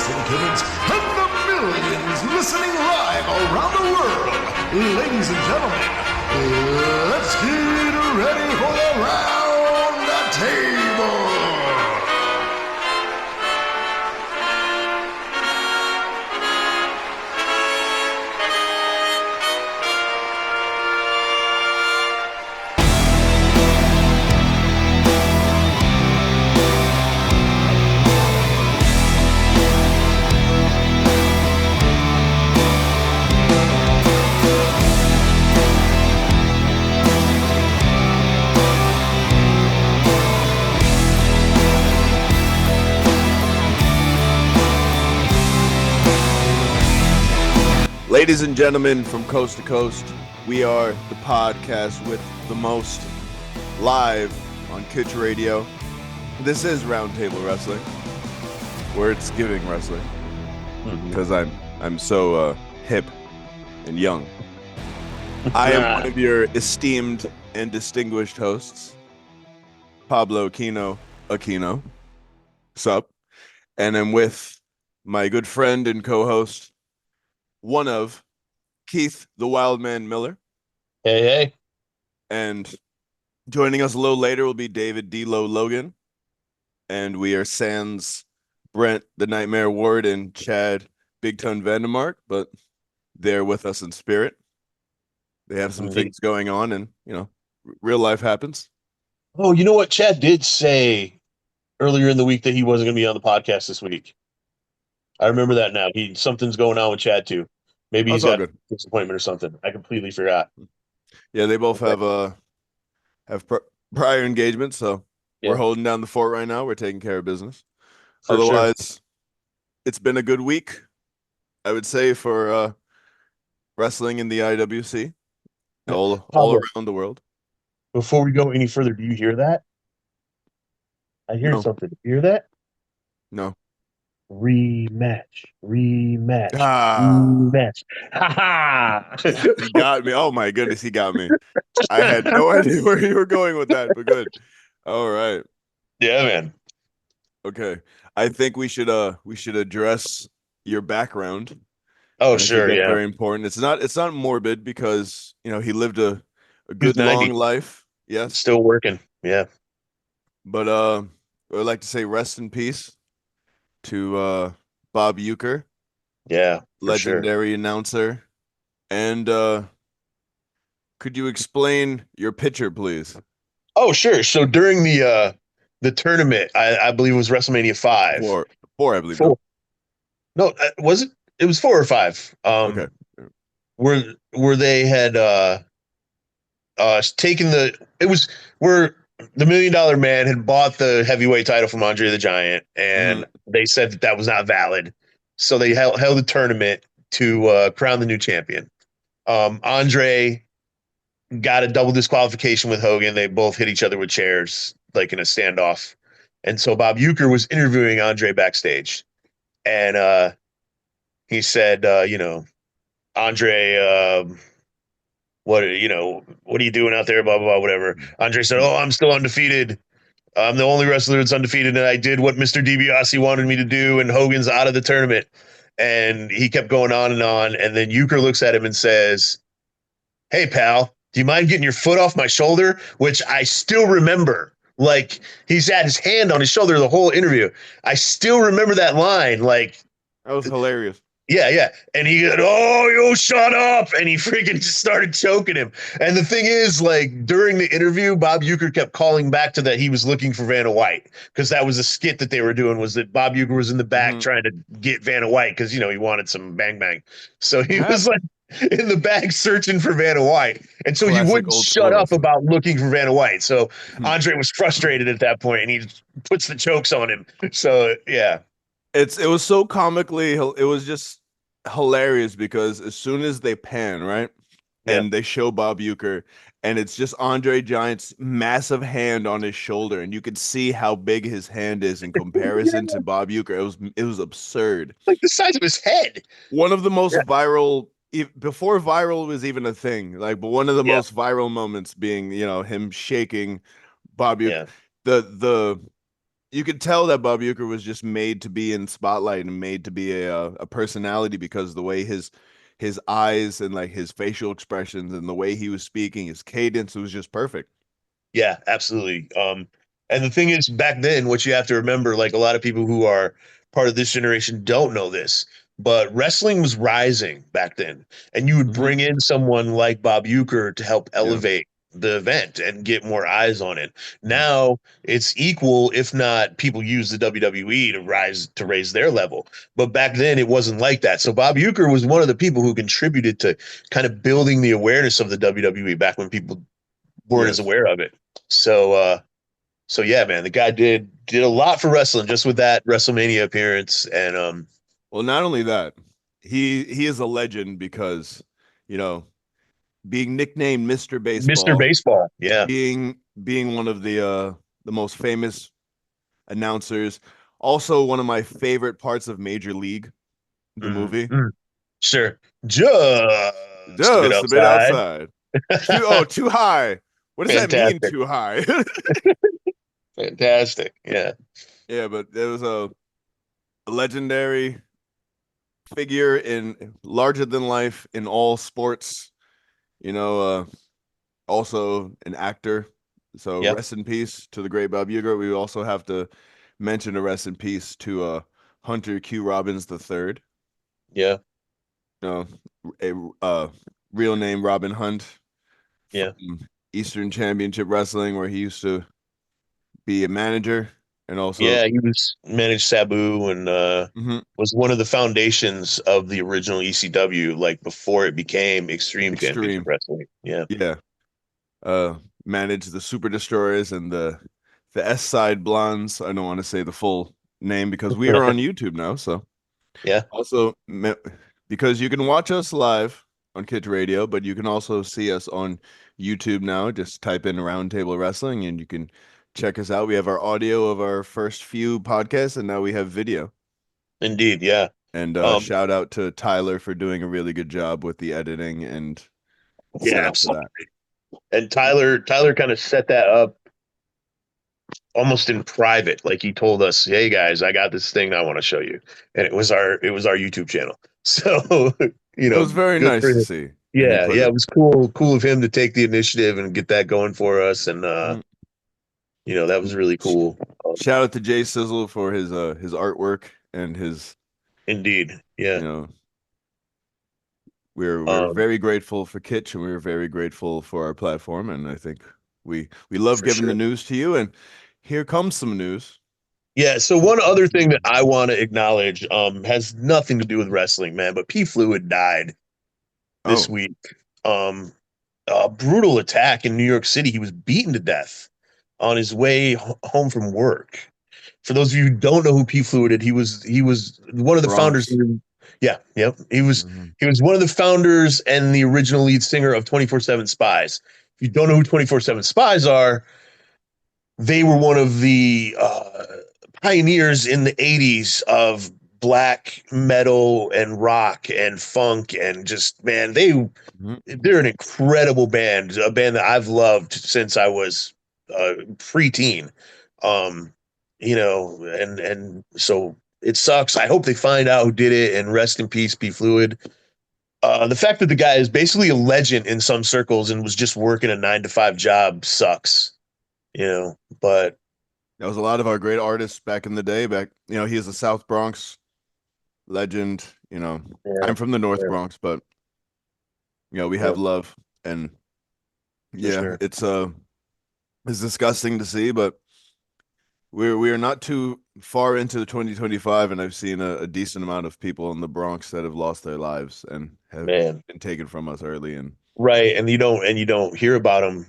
wrestling kids, and the millions listening live around the world. Ladies and gentlemen, let's get ready for the round table. Ladies and gentlemen, from coast to coast, we are the podcast with the most live on Kitsch Radio. This is Roundtable Wrestling, where it's giving wrestling, because I'm so hip and young. I am one of your esteemed and distinguished hosts, Pablo Aquino. Sup? And I'm with my good friend and co-host, one of Keith the Wildman Miller. Hey. And joining us a little later will be David D-Lo Logan. And we are sans Brent the Nightmare Ward and Chad Big Ton Vandemark, but they're with us in spirit. They have some things going on, and real life happens. Oh, you know what? Chad did say earlier in the week that he wasn't going to be on the podcast this week. I remember that now. Something's going on with Chad too. Maybe he's got a disappointment or something. I completely forgot. Yeah, they both have prior engagements, so we're holding down the fort right now. We're taking care of business. Otherwise, it's been a good week, I would say, for wrestling in the IWC all around the world. Before we go any further, do you hear that? I hear something. You hear that? No. Rematch. Ha! He got me. Oh my goodness, he got me. I had no idea where you were going with that, but good. All right. Yeah, man. Okay. I think we should address your background. Oh, sure, that's very important. It's not morbid because he lived a good long life. Yes. Still working. Yeah. But I would like to say rest in peace to Bob Uecker. Yeah, legendary announcer. And could you explain your pitcher, please? Oh, sure. So during the tournament, I believe it was WrestleMania 5. Four, I believe. 4. No, was it? It was 4 or 5. Okay. Where they had taken where the $1 Million Man had bought the heavyweight title from Andre the Giant, and they said that was not valid. So they held a tournament to crown the new champion. Andre got a double disqualification with Hogan. They both hit each other with chairs, like in a standoff. And so Bob Uecker was interviewing Andre backstage. And he said, Andre, what are you doing out there? Blah, blah, blah, whatever. Andre said, I'm still undefeated. I'm the only wrestler that's undefeated, and I did what Mr. DiBiase wanted me to do, and Hogan's out of the tournament. And he kept going on, and then Uecker looks at him and says, "Hey, pal, do you mind getting your foot off my shoulder?" Which I still remember. Like, he's had his hand on his shoulder the whole interview. I still remember that line. Like, that was hilarious. Yeah. And he said, "Oh, you shut up." And he freaking just started choking him. And the thing is, like, during the interview, Bob Uecker kept calling back to that he was looking for Vanna White, because that was a skit that they were doing, was that Bob Uecker was in the back trying to get Vanna White because, he wanted some bang bang. So he was like in the bag searching for Vanna White. And so he wouldn't shut up about looking for Vanna White. So Andre was frustrated at that point, and he puts the chokes on him. So, yeah. It was so comically, it was just hilarious, because as soon as they pan, right, and they show Bob Uecker, and it's just Andre Giant's massive hand on his shoulder, and you could see how big his hand is in comparison to Bob Uecker. It was absurd. Like the size of his head. One of the most viral, before viral was even a thing, but one of the most viral moments being, him shaking Bob Uecker. The you could tell that Bob Uecker was just made to be in spotlight and made to be a personality because the way his eyes and like his facial expressions and the way he was speaking, his cadence was just perfect. Yeah, absolutely. And the thing is, back then, what you have to remember, like a lot of people who are part of this generation don't know this, but wrestling was rising back then, and you would Hmm. bring in someone like Bob Uecker to help Yeah. elevate the event and get more eyes on it. Now it's equal, if not, people use the WWE to raise their level. But back then, it wasn't like that. So Bob Uecker was one of the people who contributed to kind of building the awareness of the WWE back when people weren't as Yes. aware of it. So so yeah, man, the guy did a lot for wrestling just with that WrestleMania appearance. And Well, not only that, he is a legend because, you know, being nicknamed Mr. Mr. Baseball, Baseball. Yeah. being one of the most famous announcers, also one of my favorite parts of Major League, the Mhm. movie. Sure. Just a bit Just a bit outside. outside. Too high. What does that mean, Fantastic. too high? Fantastic. Yeah. Yeah, but there was a legendary figure in larger than life in all sports, you know, also an actor. So Yep. rest in peace to the great Bob Uecker. We also have to mention a rest in peace to Hunter Q. Robbins III. Yeah. You know, real name Robin Hunt Yeah. from Eastern Championship Wrestling, where he used to be a manager and also Yeah. He was managed Sabu and mhm, was one of the foundations of the original ECW, like before it became Extreme Championship Extreme. Wrestling. Yeah. Yeah. Uh, managed the Super Destroyers and the S Side Blondes. I don't want to say the full name because we are on YouTube now. So Yeah. also because you can watch us live on Kids Radio, but you can also see us on YouTube now. Just type in Roundtable Wrestling and you can check us out. We have our audio of our first few podcasts, and now we have video. Indeed. Yeah. And Um, shout out to Tyler for doing a really good job with the editing and yeah, setup for absolutely. that. And Tyler kind of set that up almost in private. Like he told us, "Hey guys, I got this thing I want to show you," and it was our YouTube channel. So It was very good for nice to him. see, and he Yeah, put yeah, it. it was cool of him to take the initiative and get that going for us, and Mhm. that was really Sh- cool. Shout out to Jay Sizzle for his artwork and his, Indeed, you yeah. know, we're Um, very grateful for Kitch and we're very grateful for our platform, and I think we love for giving the sure. news to you, and here comes some news. Yeah. So one other thing that I want to acknowledge has nothing to do with wrestling, man, but P Fluid died this Oh, week. Um, a brutal attack in New York City. He was beaten to death on his way home from work. For those of you who don't know who P Fluid is, he was one of the founders. Bronx. Yeah, yep. He was Mhm. he was one of the founders and the original lead singer of 24/7 Spies. If you don't know who 24/7 Spies are, they were one of the pioneers in the 80s of black metal and rock and funk and just man, Mhm. they're an incredible band, a band that I've loved since I was preteen. Um, and so it sucks. I hope they find out who did it and rest in peace, P Fluid. The fact that the guy is basically a legend in some circles and was just working a 9 to 5 job sucks, but That was a lot of our great artists back in the day. He is a South Bronx legend. yeah, I'm from the North yeah, Bronx, but we yeah, have love, and for yeah, sure. it's disgusting to see, but we are not too far into the 2025, and I've seen a decent amount of people in the Bronx that have lost their lives and have Man. been taken from us early. And Right. And you don't hear about them.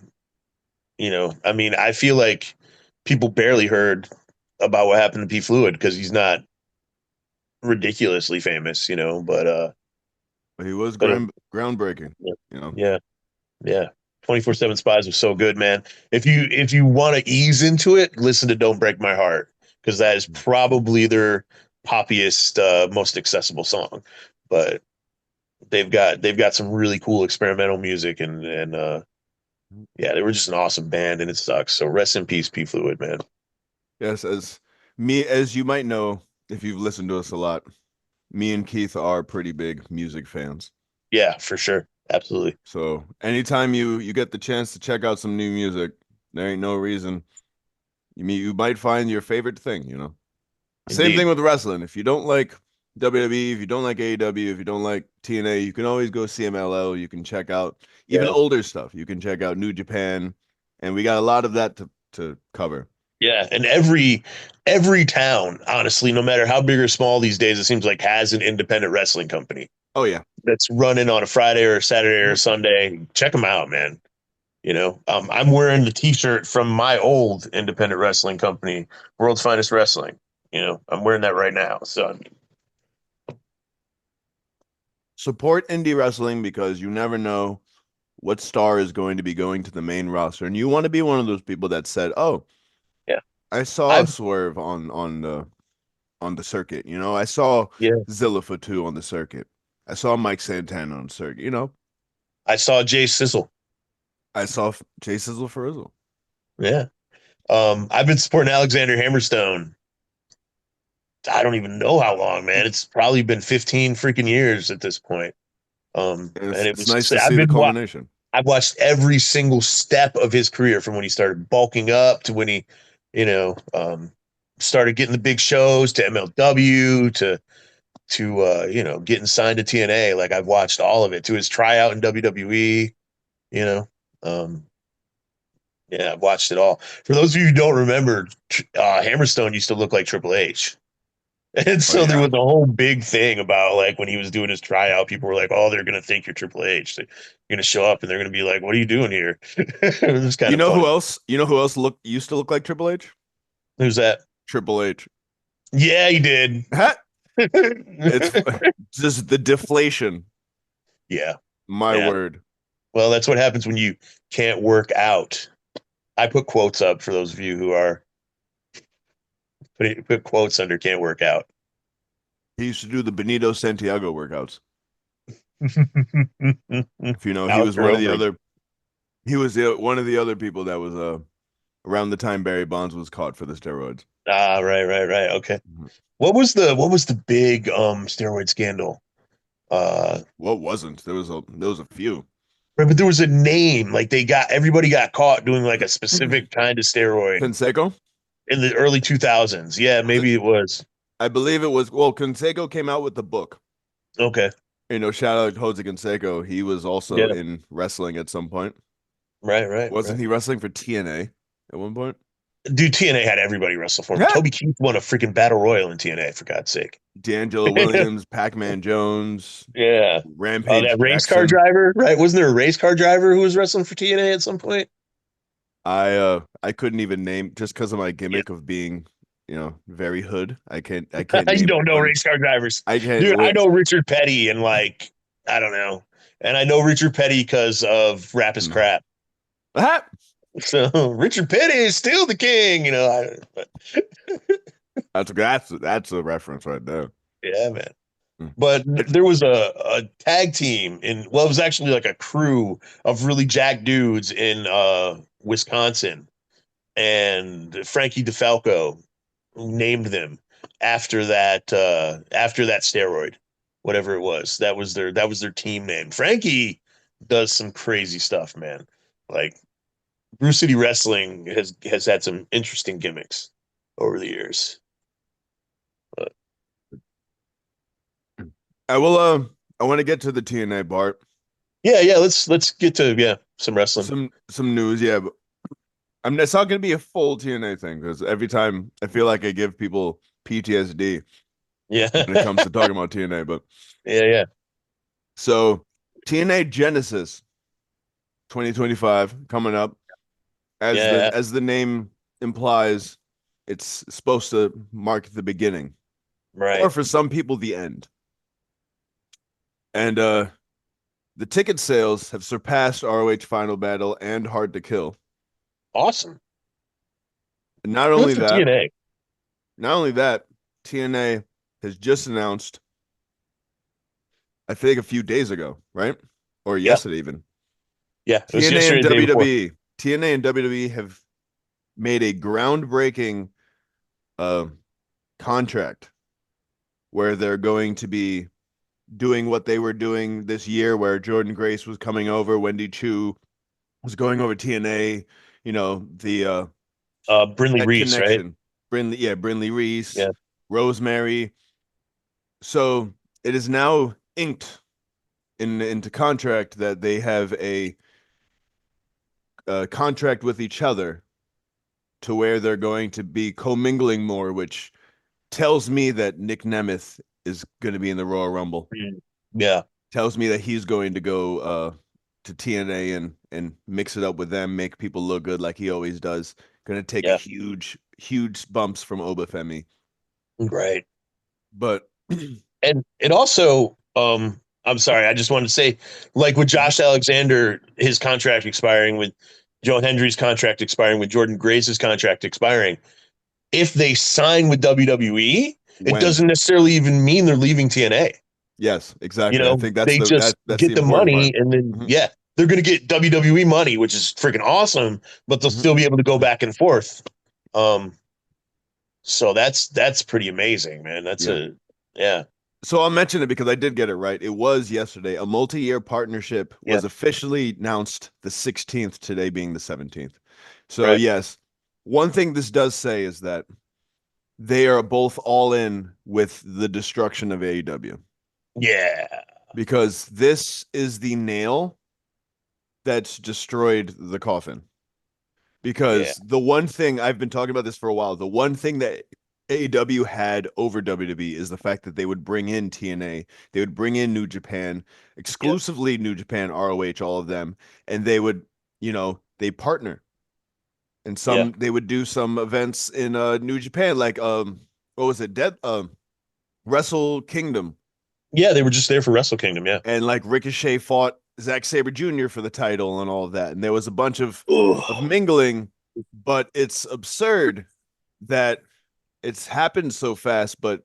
I mean, I feel like people barely heard about what happened to P Fluid because he's not ridiculously famous, but he was but groundbreaking. yeah, You know, yeah, yeah. 24/7 Spies was so good, man. If you want to ease into it, listen to Don't Break My Heart because that is probably their poppiest, most accessible song. But they've got some really cool experimental music and yeah, they were just an awesome band and it sucks. So rest in peace, P Fluid, man. yes, as Me, as you might know, if you've listened to us a lot, me and Keith are pretty big music fans. Yeah, for sure. Absolutely. So anytime you get the chance to check out some new music, there ain't no reason. You might find your favorite thing, you know. Same thing Indeed. with wrestling. If you don't like WWE, if you don't like AEW, if you don't like TNA, you can always go CMLL. You can check out even Yeah. older stuff. You can check out New Japan, and we got a lot of that to cover. Yeah. And every town, honestly, no matter how big or small these days, it seems like has an independent wrestling company Oh yeah. that's running on a Friday or a Saturday or a Sunday. Check them out, man. I'm wearing the T-shirt from my old independent wrestling company, World's Finest Wrestling. I'm wearing that right now. So Support indie wrestling because you never know what star is going to be going to the main roster, and you want to be one of those people that said, "Oh, yeah, I saw a I've Swerve on the circuit. You know, I saw yeah, Zilla Fatu on the circuit. I saw Mike Santana on the circuit. You know, I saw Jay Sizzle. I saw Jay Sizzle Frizzle. Yeah, I've been supporting Alexander Hammerstone. I don't even know how long, man. It's probably been 15 freaking years at this point. And And it it's was nice just, to see the culmination. I've watched every single step of his career from when he started bulking up to when he, you know, um, started getting the big shows to MLW to getting signed to TNA. Like I've watched all of it to his tryout in WWE. You know, um, yeah, I've watched it all. For those of you who don't remember, Hammerstone used to look like Triple H. And Oh so there yeah. was a whole big thing about like when he was doing his tryout, people were like, "Oh, they're gonna think you're Triple H. They're gonna show up and they're gonna be like, what are you doing here?" It was kind You of know who funny. else? You know who else used to look like Triple H? Who's that? Triple H. Yeah, he did. It's just the deflation. Yeah, My yeah. word. Well, that's what happens when you can't work out. I put quotes up for those of you who are put quotes under can't work out. He used to do the Benito Santiago workouts. If you know, he was Alistair one of the Overeem. other. He was one of the other people that was around the time Barry Bonds was caught for the steroids. Ah, right, right, right. Okay. Mhm. What was the big steroid scandal? What wasn't? There was a few. Right, but there was a name. Like everybody got caught doing like a specific kind of steroid Conseco? in the early 2000s. Yeah, Was it? maybe it was. I believe it was. Well, Conseco came out with the book. Okay. You know, shout out Jose Canseco. He was also Yeah. in wrestling at some point. Right, right, Wasn't right. he wrestling for TNA at one point? Dude, TNA had everybody wrestle for him. Yeah. Toby Keith won a freaking battle royal in TNA, for God's sake. D'Angelo Williams, Pac-Man Jones, Yeah. Rampage That race car Jackson. driver, right? Wasn't there a race car driver who was wrestling for TNA at some point? I couldn't even name just because of my Yeah. gimmick of being, very hood. I can't You name don't know one. race car drivers. I can't Dude, I li know Richard Petty and like, I don't know. And I know Richard Petty because of Rap is no. Crap. Ah! So Richard Petty is still the king, but That's a reference right there. yeah, man. Mm. But It- there was a tag team it was actually like a crew of really jacked dudes in Wisconsin, and Frankie DeFalco named them after that steroid, whatever it was. That was their team name. Frankie does some crazy stuff, man. Like Brew City Wrestling has had some interesting gimmicks over the years. But I will I want to get to the TNA Bart. yeah, yeah, let's get to some wrestling. Some news, yeah, but it's not gonna be a full TNA thing because every time I feel like I give people PTSD Yeah. when it comes to talking about TNA, but Yeah, yeah. so TNA Genesis 2025 coming up. As the Yeah, as the name implies, it's supposed to mark the beginning, or right. for some people, the end. And the ticket sales have surpassed ROH Final Battle and Hard to Kill. Awesome. And not Good only for that, TNA. not only that, TNA has just announced, I think a few days ago, right? Or Yeah. yesterday even. Yeah. It was TNA yesterday and and the day before. WWE. TNA and WWE have made a groundbreaking uh contract where they're going to be doing what they were doing this year, where Jordan Grace was coming over, Wendy Chu was going over TNA, the Brindley that Reese, right? connection. Brindley Reese, Yeah. Rosemary. So it is now inked into contract that they have a contract with each other to where they're going to be commingling more, which tells me that Nick Nemeth is going to be in the Royal Rumble. Yeah. Tells me that he's going to go to TNA and mix it up with them, make people look good like he always does. Going to take Yeah. huge bumps from Obafemi. Right. But And it also, I'm sorry, I just wanted to say, like with Josh Alexander, his contract expiring, with Joe Hendry's contract expiring, with Jordan Grace's contract expiring, if they sign with WWE, it when doesn't necessarily even mean they're leaving TNA. yes, You exactly. I know, think that's they just that's the get the important money part. and then, Mhm. yeah, they're going to get WWE money, which is freaking awesome, but they'll Mhm. still be able to go back and forth. So that's pretty amazing, man. Yeah. Yeah. So I'll mention it because I did get it right. It was yesterday. A multi-year partnership Yeah. was officially announced the 16th, today being the 17th. So Right. yes, one thing this does say is that they are both all in with the destruction of AEW Yeah. because this is the nail that's destroyed the coffin. Yeah. Because the one thing I've been talking about this for a while, the one thing that AEW had over WWE is the fact that they would bring in TNA, they would bring in New Japan, Yep. exclusively New Japan, ROH, all of them, and they would, they partner. And Yeah. they would do some events in New Japan, like what was it, Wrestle Kingdom, Yeah. They were just there for Wrestle Kingdom. Yeah. and like Ricochet fought Zack Sabre Jr. for the title and all of that, and there was a bunch of Ugh. mingling, but it's absurd that it's happened so fast. But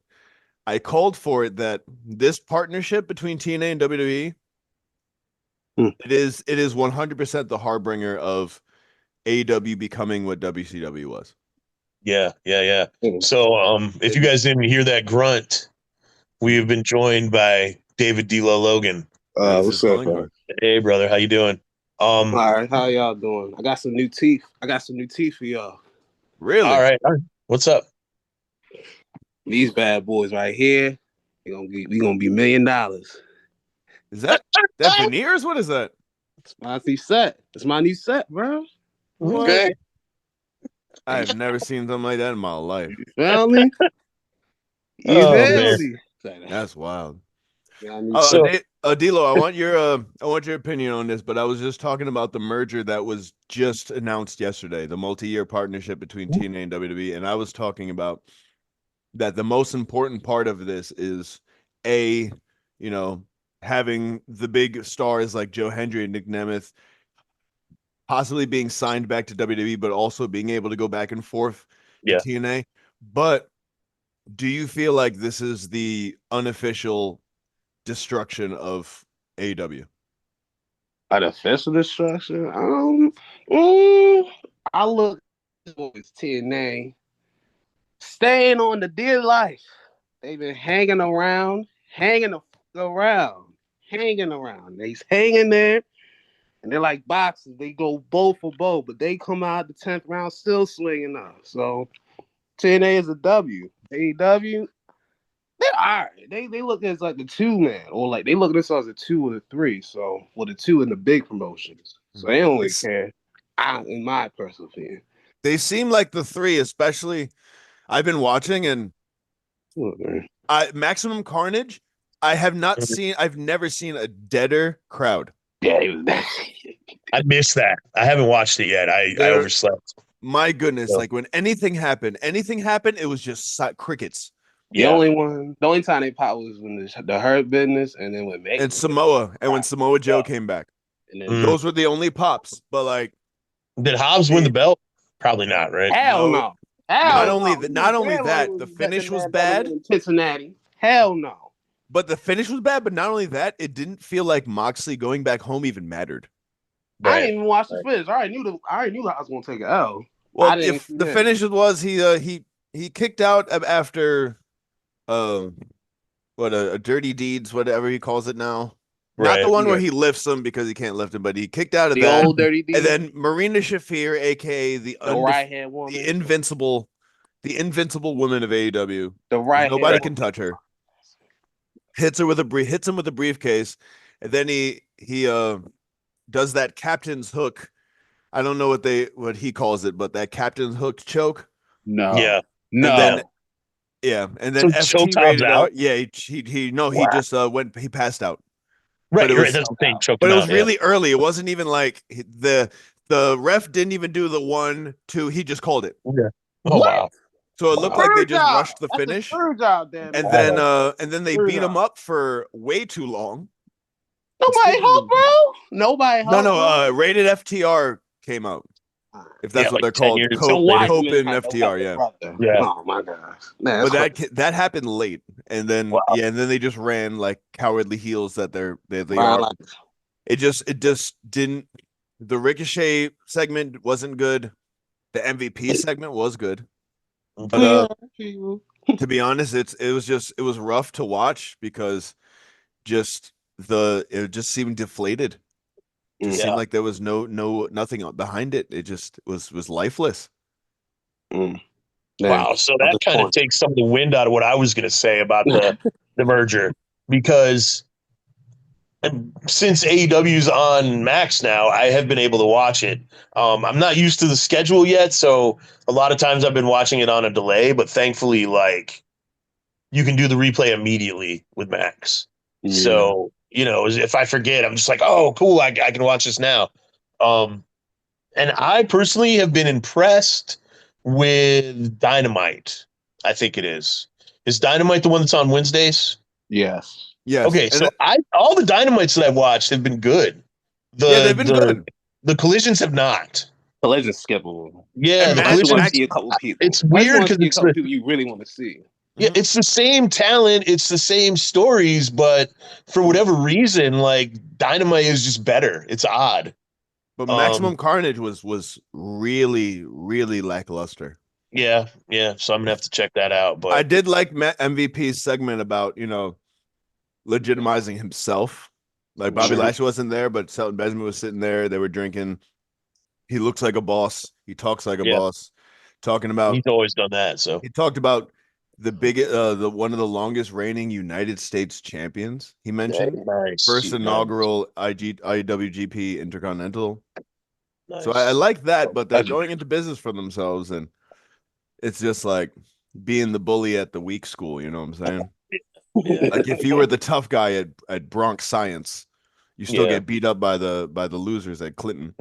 I called for it that this partnership between TNA and WWE, Hmm. it is 100% the harbinger of AEW becoming what WCW was. Yeah. Yeah. Yeah. Hmm. So, if you guys didn't hear that grunt, we have been joined by David D'Lo Logan. That is his What's up, calling bro? card. Hey, brother, how you doing? All right, how y'all doing? I got some new teeth. For y'all. Really? All right. What's up? These bad boys right here. We gonna be $1 million. Is that veneers? What is that? It's my new set. It's my new set, bro. What? Okay. I have never seen something like that in my life. You feel me? You Oh feel man. me? That's wild. Yeah, I need Oh, So, Adilo, I want your opinion on this, but I was just talking about the merger that was just announced yesterday, the multi-year partnership between TNA and WWE, and I was talking about that the most important part of this is a, you know, having the big stars like Joe Hendry and Nick Nemeth possibly being signed back to WWE, but also being able to go back and forth to yeah. TNA. But do you feel like this is the unofficial destruction of AEW? artificial destruction. I look it's TNA staying on the dear life. They've been hanging around. They's hanging there, and they're like boxers. They go bow for bow, but they come out the 10th round still swinging up. So TNA is a W. AEW, they're all right. They look at it as like the 2 man, or like they look at themselves as a 2 or a 3. So, well, the 2 in the big promotions. So they don't really care. In my personal opinion. They seem like the three, especially I've been watching and Look, man. Maximum Carnage. I've never seen a deader crowd. Yeah, he was I missed that. I haven't watched it yet. I They're overslept. My goodness, So, like when anything happened, it was just crickets. the yeah. only one. The only time they pop was when the Hurt Business, and then when And Megan. when Samoa Joe came back, And then Mm. those were the only pops. But like, Did Hobbs win the belt? Probably not, right? hell no, no. Hell no. not only Damn, that, well, the bet finish them was man better bad. win in Cincinnati. Hell no. But the finish was bad. But not only that, it didn't feel like Moxley going back home even mattered. I Right. didn't even watch the finish. I already knew I was gonna take an L. Well, I didn't if see the that. finish was he he kicked out after what a dirty deeds, whatever he calls it now. Not the Right. one where Yeah. he lifts him because he can't lift him, but he kicked out of The that. old dirty And D, then Marina Shafir, aka the right hand the woman, invincible woman of AEW. the right hand Nobody woman. can touch her. Hits him with a briefcase, and then he does that captain's hook. I don't know what he calls it, but that captain's hook choke. Yeah. And then No. yeah, and then So FT Showtime's rated out. out. Yeah, he no, he Wow. just he passed out. Right. But it You're right. was That's the thing. Choked but him it out. was really early. It wasn't even like the ref didn't even do the 1-2. He just called it. Yeah. Oh What? wow. So it looked like they Screw just job. rushed the That's a finish, screw job, damn it. and then they Screw beat him job. up for way too long. Nobody Speaking help, of, bro. Nobody no, help, bro. rated FTR came out. If Yeah, that's what like they're 10 called, years The white Cope man and had to FTR, help the yeah. brother. Yeah. Oh my gosh. Man, But that's crazy. that happened late, and then Wow. and then they just ran like cowardly heels that they Brian, are. like, It just didn't. The Ricochet segment wasn't good. The MVP segment was good, but we are people. to be honest, it was rough to watch because just it just seemed deflated. Just seemed Yeah. like there was nothing behind it. It just was lifeless. Mm. Yeah. Wow. So At that this kind of point. takes some of the wind out of what I was going to say about the merger, because since AEW's on Max now, I have been able to watch it. I'm not used to the schedule yet, so a lot of times I've been watching it on a delay, but thankfully, like, you can do the replay immediately with Max. Yeah. So, if I forget, I'm just like, oh, cool, I can watch this now. Um, and I personally have been impressed with Dynamite. I think it is. Is Dynamite the one that's on Wednesdays? Yes. Yes, Okay, and so all the Dynamites that I've watched have been good. yeah, The they've been the good. the collisions have not. Collision skippable. Yeah, And the I just want to collisions. see a couple people. It's I just weird want to because see a couple people you really want to see. Mhm. it's the same talent, it's the same stories, but for whatever reason, like, Dynamite is just better. It's odd. But Um, Maximum Carnage was really really lackluster. yeah. So I'm gonna have to check that out. I But did like MVP's segment about legitimizing himself. Like Bobby sure, Lashley wasn't there, but Shelton Benjamin was sitting there. They were drinking. He looks like a boss. He talks like a yeah, boss. Talking about he's always done that. So he talked about the biggest, the one of the longest reigning United States champions. He mentioned nice, first inaugural IWGP Intercontinental. So I nice. like that, but they're Legendary. going into business for themselves, and it's just like being the bully at the weak school. You know what I'm saying? Yeah, Like if you were the tough guy at Bronx Science, you still yeah. get beat up by the losers at Clinton.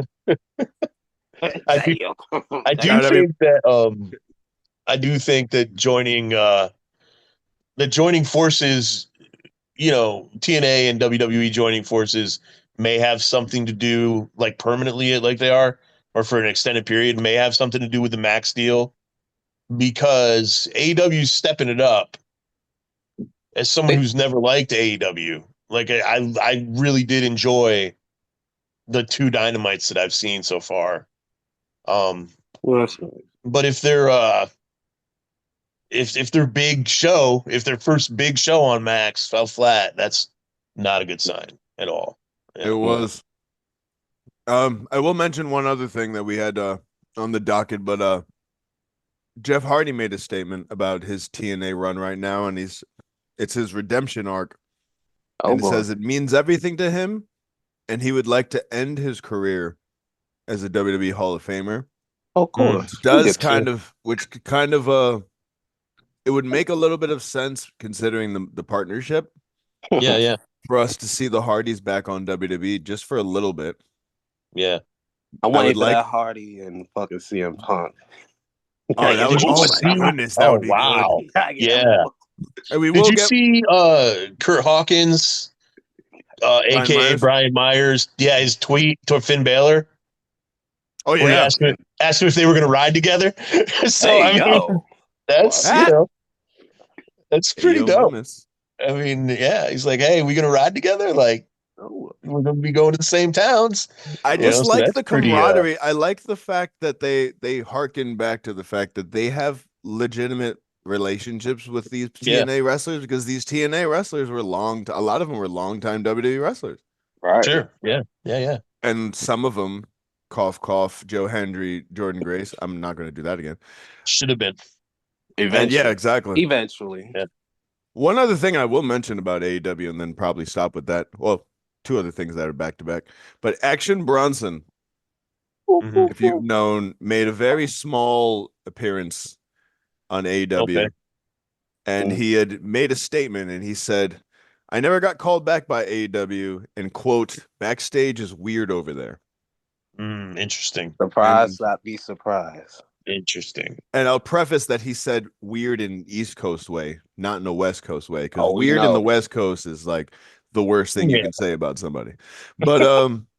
I do, Damn. I You know do what I mean? think that joining forces, TNA and WWE joining forces may have something to do, like, permanently, like they are, or for an extended period, may have something to do with the Max deal, because AEW's stepping it up. As someone who's never liked AEW, like, I really did enjoy the two Dynamites that I've seen so far. Um, Well, that's nice. but if their big show, if their first big show on Max fell flat, that's not a good sign at all. It Yeah. was. I will mention one other thing that we had on the docket, but Jeff Hardy made a statement about his TNA run right now, and it's his redemption arc, Oh, and it boy. says it means everything to him, and he would like to end his career as a WWE Hall of Famer. Of course. Which kind of it would make a little bit of sense considering the partnership Yeah. for us to see the Hardys back on WWE just for a little bit. Yeah. I'm I waiting would for like. that Hardy and fucking CM Punk. Oh, that would. Did you Oh my see- goodness, that Oh, would be wow. good. Yeah. And we Did will you get see Kurt Hawkins, aka Myers? Brian Myers? Yeah, his tweet to Finn Balor, Oh where he yeah, asked him if they were going to ride together. So Hey, I mean, yo. that's Ah! that's Hey, pretty yo, dope. mamas. I mean, yeah, he's like, hey, we going to ride together? Like, Oh, we're going to be going to the same towns. I just So like that's the pretty. camaraderie. I like the fact that they harken back to the fact that they have legitimate relationships with these Yeah. TNA wrestlers because these TNA wrestlers were a lot of them were longtime WWE wrestlers. Right. Sure. Yeah. Yeah. And some of them, cough, cough, Joe Hendry, Jordan Grace. I'm not going to do that again. Should have been. And yeah, exactly. Eventually. Yeah. One other thing I will mention about AEW and then probably stop with that. Well, two other things that are back to back. But Action Bronson, Mhm. if you've known, made a very small appearance on AEW. Okay. And he had made a statement and he said, I never got called back by AEW and quote, backstage is weird over there. Interesting. Surprise, not be surprised. Interesting. And I'll preface that he said weird in East Coast way, not in a West Coast way, because we weird in know. the West Coast is like the worst thing you can say about somebody. But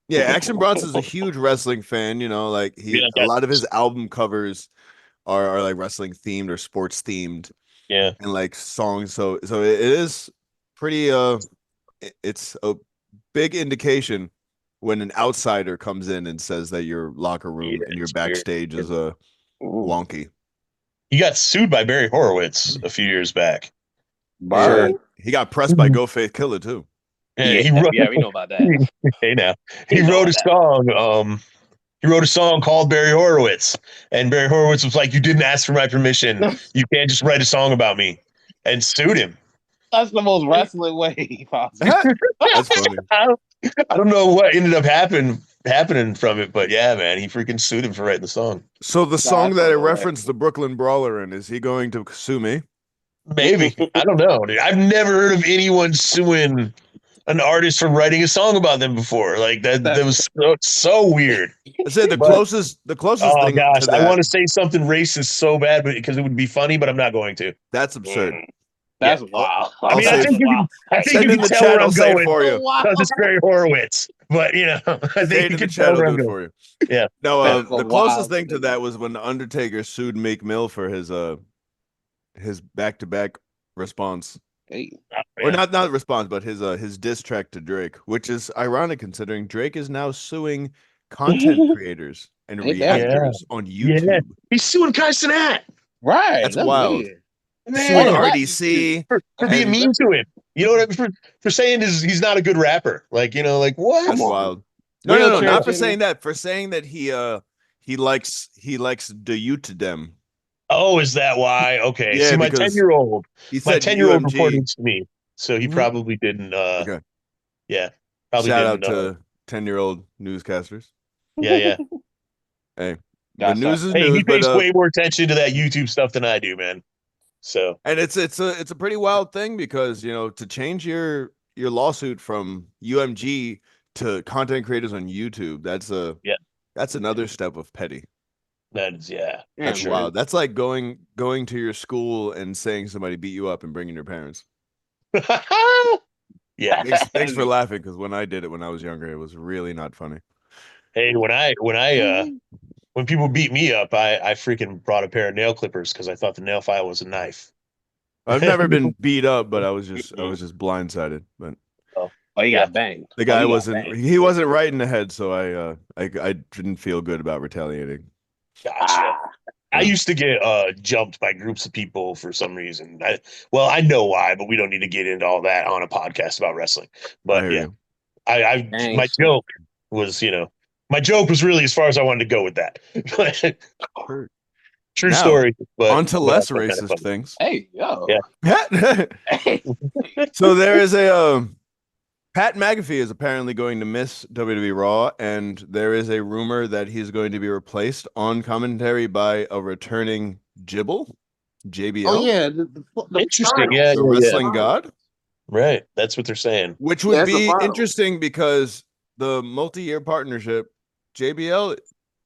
yeah, Action Bronson's a huge wrestling fan, you know, like a lot of his album covers are like wrestling themed or sports themed. Yeah. And like songs. So it is pretty it's a big indication when an outsider comes in and says that your locker room and your backstage is a wonky. He got sued by Barry Horowitz a few years back. He got pressed by Go Faith Killer too. Yeah, we know about that. Hey, now he wrote a song. He wrote a song called Barry Horowitz, and Barry Horowitz was like, "You didn't ask for my permission. You can't just write a song about me," and sued him. That's the most wrestling way possible. That's funny. I don't know what ended up happening from it, but yeah, man, he freaking sued him for writing the song. So the song that it referenced the Brooklyn Brawler in, is he going to sue me? Maybe. I don't know, dude. I've never heard of anyone suing an artist for writing a song about them before. Like that was so weird. I said the closest Oh thing gosh, to that, I want to say something racist so bad, but because it would be funny, but I'm not going to. that's absurd. That's wild. I mean, I think you can tell where I'm going for you. because it's Barry Horowitz. But you know, I think you can tell where I'm going. For you. Yeah. No, the closest thing to that was when the Undertaker sued Meek Mill for his back-to-back response. Or not response, but his diss track to Drake, which is ironic considering Drake is now suing content creators and reactors on YouTube. Yeah. He's suing Kai Cenat. Right. That's wild. Weird. Suing RDC for being mean to him. You know what I mean? For saying he's not a good rapper. Like, you know, like what? That's wild. No, not for saying that. For saying that he likes the you to them. Oh, is that why? Okay. Yeah, see, my 10-year-old reported to me, so he probably didn't. Okay. Yeah. Probably Shout didn't, out to 10-year-old newscasters. Yeah. Hey, the news is news. He pays way more attention to that YouTube stuff than I do, man. So, and it's a pretty wild thing because you know to change your lawsuit from UMG to content creators on YouTube, that's another step of petty. That is that's wild. That's like going to your school and saying somebody beat you up and bringing your parents. Yeah. Thanks for laughing because when I did it when I was younger, it was really not funny. Hey, when people beat me up, I freaking brought a pair of nail clippers because I thought the nail file was a knife. I've never been beat up, but I was just blindsided. But he got banged. The guy wasn't right in the head, so I didn't feel good about retaliating. Gotcha. I used to get jumped by groups of people for some reason. I know why, but we don't need to get into all that on a podcast about wrestling. But yeah, my joke was, my joke was really as far as I wanted to go with that. True story. But on to less racist things. Hey, yo. Yeah. So there is a Pat McAfee is apparently going to miss WWE Raw, and there is a rumor that he's going to be replaced on commentary by a returning JBL. Oh yeah, the interesting. The wrestling god. Right, that's what they're saying. Which would be interesting because the multi-year partnership, JBL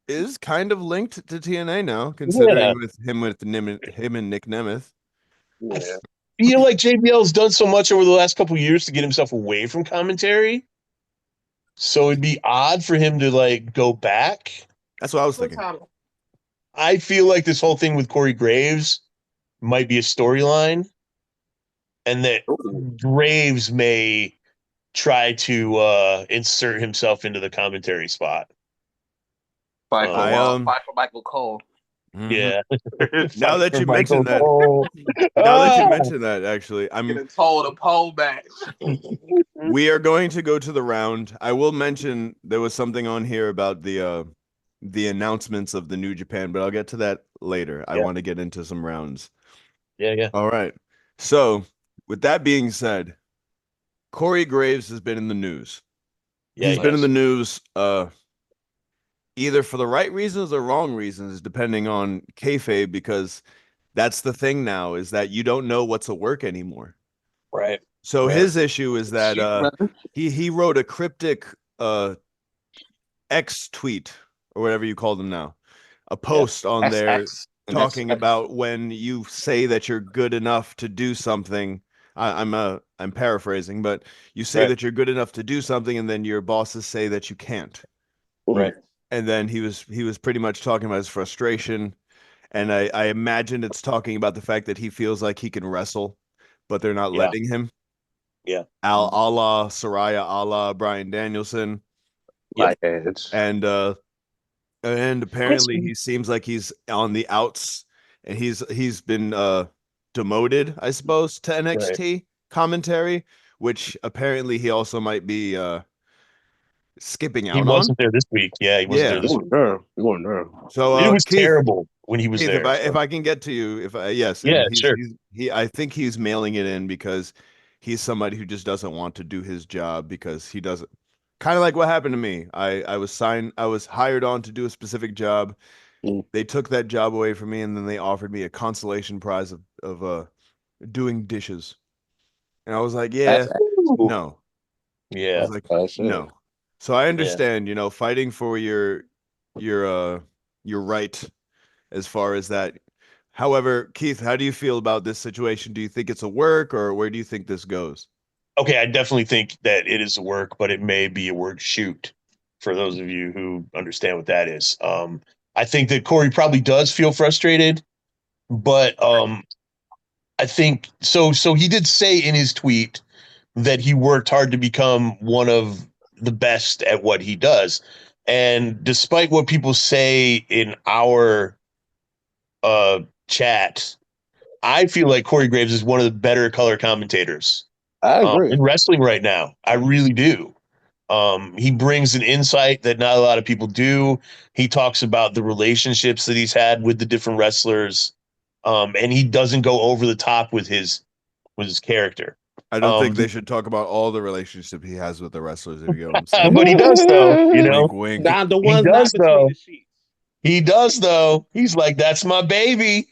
is kind of linked to TNA now, considering with him and Nick Nemeth. Yeah. I feel like JBL's done so much over the last couple of years to get himself away from commentary. So it'd be odd for him to go back. That's what I was thinking. I feel like this whole thing with Corey Graves might be a storyline, and that Graves may try to insert himself into the commentary spot. Fight for Michael Cole. Yeah. Now that you mention that, actually, Getting told a pole match. we are going to go to the round. I will mention there was something on here about the announcements of the New Japan, but I'll get to that later. I want to get into some rounds. Yeah. All right. So, with that being said, Corey Graves has been in the news. Yeah, He's been in the news either for the right reasons or wrong reasons, depending on kayfabe, because that's the thing now, is that you don't know what's a work anymore. Right. So Right. his issue is that he wrote a cryptic X tweet or whatever you call them now, a post on there talking about when you say that you're good enough to do something. I'm paraphrasing, but you say that you're good enough to do something, and then your bosses say that you can't. Right. And then he was pretty much talking about his frustration, and I imagine it's talking about the fact that he feels like he can wrestle, but they're not letting him. Yeah. A la Soraya, a la Bryan Danielson. Like Edge. And apparently he seems like he's on the outs, and he's been demoted, I suppose, to NXT commentary, which apparently he also might be skipping out He on. wasn't there this week. Yeah, he wasn't there this week. He wasn't there. So it was Keith, terrible when he was Keith, there. if I can get to you, yes, Yeah, and sure. I think he's mailing it in because he's somebody who just doesn't want to do his job, because he doesn't. Kind of like what happened to me. I was hired on to do a specific job. They took that job away from me, and then they offered me a consolation prize of doing dishes. And I was like, yeah, no. I Yeah. was like, no. So I understand, fighting for your right as far as that. However, Keith, how do you feel about this situation? Do you think it's a work, or where do you think this goes? Okay, I definitely think that it is a work, but it may be a work shoot for those of you who understand what that is. I think that Corey probably does feel frustrated, but I think so. So he did say in his tweet that he worked hard to become one of the best at what he does. And despite what people say in our chat, I feel like Corey Graves is one of the better color commentators I agree. in wrestling right now. I really do. He brings an insight that not a lot of people do. He talks about the relationships that he's had with the different wrestlers, and he doesn't go over the top with his character. I don't think they should talk about all the relationship he has with the wrestlers, if you get what I'm But saying. he does, though. Wink, wink. Now the He ones does, not between though. the sheets. He does, though. He's like, that's my baby.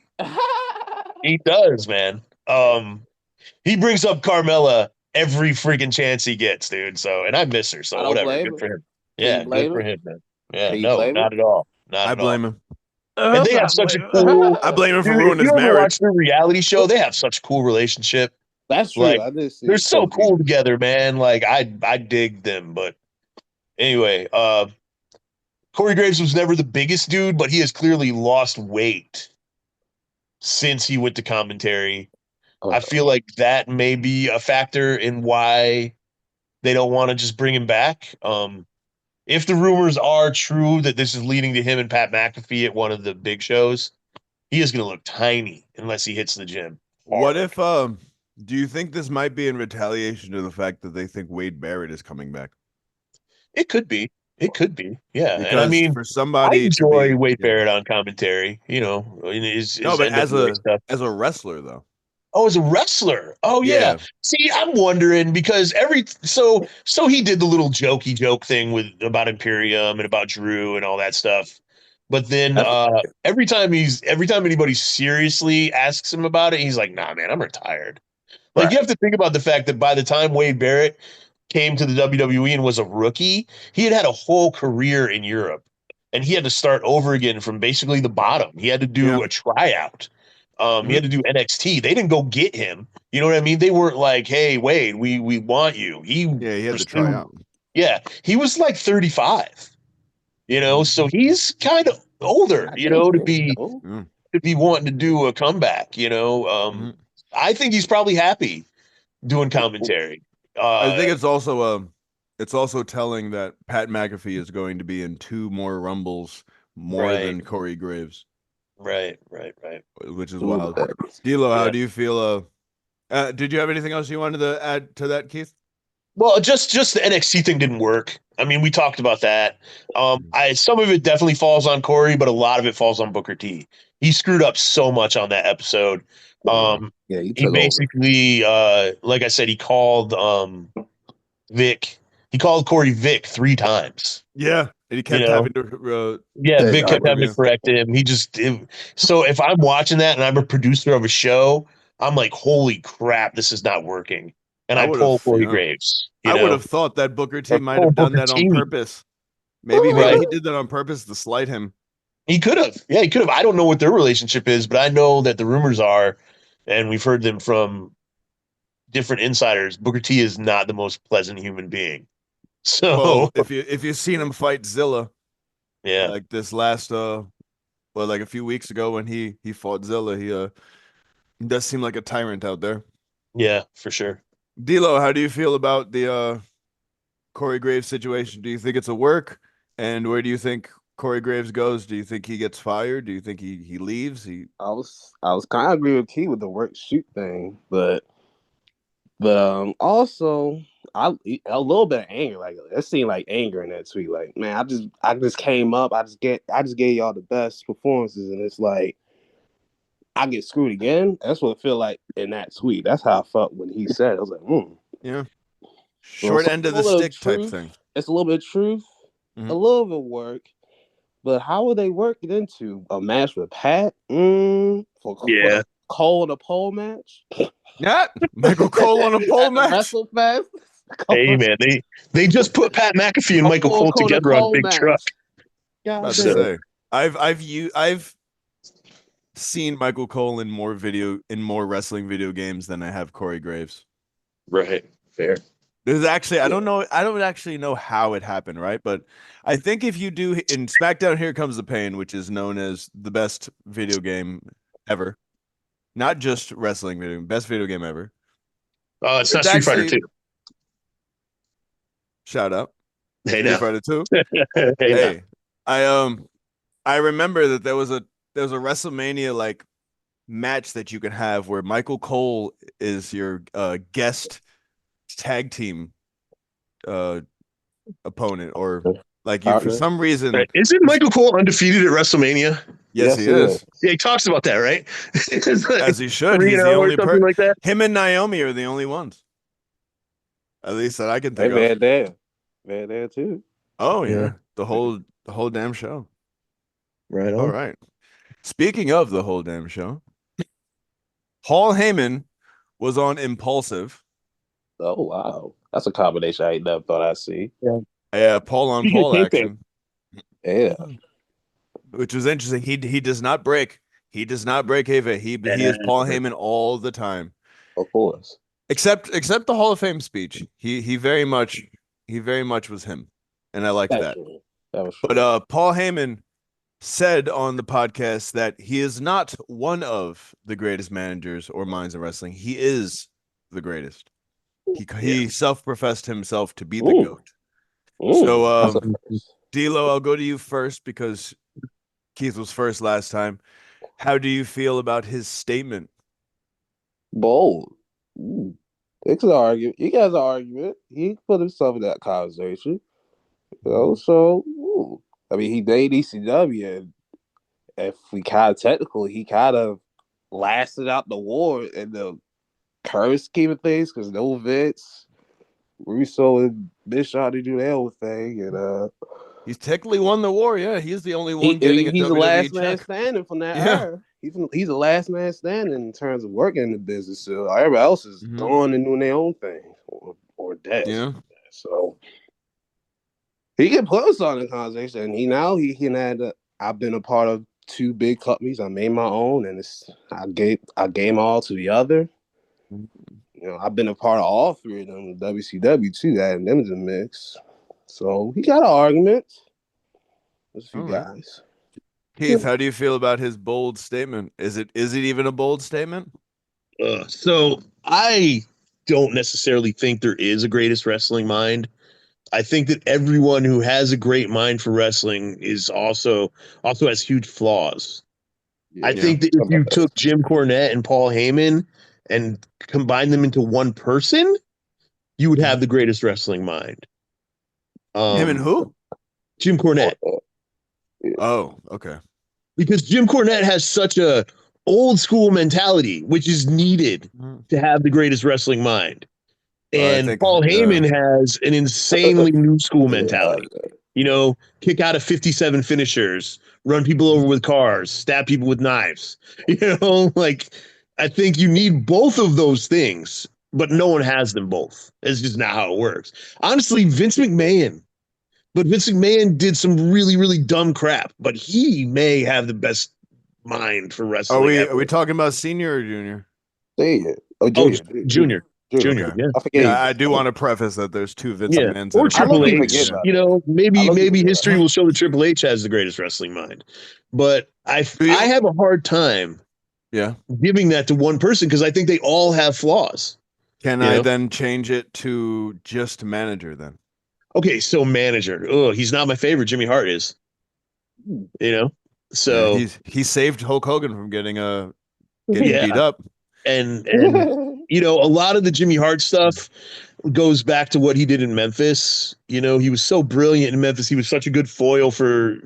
He does, man. He brings up Carmella every freaking chance he gets, dude. So, and I miss her. I So, don't whatever. blame Good him. for him. Can Yeah, you blame good for him? him, man. Yeah, Can you no, blame not him? at all. Not I at blame all. him. And they have such a cool. I blame him for Dude, if ruining his you ever marriage. watch their reality show, they have such a cool relationship. That's true. Like, I did see. they're so cool together, man. Like, I dig them. But anyway, Corey Graves was never the biggest dude, but he has clearly lost weight since he went to commentary. I feel like that may be a factor in why they don't want to just bring him back. If the rumors are true that this is leading to him and Pat McAfee at one of the big shows, he is going to look tiny unless he hits the gym. What if do you think this might be in retaliation to the fact that they think Wade Barrett is coming back? It could be. It could be. Yeah. Because and I mean, for I somebody to enjoy be Wade Barrett on commentary, in his no, but NWA stuff. as a wrestler though. Oh, as a wrestler. Oh yeah. Yeah. See, I'm wondering because so he did the little jokey joke thing with about Imperium and about Drew and all that stuff. But then every time anybody seriously asks him about it, he's like, "Nah, man, I'm retired." Like you have to think about the fact that by the time Wade Barrett came to the WWE and was a rookie, he had a whole career in Europe, and he had to start over again from basically the bottom. He had to do a tryout. He had to do NXT. They didn't go get him. You know what I mean? They weren't like, "Hey, Wade, we want you." He had to try out. Yeah, he was like 35. So he's kind of older. To be wanting to do a comeback. I think he's probably happy doing commentary. I think it's also telling that Pat McAfee is going to be in 2 more Rumbles more than Corey Graves. Right. which is Ooh, wild. that- D'Lo, how Yeah. do you feel? Did you have anything else you wanted to add to that, Keith? Well, just the NXT thing didn't work. I mean, we talked about that. I some of it definitely falls on Corey, but a lot of it falls on Booker T. He screwed up so much on that episode. yeah, he He took over. basically, like I said, he called Vic. He called Corey Vic 3 times. Yeah, and he You kept know, having to. yeah, Hey, Vic kept having to correct him. So if I'm watching that and I'm a producer of a show, I'm like, holy crap, this is not working. And I I would pull have, Corey Graves, I would have thought that Booker T or might pull have done Booker that on T. purpose. Maybe Right. he did that on purpose to slight him. He could have. Yeah, he could have. I don't know what their relationship is, but I know that the rumors are, and we've heard them from different insiders, Booker T is not the most pleasant human being. So, Well, if you've seen him fight Zilla, yeah, like this last like a few weeks ago when he fought Zilla, he does seem like a tyrant out there. yeah, for sure. D'Lo, how do you feel about the Corey Graves situation? Do you think it's a work? And where do you think Corey Graves goes? Do you think he gets fired? Do you think he leaves? I was kind of agree with Key with the work shoot thing, but also I a little bit of anger. Like it seemed like anger in that tweet. Like, man, I just came up. I just gave y'all the best performances, and it's like I get screwed again. That's what it feel like in that tweet. That's how I felt when he said it. I was like, Yeah. So Short end of the stick type thing. It's a little bit of truth, a little bit of work. But how would they work it into a match with Pat? For the Cole in a pole match? Yeah, Michael Cole on a pole match. WrestleFest? Hey man, they just put Pat McAfee and Michael Cole together on Big Truck. About to say, I've seen Michael Cole in more wrestling video games than I have Corey Graves. Right, fair. There's actually I don't actually know how it happened, right? But I think if you do in SmackDown Here Comes the Pain, which is known as the best video game ever, not just wrestling video, best video game ever. It's not Street Fighter 2. Shout out. Hey, Street Fighter 2. Hey, I remember that there was a WrestleMania like match that you can have where Michael Cole is your guest tag team opponent, or like you for some reason. Right. Isn't Michael Cole undefeated at WrestleMania? Yes, he is. Yeah, he talks about that, right? Like, as he should. He's the only person like that. Him and Naomi are the only ones. At least that I can think of. They're there too. Oh yeah. The whole damn show. Right on. All right. Speaking of the whole damn show, Paul Heyman was on Impulsive. Oh wow, that's a combination I ain't never thought I'd see. Yeah, Paul on Paul action. Yeah, which was interesting. He does not break. He does not break kayfabe. He is Paul Heyman all the time. Of course. Except the Hall of Fame speech. He very much was him, and I liked that. That was true. But Paul Heyman said on the podcast that he is not one of the greatest managers or minds in wrestling. He is the greatest. He self-professed himself to be the GOAT. So, D'Lo, I'll go to you first because Keith was first last time. How do you feel about his statement? Bold. It's an argument. He has an argument. He put himself in that conversation. So I mean, he made ECW, and if we kind of technical, he kind of lasted out the war in the current scheme of things because no Vince, Russo, and Bischoff to do their own thing, and he's technically won the war. Yeah, he's the only one getting a WWE he's the last man check. standing from that era. He's the last man standing in terms of working in the business. So everybody else is gone and doing their own thing or dead. Yeah. So he can put us on the conversation, and he can add. I've been a part of 2 big companies. I made my own, and I gave them all to the other. I've been a part of all 3 of them. WCW too, adding them to the mix. So he got an argument. There's a few guys. Keith, how do you feel about his bold statement? Is it even a bold statement? So I don't necessarily think there is a greatest wrestling mind. I think that everyone who has a great mind for wrestling is also has huge flaws. I think that if you took Jim Cornette and Paul Heyman and combined them into one person, you would have the greatest wrestling mind. Him and who? Jim Cornette. Oh, okay. Because Jim Cornette has such a old school mentality, which is needed to have the greatest wrestling mind. And Paul Heyman has an insanely new school mentality. You know, kick out of 57 finishers, run people over with cars, stab people with knives. You know, like, I think you need both of those things, but no one has them both. It's just not how it works. Honestly, Vince McMahon did some really, really dumb crap, but he may have the best mind for wrestling. Are we talking about senior or junior? Junior. Junior. Okay. Yeah. I forget. Yeah, I do want to preface that there's two Vince McMahons. Or Triple H. You know, maybe forget. history will show that Triple H has the greatest wrestling mind. But I have a hard time giving that to one person because I think they all have flaws. Can I then change it to just manager then? Okay, so manager. Oh, he's not my favorite. Jimmy Hart is. You know? So he saved Hulk Hogan from getting beat up. And you know, a lot of the Jimmy Hart stuff goes back to what he did in Memphis. You know, he was so brilliant in Memphis. He was such a good foil for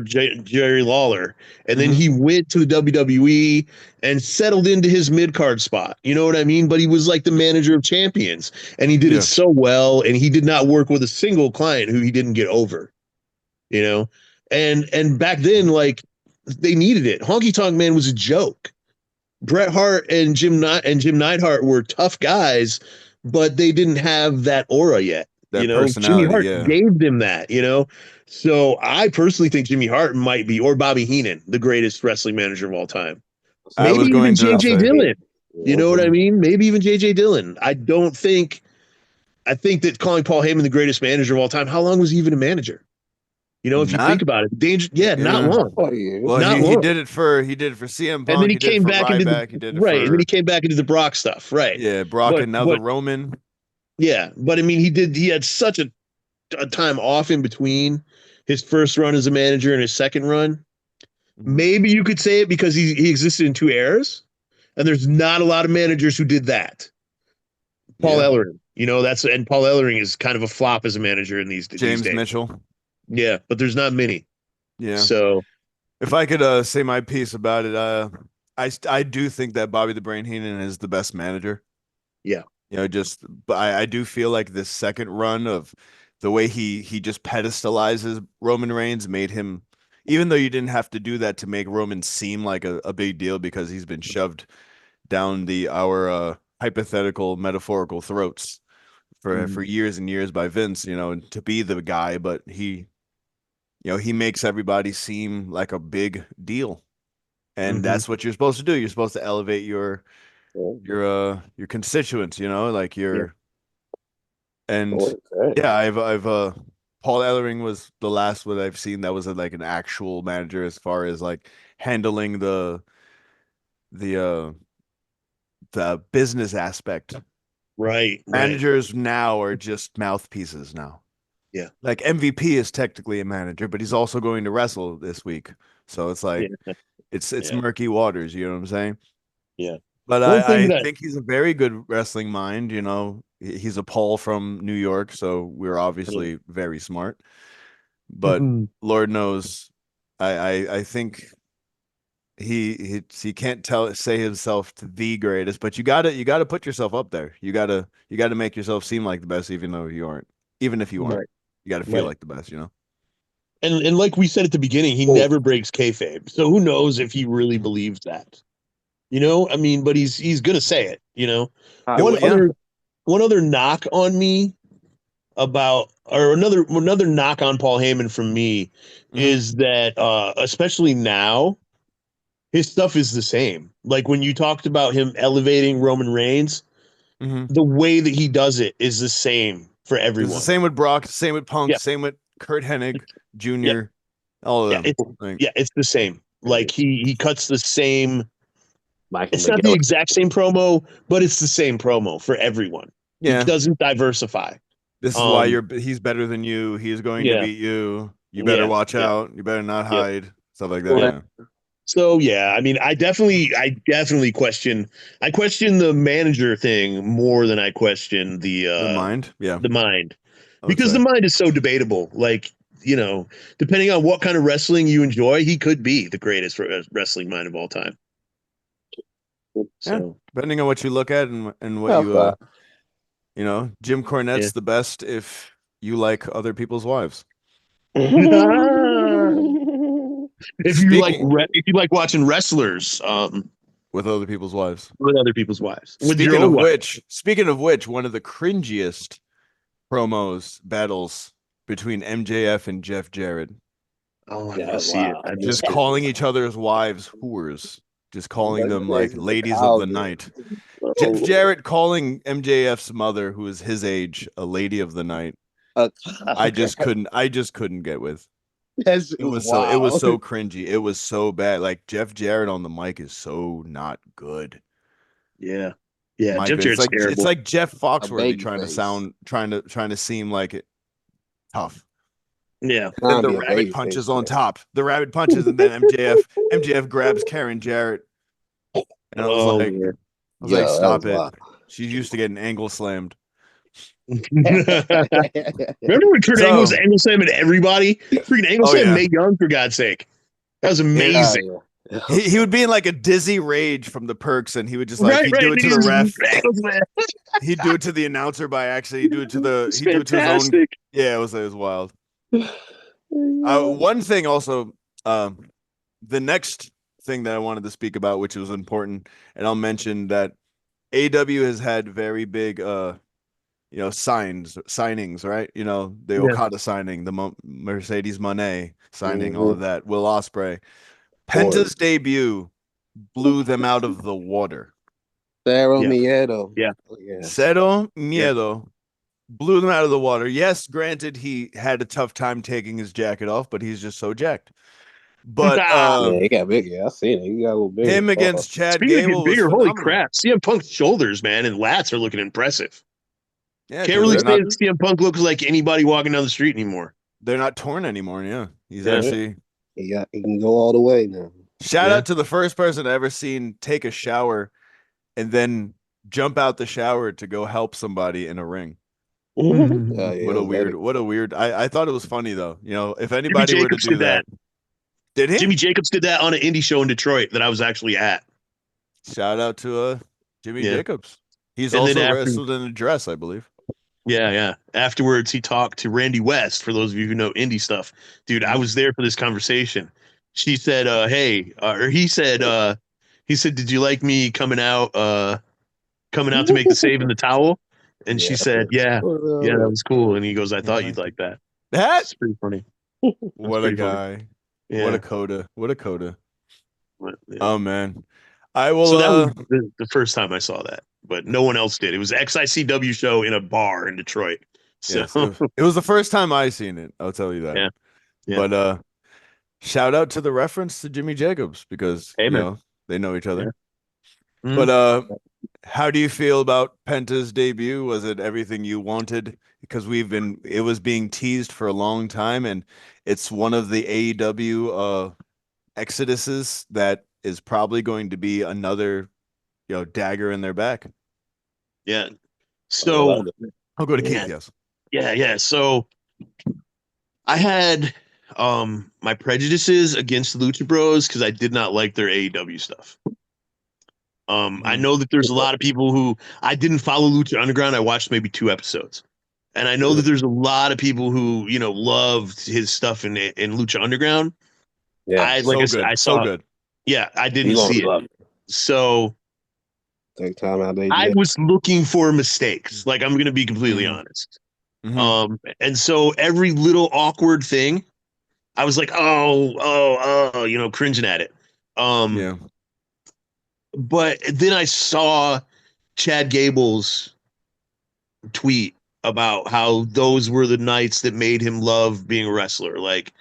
Jerry Lawler. And then he went to the WWE and settled into his mid-card spot. You know what I mean? But he was like the manager of champions, and he did it so well, and he did not work with a single client who he didn't get over. You know? And back then, like, they needed it. Honky Tonk Man was a joke. Bret Hart and Jim Neidhart were tough guys, but they didn't have that aura yet. That Jimmy Hart gave them that, you know? So I personally think Jimmy Hart might be, or Bobby Heenan, the greatest wrestling manager of all time. Maybe even J.J. Dillon. You know what I mean? Maybe even J.J. Dillon. I think that calling Paul Heyman the greatest manager of all time, how long was he even a manager? You know, if you think about it, not long. Well, he did it for CM Punk, and then he came back into and then he came back into the Brock stuff, right? Yeah, Brock and now the Roman. Yeah, but I mean, he had such a time off in between his first run as a manager and his second run. Maybe you could say it because he existed in two eras, and there's not a lot of managers who did that. Paul Ellering, you know, and Paul Ellering is kind of a flop as a manager in these James days. Mitchell. Yeah, but there's not many. Yeah. So if I could say my piece about it, I do think that Bobby the Brain Heenan is the best manager. Yeah. You know, but I do feel like this second run of the way he just pedestalizes Roman Reigns made him, even though you didn't have to do that to make Roman seem like a big deal because he's been shoved down our hypothetical metaphorical throats for years and years by Vince, you know, and to be the guy, but he makes everybody seem like a big deal. And that's what you're supposed to do. You're supposed to elevate your constituents, you know, like I've Paul Ellering was the last one I've seen that was like an actual manager as far as like handling the business aspect. Right. Managers now are just mouthpieces now. Yeah. Like MVP is technically a manager, but he's also going to wrestle this week. So it's like it's murky waters, you know what I'm saying? Yeah. But I think he's a very good wrestling mind, you know. He's a Paul from New York, so we're obviously very smart. But Lord knows I think he can't say himself to the greatest, but you gotta put yourself up there. You gotta make yourself seem like the best, even though you aren't. Even if you aren't, you gotta feel like the best, you know. And like we said at the beginning, he never breaks kayfabe. So who knows if he really believes that? You know, I mean, but he's gonna say it. You know, one other knock on me another knock on Paul Heyman from me is that especially now, his stuff is the same. Like when you talked about him elevating Roman Reigns, the way that he does it is the same for everyone. It's the same with Brock, same with Punk, same with Kurt Hennig Jr. All of them. It's the same. Like he cuts the same. It's not the exact same promo, but it's the same promo for everyone. Yeah. He doesn't diversify. This is why he's better than you. He is going to beat you. You better watch out. You better not hide. It's stuff like that. Yeah. So yeah, I mean, I definitely question. I question the manager thing more than I question The mind. Yeah. the mind, I would because the say. mind is so debatable. Like, depending on what kind of wrestling you enjoy, he could be the greatest wrestling mind of all time. Yeah. So Depending on what you look at and what How you far? Jim Cornette's Yeah. the best if you like other people's wives. Speaking if you like watching wrestlers, with other people's wives. with other people's wives, with your own wife. Speaking of which, one of the cringiest promos battles between MJF and Jeff Jarrett. Oh, I Yeah, must see it. wow. I Just missed it. calling each other's wives whores. Just calling them like That's ladies of the childish. night. Oh, Jeff Jarrett calling MJF's mother, who is his age, a lady of the night. I just couldn't get with. That shit was It was wild. so cringy. It was so bad. Like Jeff Jarrett on the mic is so not good. yeah, yeah. My Jeff goodness. Jarrett's terrible. It's like Jeff A Foxworthy baby trying to face. trying to seem like it tough. Yeah. Then Trying to the be a rabbit baby punches face, on man. top. The rabbit punches, and then MJF grabs Karen Jarrett. And Oh man. I was like, Yo, that stop was it. wild. She's used to getting angle slammed. Remember when Kurt Angle was angle slamming everybody? Freaking angle Oh, slam yeah. Mae Young, for God's sake. That was amazing. Yeah. He would be in like a dizzy rage from the perks, and he would just Right, he'd do it to the He's ref. angle slam. He'd do it to the announcer by accident. It's He'd do it to his own. fantastic. Yeah, it was wild. One thing also, the next thing that I wanted to speak about, which was important, and I'll mention that AW has had very big signings, right? The Okada signing, the Mercedes Moné signing, all of that. Will Ospreay. Penta's debut blew them out of the water. Cero Yeah. Miedo. Yeah. Cero Miedo blew them out of the water. Yes, granted, he had a tough time taking his jacket off, but he's just so jacked. But Yeah, he got big. Yeah, I seen it. He got a little bigger. him against Chad Speaking of Gable getting bigger, was holy phenomenal. crap. CM Punk's shoulders, man, and lats are looking impressive. Yeah, Can't really they're say that CM Punk looks like anybody walking down the street anymore. they're not torn anymore. Yeah, he's Yeah. actually. He can go all the way now. Shout Yeah. out to the first person I ever seen take a shower and then jump out the shower to go help somebody in a ring. Mhm. What a weird. I thought it was funny though. If anybody were to Jacobs do did that, did he? Jimmy Jacobs did that on an indie show in Detroit that I was actually at. Shout out to Jimmy Yeah. Jacobs. He's And then also after- wrestled in a dress, I believe. Yeah. Afterwards, he talked to Randy West. For those of you who know indie stuff, dude, I was there for this conversation. She said, "Hey," or he said, "Did you like me coming out to make the save in the towel?" And she said, "Yeah, that was cool." And he goes, "I thought you'd like that." That's pretty funny. What a pretty funny. guy. Yeah. What a coda. What a coda. Yeah. Oh man. I will So that was the first time I saw that, but no one else did. It was XICW show in a bar in Detroit. So yes, it was the first time I seen it. I'll tell you that. Yeah. But shout out to the reference to Jimmy Jacobs because Hey, man. they know each other. Mhm. But how do you feel about Penta's debut? Was it everything you wanted? Because it was being teased for a long time, and it's one of the AEW exoduses that is probably going to be another dagger in their back. Yeah. So I'll go to Yeah. Keith, yes. yeah. So I had my prejudices against the Lucha Bros because I did not like their AEW stuff. I know that there's a lot of people who I didn't follow Lucha Underground. I watched maybe 2 episodes. And I know that there's a lot of people who, loved his stuff in Lucha Underground. Yeah. I saw so good. Yeah, I didn't see it. So Take time out. I was looking for mistakes. Like, I'm going to be completely Mhm. honest. Mhm. And so every little awkward thing, I was like, cringing at it. Yeah. But then I saw Chad Gable's tweet about how those were the nights that made him love being a wrestler, like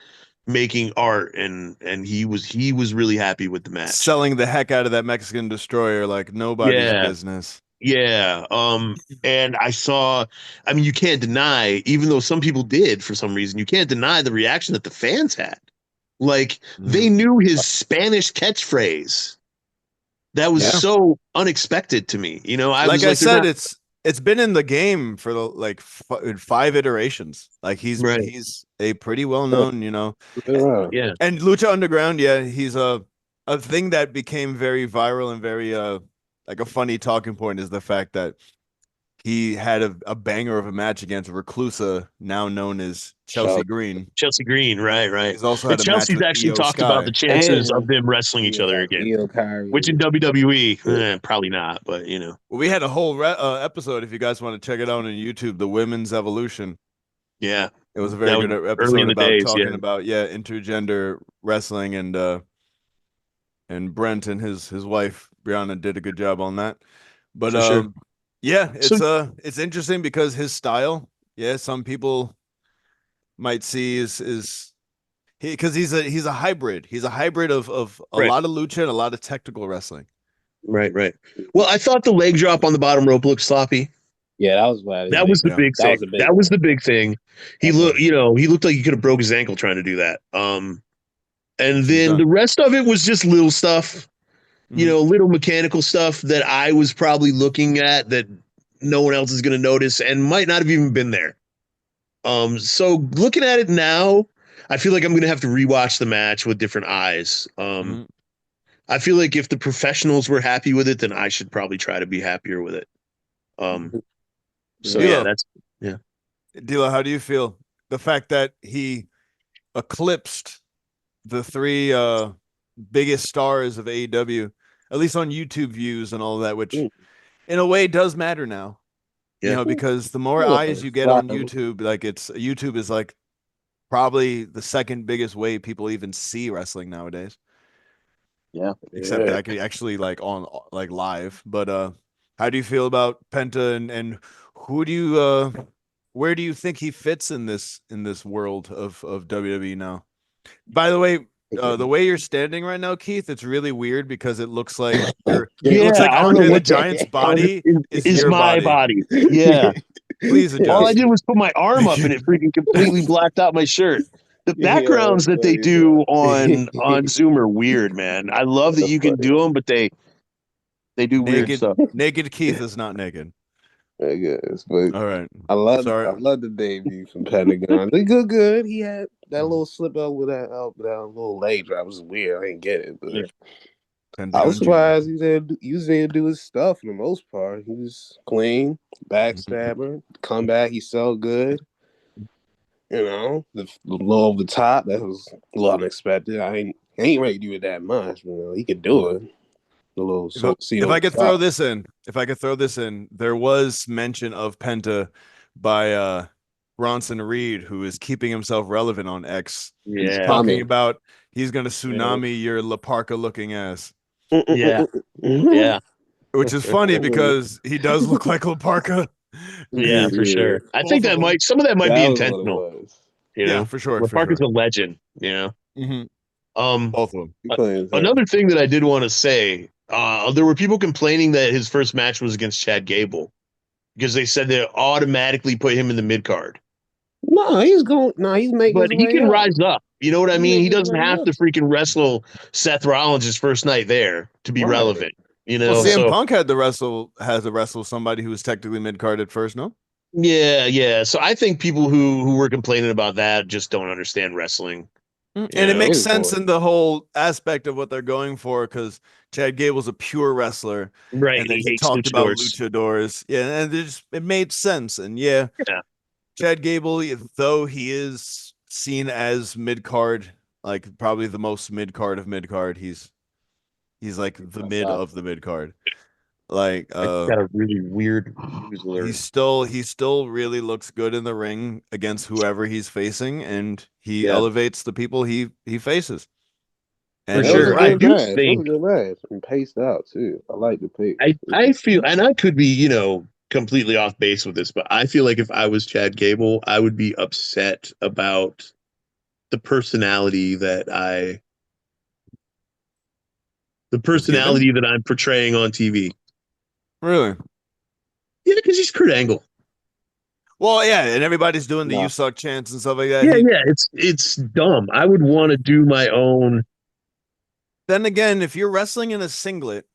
making art, and he was really happy with the match. Selling the heck out of that Mexican destroyer like nobody's business. Yeah. And you can't deny, even though some people did for some reason, you can't deny the reaction that the fans had. Like they knew his Spanish catchphrase. That was so unexpected to me. You know, I like was I like, said, it's been in the game for the like 5 iterations. Like he's a pretty well known, you know. yeah, And Lucha Underground, yeah, he's a thing that became very viral and very like a funny talking point is the fact that he had a banger of a match against Reclusa, now known as Chelsea Green. Chelsea Green, right. He's also And had a match Chelsea's with actually Io talked about Sky. the chances And of them wrestling each other again. Which in WWE, probably not, but you know. We had a whole episode, if you guys want to check it out on YouTube, the Women's Evolution. Yeah. It was a That very was good early episode in the about days, talking about intergender wrestling, and Brent and his wife Brianna did a good job on that. But For sure. yeah, So- it's interesting because his style, some people might see is because he's a hybrid. He's a hybrid of a Right. lot of lucha and a lot of technical wrestling. Right. Well, I thought the leg drop on the bottom rope looked sloppy. Yeah, that was bad. That was the big thing. That was the big thing. He looked, he looked like he could have broke his ankle trying to do that. And then the rest of it was just little stuff, little mechanical stuff that I was probably looking at that no one else is going to notice and might not have even been there. So looking at it now, I feel like I'm going to have to rewatch the match with different eyes. I feel like if the professionals were happy with it, then I should probably try to be happier with it. So yeah, that's Dilo, how do you feel? The fact that he eclipsed the 3 biggest stars of AEW, at least on YouTube views and all of that, which in a way does matter now. You know, because the more eyes you get on YouTube, like YouTube is like probably the second biggest way people even see wrestling nowadays. Yeah. Except that I could actually like on like live. But how do you feel about Penta and who do you where do you think he fits in this world of WWE now? By the way, the way you're standing right now, Keith, it's really weird because it looks like it looks like Andre the Giant's body is your my body. Yeah. Please adjust. All I did was put my arm up and it freaking completely blacked out my shirt. The backgrounds that they do on Zoom are weird, man. I love that you can do them, but they do weird stuff. Naked Keith is not naked. I guess, but all right. I love the debut from Pentagon. They good. He had that little slip up with that little leg drop. It was weird. I didn't get it, but I was surprised he didn't do his stuff for the most part. He was clean, backstabber, comeback. He sold good. You know, the low over the top, that was a little unexpected. I ain't ready to do it that much, but he could do it. The little if I could throw this in, there was mention of Penta by Bronson Reed, who is keeping himself relevant on X. Yeah. He's talking about he's gonna tsunami your La Parka looking ass. Yeah. Yeah. Which is funny because he does look like La Parka. Yeah, for sure. I think some of that might be intentional. You know? Yeah, for sure. Parker's a legend, you know. Both of them. Another thing that I did want to say, there were people complaining that his first match was against Chad Gable because they said they automatically put him in the mid card. He's making. But he can rise up. You know what I mean? He doesn't have to freaking wrestle Seth Rollins his first night there to be relevant. You know, well, CM Punk had to wrestle somebody who was technically mid card at first, no? Yeah. So I think people who were complaining about that just don't understand wrestling. And it makes sense in the whole aspect of what they're going for because Chad Gable's a pure wrestler, right? And then he talked about luchadors, and it made sense. And Chad Gable, though he is seen as mid card, like probably the most mid card of mid card, he's like the mid of the mid card. Like got a really weird he still really looks good in the ring against whoever he's facing, and he elevates the people he faces. And for sure, I do think it was a good match and paced out too. I like the pace. I feel, and I could be completely off base with this, but I feel like if I was Chad Gable, I would be upset about the personality that I'm portraying on TV. Really? Yeah, because he's Kurt Angle. Well, yeah, and everybody's doing the Nah. "you suck" chants and stuff like that. Yeah. It's dumb. I would want to do my own. Then again, if you're wrestling in a singlet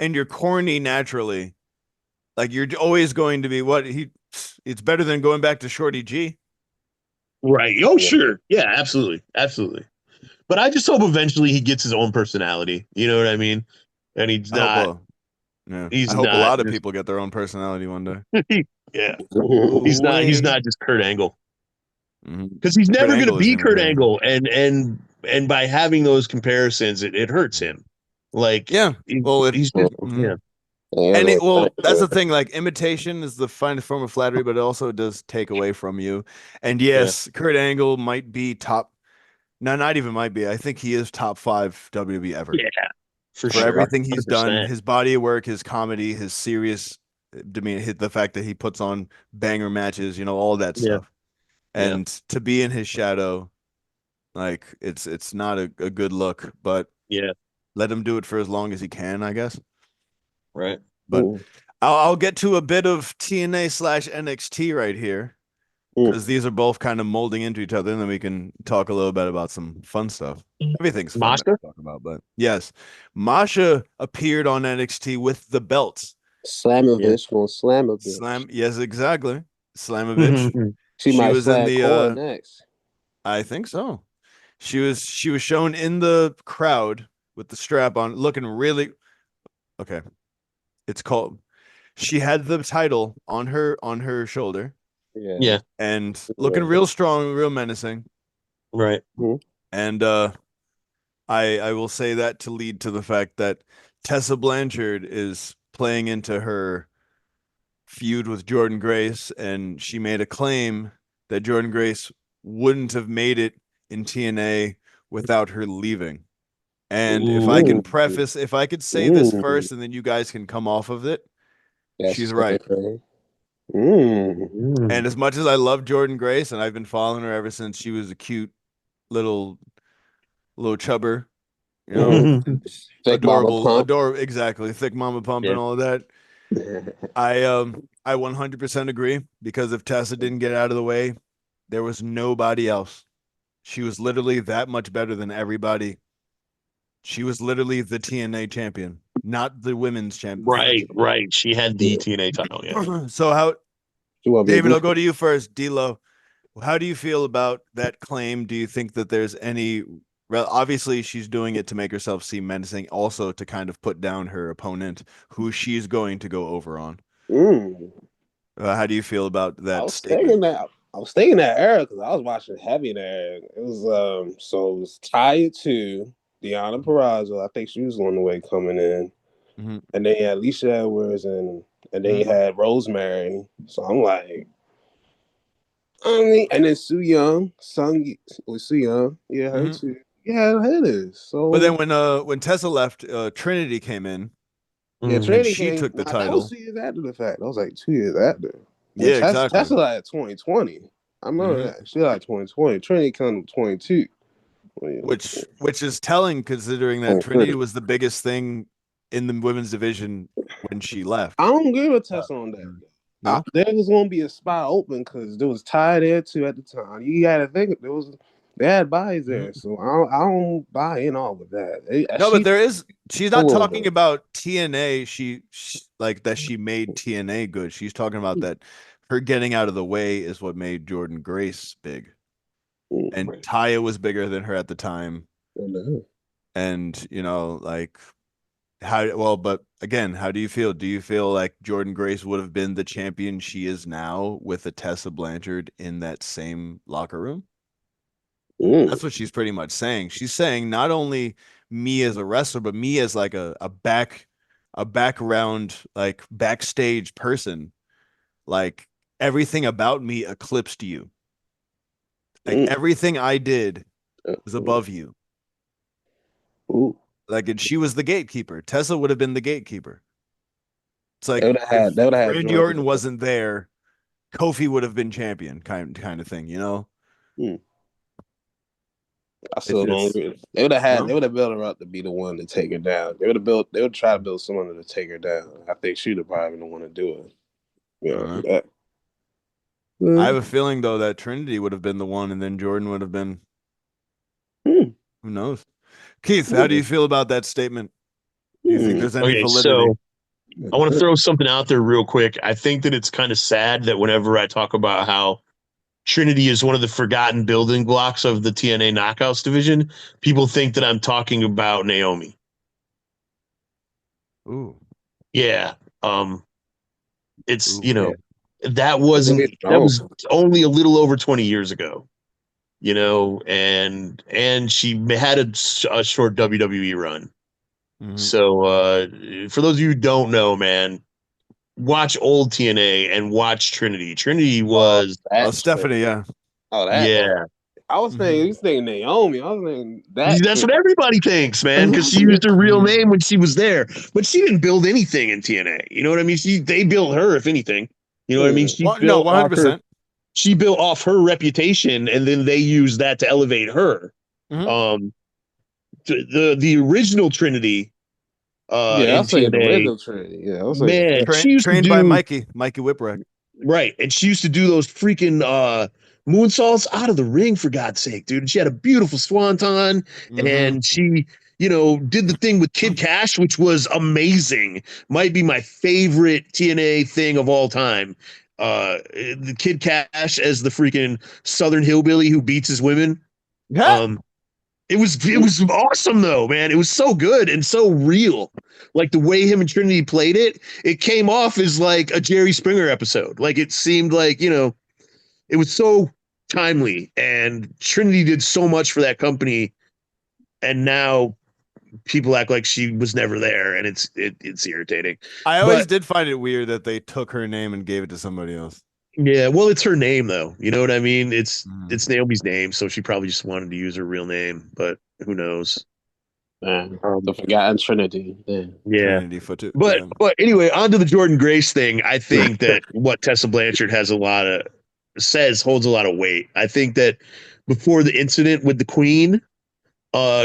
and you're corny naturally, like you're always going to be what he. It's better than going back to Shorty G. Right. Oh, sure. Yeah, absolutely. But I just hope eventually he gets his own personality. You know what I mean? And he's I hope. not. Yeah, I He's hope a not lot of just. people get their own personality one day. Yeah. He's not. He's Ooh-wee. not just Kurt Angle Mhm. because he's Kurt never going to Angle is be gonna be Kurt great. Angle, and by having those comparisons, it hurts him. Like Yeah. Well, he's just mhm. yeah. And it well, that's the thing. Like imitation is the finest form of flattery, but it also does take away from you. And Yeah. yes, Kurt Angle might be top. No, not even might be. I think he is top five WWE ever Yeah, for for sure. everything he's done. 100%. His body of work, his comedy, his serious demeanor, the fact that he puts on banger matches, all that Yeah. stuff. Yeah. And to be in his shadow, like it's not a good look. But Yeah. let him do it for as long as he can, I guess. Right. But I'll get to a bit of TNA/NXT right here because these are both kind of molding into each other, and then we can talk a little bit about some fun stuff. Everything's fun to Masha? talk about, but yes, Masha appeared on NXT with the belts. Yeah. Slamovich gonna slam a bitch. Slam, yes, exactly. Slamovich. She She might was in slam the Cora next. I think so. She was shown in the crowd with the strap on, looking really okay. It's called she had the title on her shoulder Yeah. Yeah. and looking real strong, real menacing. Right. And I will say that to lead to the fact that Tessa Blanchard is playing into her feud with Jordan Grace, and she made a claim that Jordan Grace wouldn't have made it in TNA without her leaving. And if I can Ooh. preface, if I could say this first, and then you guys can come off of it, she's That's right. Mm. And as much as I love Jordan Grace, and I've been following her ever since she was a cute little chubber, Thick mama pump. adorable, exactly, thick mama pump Yeah. and all of that. I 100% agree because if Tessa didn't get out of the way, there was nobody else. She was literally that much better than everybody. She was literally the TNA champion, not the women's champion. Right. She had the TNA title. Yeah. So how, She want to be a David? I'll goofy. go to you first. D'Lo, how do you feel about that claim? Do you think that there's any? Well, obviously, she's doing it to make herself seem menacing, also to kind of put down her opponent, who she's going to go over on. Mm. How do you feel about I that was statement? thinking that. I was thinking that era because I was watching Heavy there. It was so it was Taya 2, Deanna Purrazzo. I think she was on the way coming in. Mm-hmm. And then you had Alicia Edwards and then you had Rosemary. So I'm like, and then Sue Young, Sue Young, yeah, her too. Yeah, it is. So But then when Tessa left, Trinity came in yeah, and Trinity she came. took the That was title. 2 years after the fact. That was like 2 years after. When Yeah, exactly. Tesla at 2020. I remember that. She like 2020. Trinity come 22. Which is telling considering that Trinity 23. was the biggest thing in the women's division when she left. I don't agree with Tessa on that. No, There was gonna be a spot open because there was Ty there too at the time. You gotta think they had buys there, so I don't buy in all with that. no, but She there is. She's a not little talking bit. about TNA. She like that. She made TNA good. She's talking about that. Her getting out of the way is what made Jordan Grace big, and Taya was bigger than her at the time. And like how well, but again, how do you feel? Do you feel like Jordan Grace would have been the champion she is now with a Tessa Blanchard in that same locker room? That's what she's pretty much saying. She's saying not only me as a wrestler, but me as like a background, like backstage person. Like everything about me eclipsed you. Like everything I did was above you. Like, and she was the gatekeeper. Tessa would have been the gatekeeper. It's like if They would have had Randy Orton Jordan. wasn't there, Kofi would have been champion, kind of thing, I still don't agree. They would have built her up to be the one to take her down. They would try to build someone to take her down. I think she'd have probably been the one to do it. All right. That. I have a feeling though that Trinity would have been the one, and then Jordan would have been. Hmm. Who knows? Keith, how do you feel about that statement? Do you think there's any Okay, validity? so I want to throw something out there real quick. I think that it's kind of sad that whenever I talk about how Trinity is one of the forgotten building blocks of the TNA Knockouts division, people think that I'm talking about Naomi. Ooh. Yeah. It's, Ooh. that was only a little over 20 years ago, and she had a short WWE run. Mhm. So for those of you who don't know, man, watch old TNA and watch Trinity. Trinity was Stephanie, yeah. Oh, that. yeah. I was thinking, you thinking Naomi. I was thinking that. That's what everybody thinks, man, because she used her real name when she was there, but she didn't build anything in TNA. You know what I mean? They built her, if anything. You know what I mean? No, 100%. She built off her reputation, and then they used that to elevate her. Mhm. The original Trinity, Yeah, I'll in say the TNA, original Trinity. Yeah, I'll say man, she used to Trained do by Mikey Whipwreck. right, and she used to do those freaking moonsaults out of the ring, for God's sake, dude. And she had a beautiful swanton, and she, did the thing with Kid Cash, which was amazing. Might be my favorite TNA thing of all time. The Kid Cash as the freaking Southern hillbilly who beats his women. Yeah. It was awesome though, man. It was so good and so real. Like the way him and Trinity played it, it came off as like a Jerry Springer episode. Like it seemed like, it was so timely, and Trinity did so much for that company, and now people act like she was never there, and it's irritating. I always did find it weird that they took her name and gave it to somebody else. Yeah, well, it's her name though. You know what I mean? It's Naomi's name, so she probably just wanted to use her real name, but who knows? The forgotten Trinity. Yeah. Trinity for two. But anyway, on to the Jordan Grace thing. I think that what Tessa Blanchard holds a lot of weight. I think that before the incident with the Queen,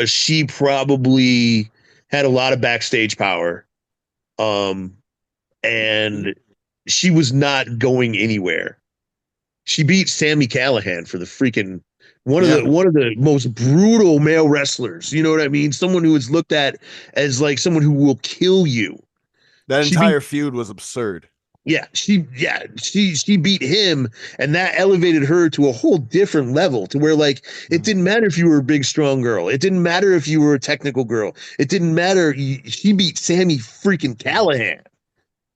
she probably had a lot of backstage power. And she was not going anywhere. She beat Sammy Callahan for the freaking one of the most brutal male wrestlers. You know what I mean? Someone who is looked at as like someone who will kill you. That entire feud was absurd. Yeah, she beat him, and that elevated her to a whole different level, to where like it didn't matter if you were a big strong girl, it didn't matter if you were a technical girl, it didn't matter. She beat Sammy freaking Callahan.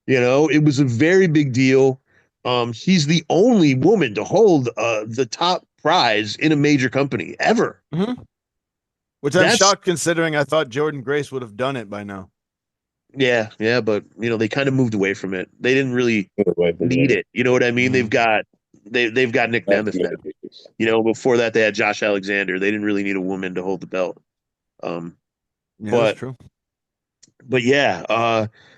It was a very big deal. She's the only woman to hold the top prize in a major company ever. Which I'm shocked considering I thought Jordan Grace would have done it by now. Yeah, but they kind of moved away from it. They didn't really need it. You know what I mean? They've got Nick Nemeth now. Before that they had Josh Alexander. They didn't really need a woman to hold the belt. That's true. But yeah,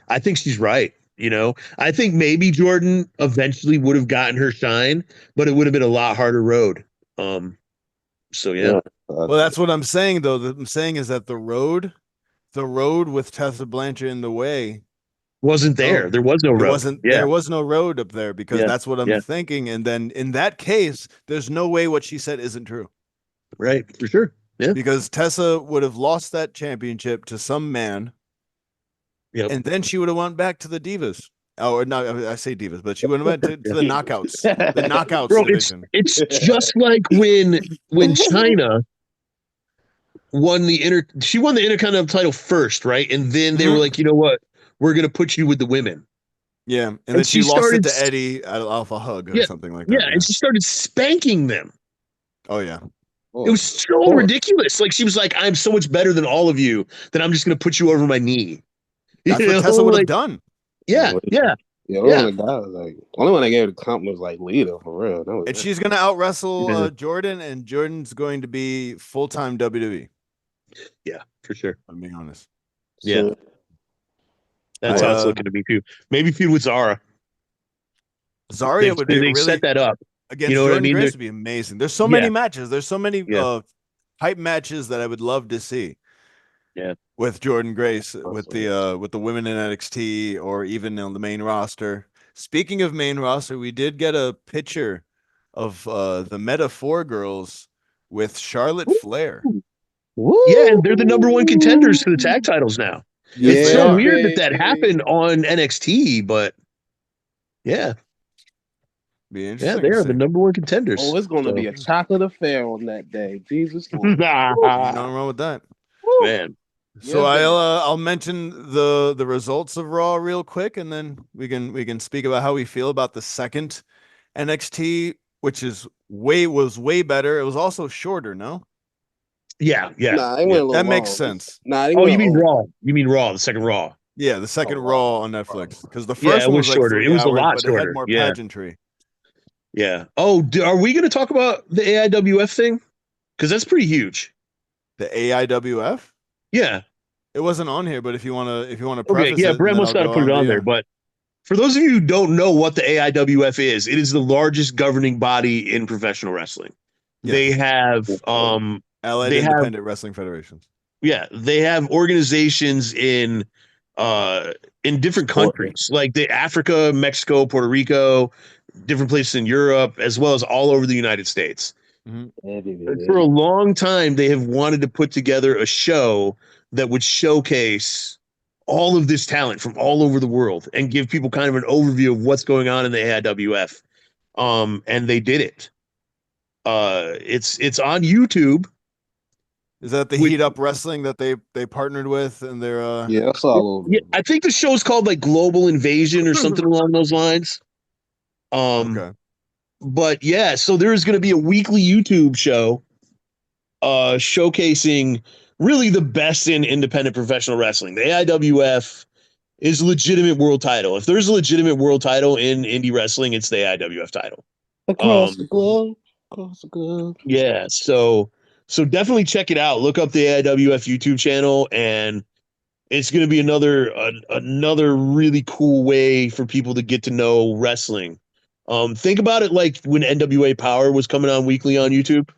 I think she's right. I think maybe Jordan eventually would have gotten her shine, but it would have been a lot harder road. So yeah. Well, that's what I'm saying though. What I'm saying is that the road with Tessa Blanchard in the way wasn't there. There was no road. There was no road up there because that's what I'm thinking. And then in that case, there's no way what she said isn't true. Right, for sure. Yeah. Because Tessa would have lost that championship to some man. Yep. And then she would have went back to the Divas. Oh, no, I say Divas, but she would have went to the Knockouts. The Knockouts division. It's just like when China won she won the Intercontinental title first, right? And then they were like, you know what? We're gonna put you with the women. Yeah, and then she lost it to Eddie off a hug or something like that. Yeah, and she started spanking them. Oh yeah. It was so ridiculous. Like she was like, I'm so much better than all of you that I'm just gonna put you over my knee. That's what Tessa would have done. Yeah. Only one that gave the compliment was like Lita for real. And she's gonna out wrestle Jordan, and Jordan's going to be full-time WWE. Yeah, for sure. I'm being honest. Yeah. That's how it's looking to me too. Maybe feud with Zara. Zaria would be really set that up against Jordan Grace would be amazing. There's so many matches. There's so many hype matches that I would love to see. Yeah. With Jordan Grace, with the women in NXT or even on the main roster. Speaking of main roster, we did get a picture of the Meta 4 girls with Charlotte Flair. Woo! Yeah, and they're the number one contenders for the tag titles now. Yes, It's they so are. weird that happened on NXT, but yeah, Be yeah, interesting they to are the see. number one contenders. Oh, it's gonna be a chocolate affair on that day. Jesus Lord. Ain't nothing wrong with that. Man, So Yes, I'll mention the results of Raw real quick, and then we can speak about how we feel about the second NXT, which was way better. It was also shorter, no? yeah, yeah. Nah, they yeah. went a little That makes long. sense. Nah, they Oh, went you mean over. Raw? You mean Raw? The second Raw? Yeah, the second Raw on Netflix, because the Yeah, first it one was was like shorter. It 3 was a hours, lot but it had shorter. more Yeah, pageantry. yeah. Oh, are we going to talk about the AIWF thing? Because that's pretty huge. The AIWF? Yeah. It wasn't on here, but if you wanna Okay. preface Yeah, it, and Brent then must I'll not have go put it on to on there. you. But for those of you who don't know what the AIWF is, it is the largest governing body in professional wrestling. They Yes. have Allied they have Independent Wrestling Federations. yeah, they have organizations in different countries, like the Africa, Mexico, Puerto Rico, different places in Europe, as well as all over the United States. For a long time, they have wanted to put together a show that would showcase all of this talent from all over the world and give people kind of an overview of what's going on in the AIWF. And they did it. It's on YouTube. Is that the Which, Heat Up Wrestling that they partnered with, and they're Yeah, that's all over. yeah, I think the show's called like Global Invasion or something along those lines. okay. But yeah, so there's going to be a weekly YouTube show showcasing really the best in independent professional wrestling. The AIWF is a legitimate world title. If there's a legitimate world title in indie wrestling, it's the AIWF title. Across the globe. Across the globe. Yeah, so definitely check it out. Look up the AIWF YouTube channel, and it's going to be another really cool way for people to get to know wrestling. Think about it like when NWA Power was coming on weekly on YouTube,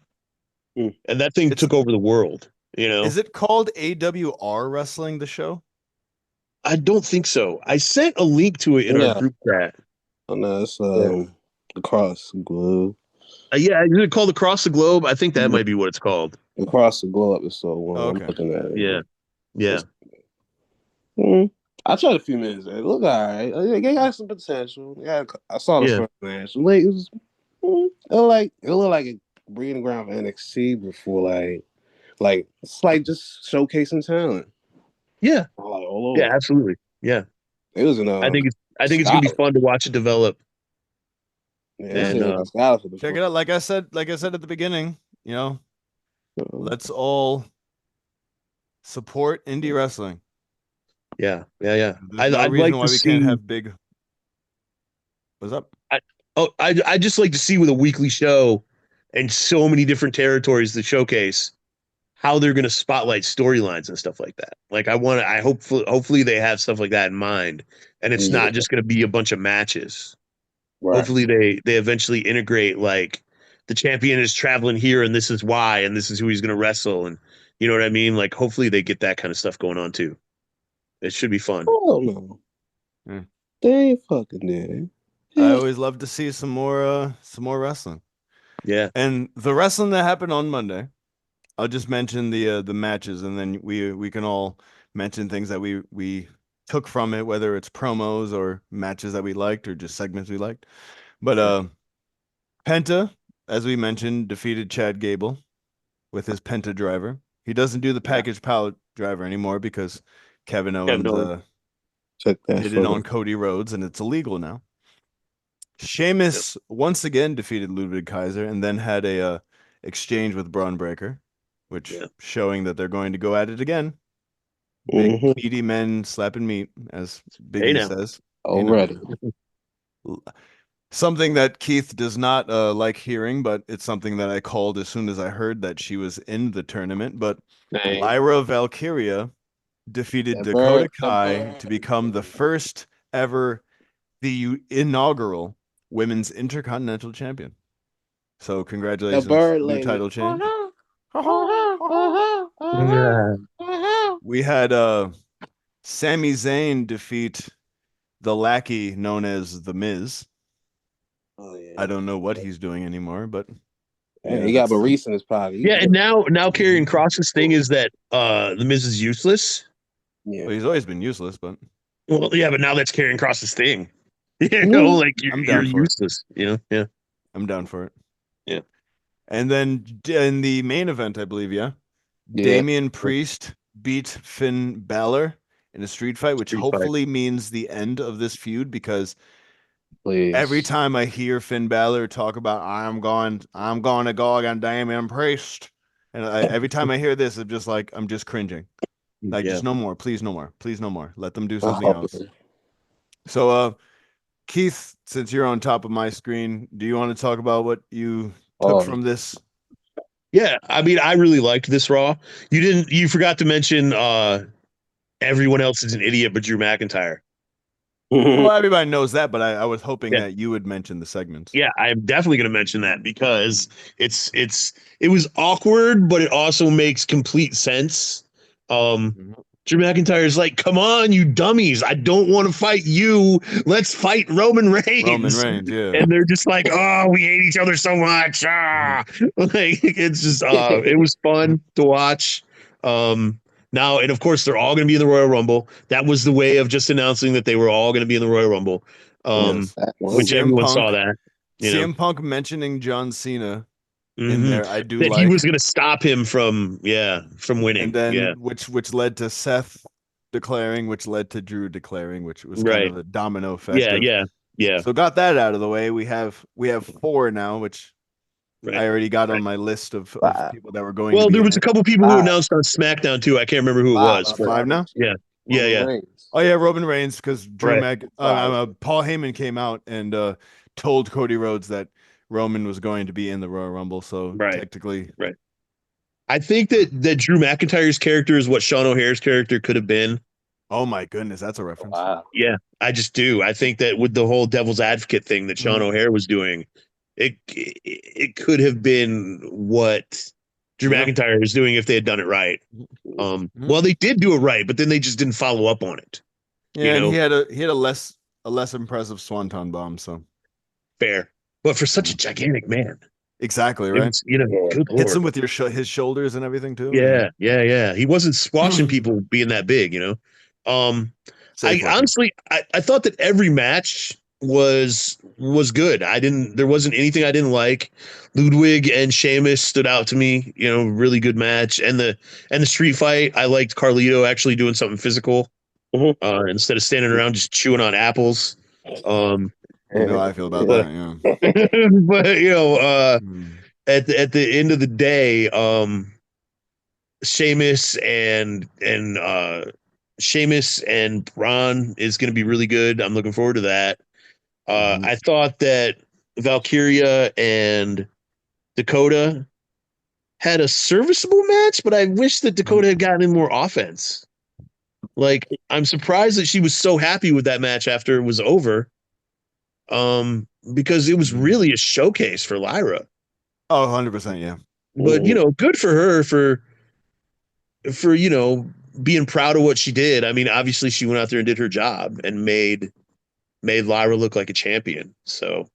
Hmm. and that thing It's took over the world. You know, Is it called AWR Wrestling, the show? I don't think so. I sent a link to it in our Yeah. group chat. Oh, no, it's Yeah. across the globe. Yeah, is it called Across the Globe? I think that might be what it's called. Across the globe is so one. Okay. I'm looking at it. Yeah, yeah, I tried a few minutes. It looked all right. They got some potential. Yeah, I saw the yeah. first match. Like, it looked like a breeding ground for NXT before like it's like just showcasing talent. Yeah, Like all yeah, over. absolutely. Yeah, It was in I think it's gonna be Scotland. fun to watch it develop. Yeah, it's And in Scotland for the Check it out. Like I said at the beginning, let's all support indie wrestling. yeah, yeah, yeah. There's no I'd reason like why to we can't see. have big. What's up? I just like to see with a weekly show and so many different territories to showcase how they're going to spotlight storylines and stuff like that. Like I hopefully they have stuff like that in mind, and it's Yeah. not just going to be a bunch of matches. Right. Hopefully they eventually integrate like the champion is traveling here and this is why and this is who he's going to wrestle, and you know what I mean. Like hopefully they get that kind of stuff going on too. It should be fun. Oh no. Yeah. They ain't fucking did. I always love to see some more wrestling. Yeah, And the wrestling that happened on Monday, I'll just mention the matches, and then we can all mention things that we took from it, whether it's promos or matches that we liked or just segments we liked. But Penta, as we mentioned, defeated Chad Gable with his Penta driver. He doesn't do the package pallet driver anymore because Kevin Owens Check that did it on Cody Rhodes, and it's illegal now. Sheamus once again defeated Ludwig Kaiser and then had a exchange with Braun Breaker, which showing that they're going to go at it again. Big meaty men slapping meat, as Biggie says. Already. Something that Keith does not like hearing, but it's something that I called as soon as I heard that she was in the tournament. But Lyra Valkyria defeated Dakota Kai to become the first ever, the inaugural women's intercontinental champion. So congratulations, new title change. We had Sami Zayn defeat the lackey known as The Miz. Oh yeah. I don't know what he's doing anymore, but Yeah, he got that's- Maurice in his pocket. Yeah, and now Karrion Kross's thing is that the Miz is useless. Yeah. well, he's always been useless, but Well, yeah, but now that's Karrion Kross's thing. You Mhm. know, like I'm you're down for it. useless. You know, yeah. I'm down for it. Yeah. And then in the main event, I believe, Yeah. Damian Priest beat Finn Balor in a street fight, which Street fight. hopefully means the end of this feud, because Please. every time I hear Finn Balor talk about I'm going to go against Damian Priest, and every time I hear this, I'm just cringing. Like, Yeah. just no more, please, no more, please, no more. Let them do something Oh, else. So, Keith, since you're on top of my screen, do you want to talk about what you took from this? Yeah, I mean, I really liked this Raw. You forgot to mention everyone else is an idiot but Drew McIntyre. Well, everybody knows that, but I was hoping Yeah. that you would mention the segments. Yeah, I'm definitely going to mention that because it was awkward, but it also makes complete sense. Drew McIntyre's like, "Come on, you dummies! I don't want to fight you. Let's fight Roman Reigns." Roman Reigns, yeah. And they're just like, "Oh, we hate each other so much." Like it's just it was fun to watch. Now, and of course, they're all going to be in the Royal Rumble. That was the way of just announcing that they were all going to be in the Royal Rumble. Yes. Which CM everyone Punk- saw that. You know, CM Punk mentioning John Cena in Mhm. there, I do that like. he was going to stop him from winning. And then yeah, which led to Seth declaring, which led to Drew declaring, which was Right. kind of a domino effect. yeah. So got that out of the way. We have 4 now, which Right. I already got on my list of people that were going. Well, to be there in was a it. couple people who announced on SmackDown too. I can't remember who it was. but- 5 now. Yeah. Oh yeah, Roman Reigns, because Drew Right. Paul Heyman came out and told Cody Rhodes that Roman was going to be in the Royal Rumble. So Right. technically, Right. I think that Drew McIntyre's character is what Sean O'Hare's character could have been. oh my goodness, that's a reference. Yeah, I just do. I think that with the whole devil's advocate thing that Sean O'Hare was doing, it could have been what Drew Yeah. McIntyre was doing if they had done it right. Well, they did do it right, but then they just didn't follow up on it. Yeah, and know? he had a less impressive swanton bomb. So Fair, but for such a gigantic man, exactly it right. was, good Hits him Lord. with his shoulders and everything too. Yeah. He wasn't squashing people being that big, Safe working. Honestly, I thought that every match was good. There wasn't anything I didn't like. Ludwig and Sheamus stood out to me, really good match. And the street fight, I liked Carlito actually doing something physical. Instead of standing around just chewing on apples. You know how I feel about that. Yeah. But Mm. at the end of the day, Sheamus and Braun is going to be really good. I'm looking forward to that. I thought that Valkyria and Dakota had a serviceable match, but I wish that Dakota had gotten in more offense. Like, I'm surprised that she was so happy with that match after it was over. Because it was really a showcase for Lyra. Oh, 100%, yeah. But good for her for being proud of what she did. I mean, obviously she went out there and did her job and made Lyra look like a champion. So,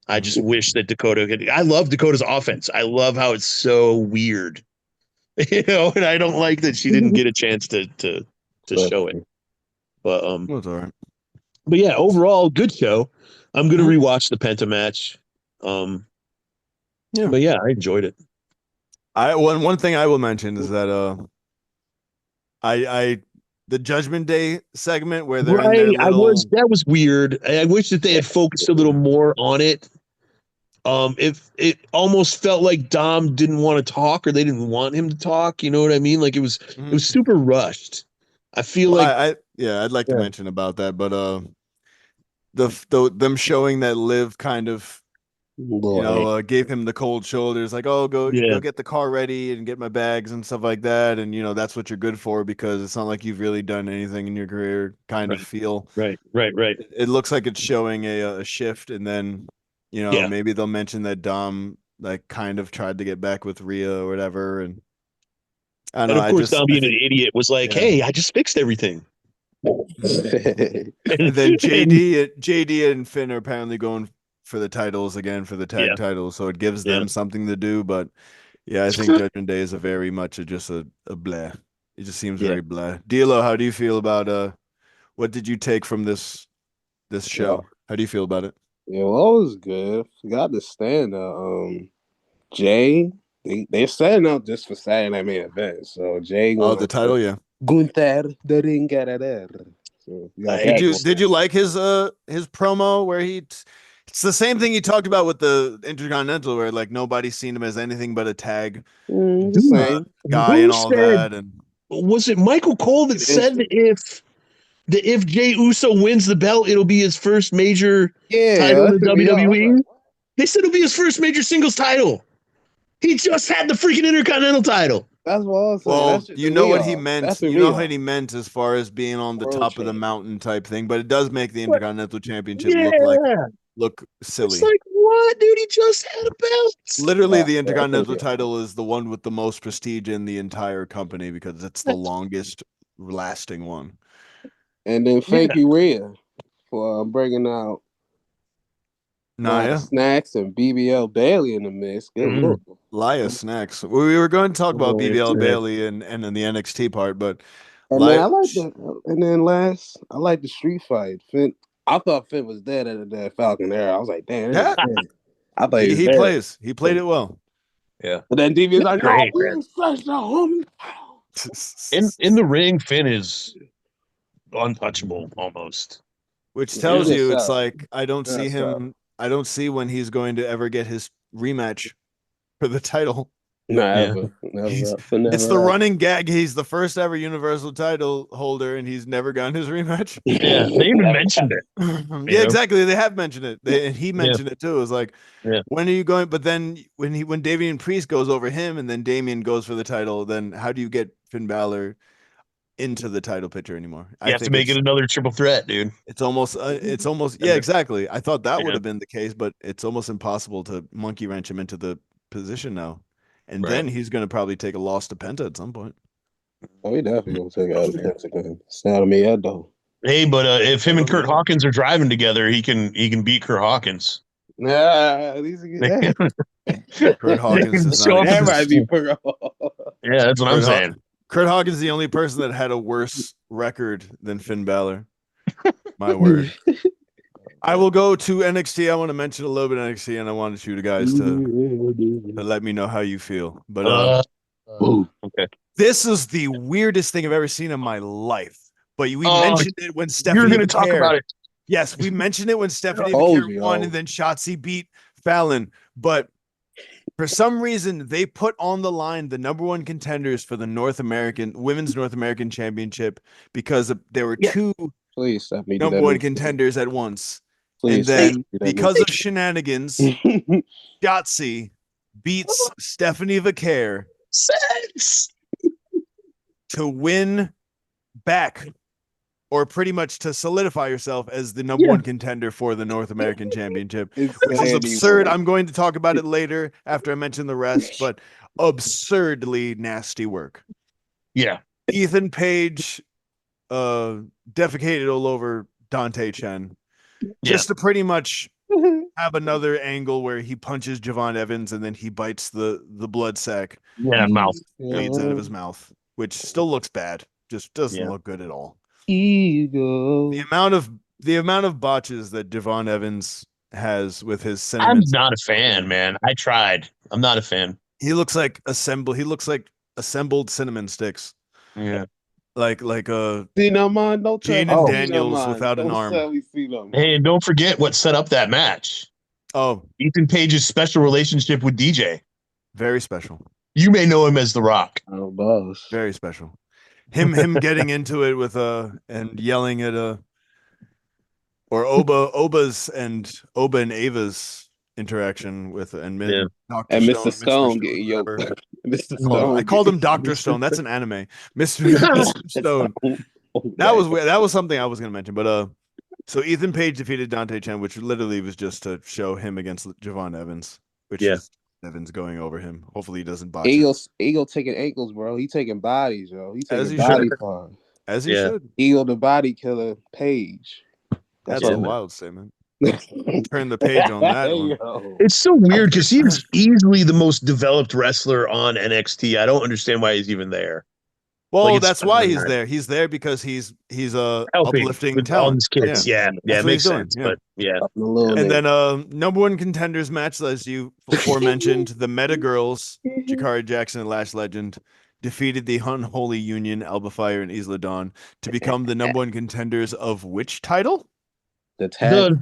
I just wish that I love Dakota's offense. I love how it's so weird. And I don't like that she didn't get a chance to show it. But Well, it's all right. But yeah, overall good show. I'm gonna rewatch the Penta match. Yeah. But yeah, I enjoyed it. One thing I will mention is that the Judgment Day segment where they're in their little... that was weird. I wish that they had focused a little more on it. If it almost felt like Dom didn't want to talk or they didn't want him to talk, you know what I mean? Like it was super rushed. I feel like I'd like to mention about that, but them showing that Liv kind of gave him the cold shoulders, like, oh, go get the car ready and get my bags and stuff like that, and that's what you're good for because it's not like you've really done anything in your career. Kind of feel right. It looks like it's showing a shift, and then maybe they'll mention that Dom like kind of tried to get back with Rhea or whatever, and I don't know. And of course, Dom being an idiot was like, "Hey, I just fixed everything." And then JD and Finn are apparently going for the titles again for the tag titles, so it gives them something to do. But yeah, I think Judgment Day is a very much just a blah. It just seems very blah. D'Lo, how do you feel about what did you take from this show? How do you feel about it? Yeah, well, it was good. Forgot to stand Jay. They're setting up just for Saturday Night Main Event. So Jay the title, yeah. Gunther the Ringerer. So did you like his promo where it's the same thing he talked about with the Intercontinental, where like nobody's seen him as anything but a tag guy and all that. And was it Michael Cole that said that if Jey Uso wins the belt, it'll be his first major title in the WWE? They said it'll be his first major singles title. He just had the freaking Intercontinental title. That's what I was saying. Well, you know what he meant. You know what he meant as far as being on the top of the mountain type thing, but it does make the Intercontinental Championship look silly. It's like, what, dude? He just had a belt. Literally, the Intercontinental title is the one with the most prestige in the entire company because it's the longest lasting one. And then thank you, Rhea, for bringing out Snacks and BBL Bailey in the mix. Good look. Laya Snacks. We were going to talk about BBL Bailey and in the NXT part, but and then I like that. And then last, I like the street fight. Finn, I thought Finn was dead at the Falcon era. I was like, damn. Yeah. I thought he plays. He played it well. Yeah. But then DB was like, no, homie. In the ring, Finn is untouchable almost. Which tells you it's like I don't see him. I don't see when he's going to ever get his rematch for the title. Never. It's the running gag. He's the first ever Universal title holder, and he's never gotten his rematch. Yeah, they even mentioned it. Yeah, exactly. They have mentioned it. And he mentioned it too. It was like, when are you going? But then when Damian Priest goes over him, and then Damian goes for the title, then how do you get Finn Balor into the title picture anymore? You have to make it another triple threat, dude. It's almost exactly. I thought that would have been the case, but it's almost impossible to monkey wrench him into the position now. And then he's going to probably take a loss to Penta at some point. Oh, he definitely going to take out Penta. It's not me yet, though. Hey, but if him and Kurt Hawkins are driving together, he can beat Kurt Hawkins. Nah, at least he can. Kurt Hawkins is not. That might be yeah, that's what I'm saying. Kurt Hawkins is the only person that had a worse record than Finn Balor. My word. I will go to NXT. I want to mention a little bit of NXT, and I wanted you guys to let me know how you feel. But okay, this is the weirdest thing I've ever seen in my life. But we mentioned it when Stephanie. You're going to talk about it. Yes, we mentioned it when Stephanie Vaquer won, and then Shotzi beat Fallon. But for some reason, they put on the line the number one contenders for the Women's North American Championship because there were two number one contenders at once. And then because of shenanigans, Shotzi beats Stephanie Vaquer to win back, or pretty much to solidify yourself as the number one contender for the North American Championship, which is absurd. I'm going to talk about it later after I mention the rest, but absurdly nasty work. Yeah. Ethan Page defecated all over Dante Chen just to pretty much have another angle where he punches Javon Evans and then he bites the blood sac. Mouth. Bleeds out of his mouth, which still looks bad. Just doesn't look good at all. Ego. The amount of botches that Javon Evans has with his cinnamon. I'm not a fan, man. I tried. I'm not a fan. He looks like assembled cinnamon sticks. Yeah. Like Gene and Daniels without an arm. Hey, and don't forget what set up that match. Oh, Ethan Page's special relationship with DJ. Very special. You may know him as The Rock. Oh, boss. Very special. Him getting into it with and yelling at or Oba and Ava's interaction with Mr. Stone getting yoked. Mr. Stone. I called him Dr. Stone. That's an anime. Mr. Stone. That was weird. That was something I was going to mention. But so Ethan Page defeated Dante Chen, which literally was just to show him against Javon Evans, which is Evans going over him. Hopefully he doesn't botch Eagle taking ankles, bro. He taking bodies, yo. He taking body parts. As he Yeah. should. Ego the body killer Page. That's Yeah, a man. wild statement. Turn the page on that one. Yo. It's so weird because he's easily the most developed wrestler on NXT. I don't understand why he's even there. Well, Like, it's that's why he's there. He's there because he's helping uplifting with all talent. these kids. Yeah, That's it what makes he's doing, sense. yeah. But yeah, A little And bit. then number one contenders match, as you aforementioned, the Meta Girls, Jakari Jackson and Lash Legend, defeated the Unholy Union, Alba Fire and Isla Dawn, to become the number one contenders of which title? The tag.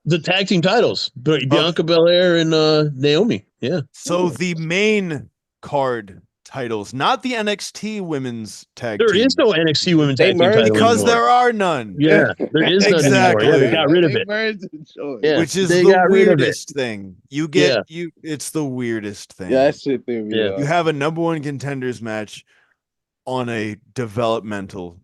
the tag team titles, Bianca Belair and Naomi. Yeah, So the main card titles, not the NXT women's tag there team. is no NXT women's They tag team merged title Because anymore. there are none. Yeah, there is none anymore. Yeah, they got rid of it. Yeah, Which is they the got rid of it. weirdest thing. You get it's the weirdest thing. Yeah, that shit threw me Yeah. off. You have a number one contenders match on a developmental.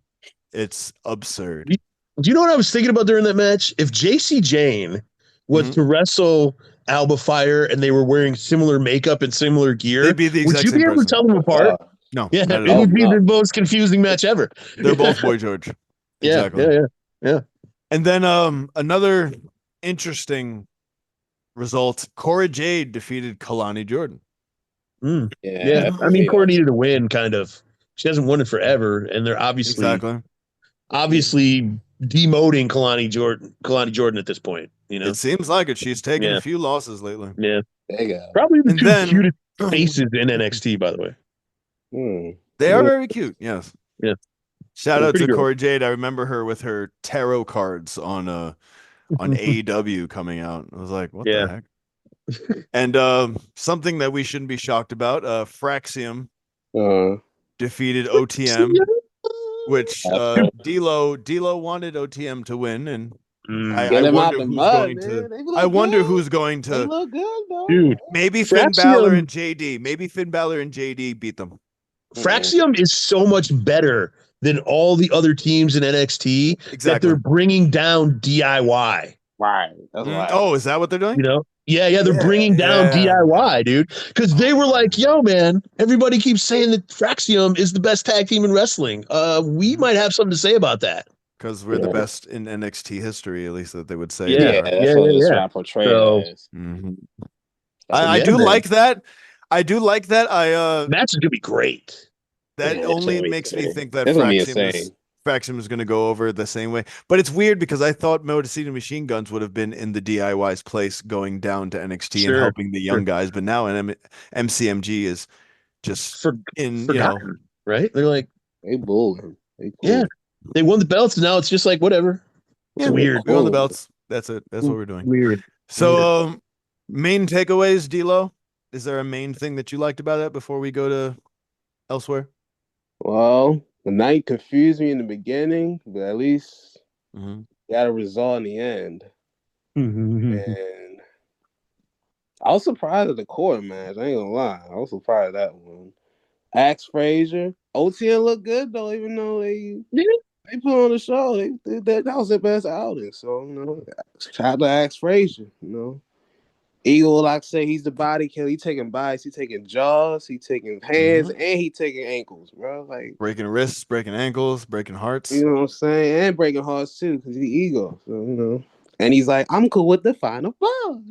It's absurd. Do you know what I was thinking about during that match? If JC Jane was to wrestle Alba Fire and they were wearing similar makeup and similar gear, They'd be the would exact you same be able to person. tell them apart? No, Yeah, not it at all. would be No. the most confusing match ever. They're both Boy George. Exactly. Yeah. And then another interesting result: Cora Jade defeated Kalani Jordan. Yeah. I mean, Cora needed a win, kind of. She hasn't won it forever, and they're obviously demoting Kalani Jordan at this point. You know, It seems like it. She's taken a few losses lately. Yeah, There you go. probably the And two then- cutest faces in NXT, by the way. They are very cute. Yes. Yeah. Shout They're out to pretty girls. Cora Jade. I remember her with her tarot cards on AEW coming out. I was like, what Yeah. the heck? And something that we shouldn't be shocked about, Fraxium defeated OTM, which D'Lo wanted OTM to win, and I wonder who's going to. I wonder who's going They to. look good though. Dude, Maybe Finn Balor and JD. Maybe Finn Balor and JD beat them. Fraxium is so much better than all the other teams in NXT that Exactly. they're bringing down DIY. Right. That's right. Oh, is that what they're doing? You know? Yeah, they're bringing down DIY, dude. Because they were like, yo, man, everybody keeps saying that Fraxium is the best tag team in wrestling. We might have something to say about that. Because we're the best in NXT history, at least that they would say. Yeah, that's what it's trying to portray So- as. I do like that. I do like that. Match is gonna be great. That only makes me think that It's gonna be insane. Fraxium is going to go over the same way. But it's weird because I thought Motor City Machine Guns would have been in the DIY's place going down to NXT and helping the young guys. But now MCMG is just forgotten, right? They're like, they bullying. They cool. yeah, they won the belts, and now it's just like whatever. It's weird. We won the belts. That's it. That's what we're doing. Weird. So, main takeaways, D'Lo. Is there a main thing that you liked about that before we go to elsewhere? The night confused me in the beginning, but at least got a result in the end. And I was surprised at the core match. I ain't gonna lie. I was surprised at that one. Axe Frazier. OTN looked good though, even though they put on the show. That was their best outing. So, shout out to Axe Frazier, Eagle, like I say, he's the body killer. He taking bodies, he taking jaws, he taking hands, and he taking ankles, bro. Like breaking wrists, breaking ankles, breaking hearts. You know what I'm saying? And breaking hearts too, because he's Eagle. So, And he's like, I'm cool with the final boss.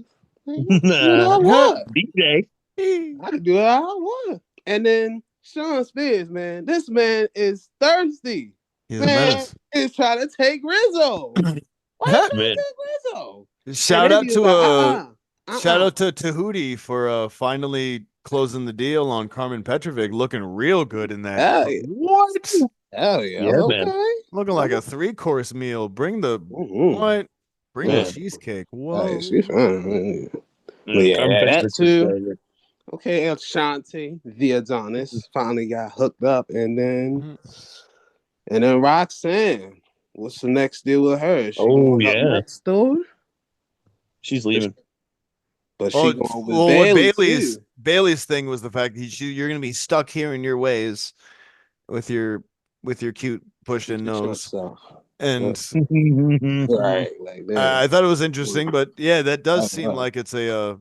DJ. I can do it all I want. And then Sean Spears, man, this man is thirsty. He's a menace. He's trying to take Rizzo. Why you trying to take Rizzo? Shout out to Shout out to Tahuti for finally closing the deal on Carmen Petrovic, looking real good in that. What? Hell yeah, man. Looking like a 3-course meal. Bring the what? Bring the cheesecake. Whoa. She's fine. That too. Okay, El Shanti, the Adonis, finally got hooked up, and then Roxanne. What's the next deal with her? She going up next door? She's leaving. But she going with Bailey's thing was the fact that you're going to be stuck here in your ways with your cute pushed in nose. And right, I thought it was interesting, but yeah, that does seem like it's the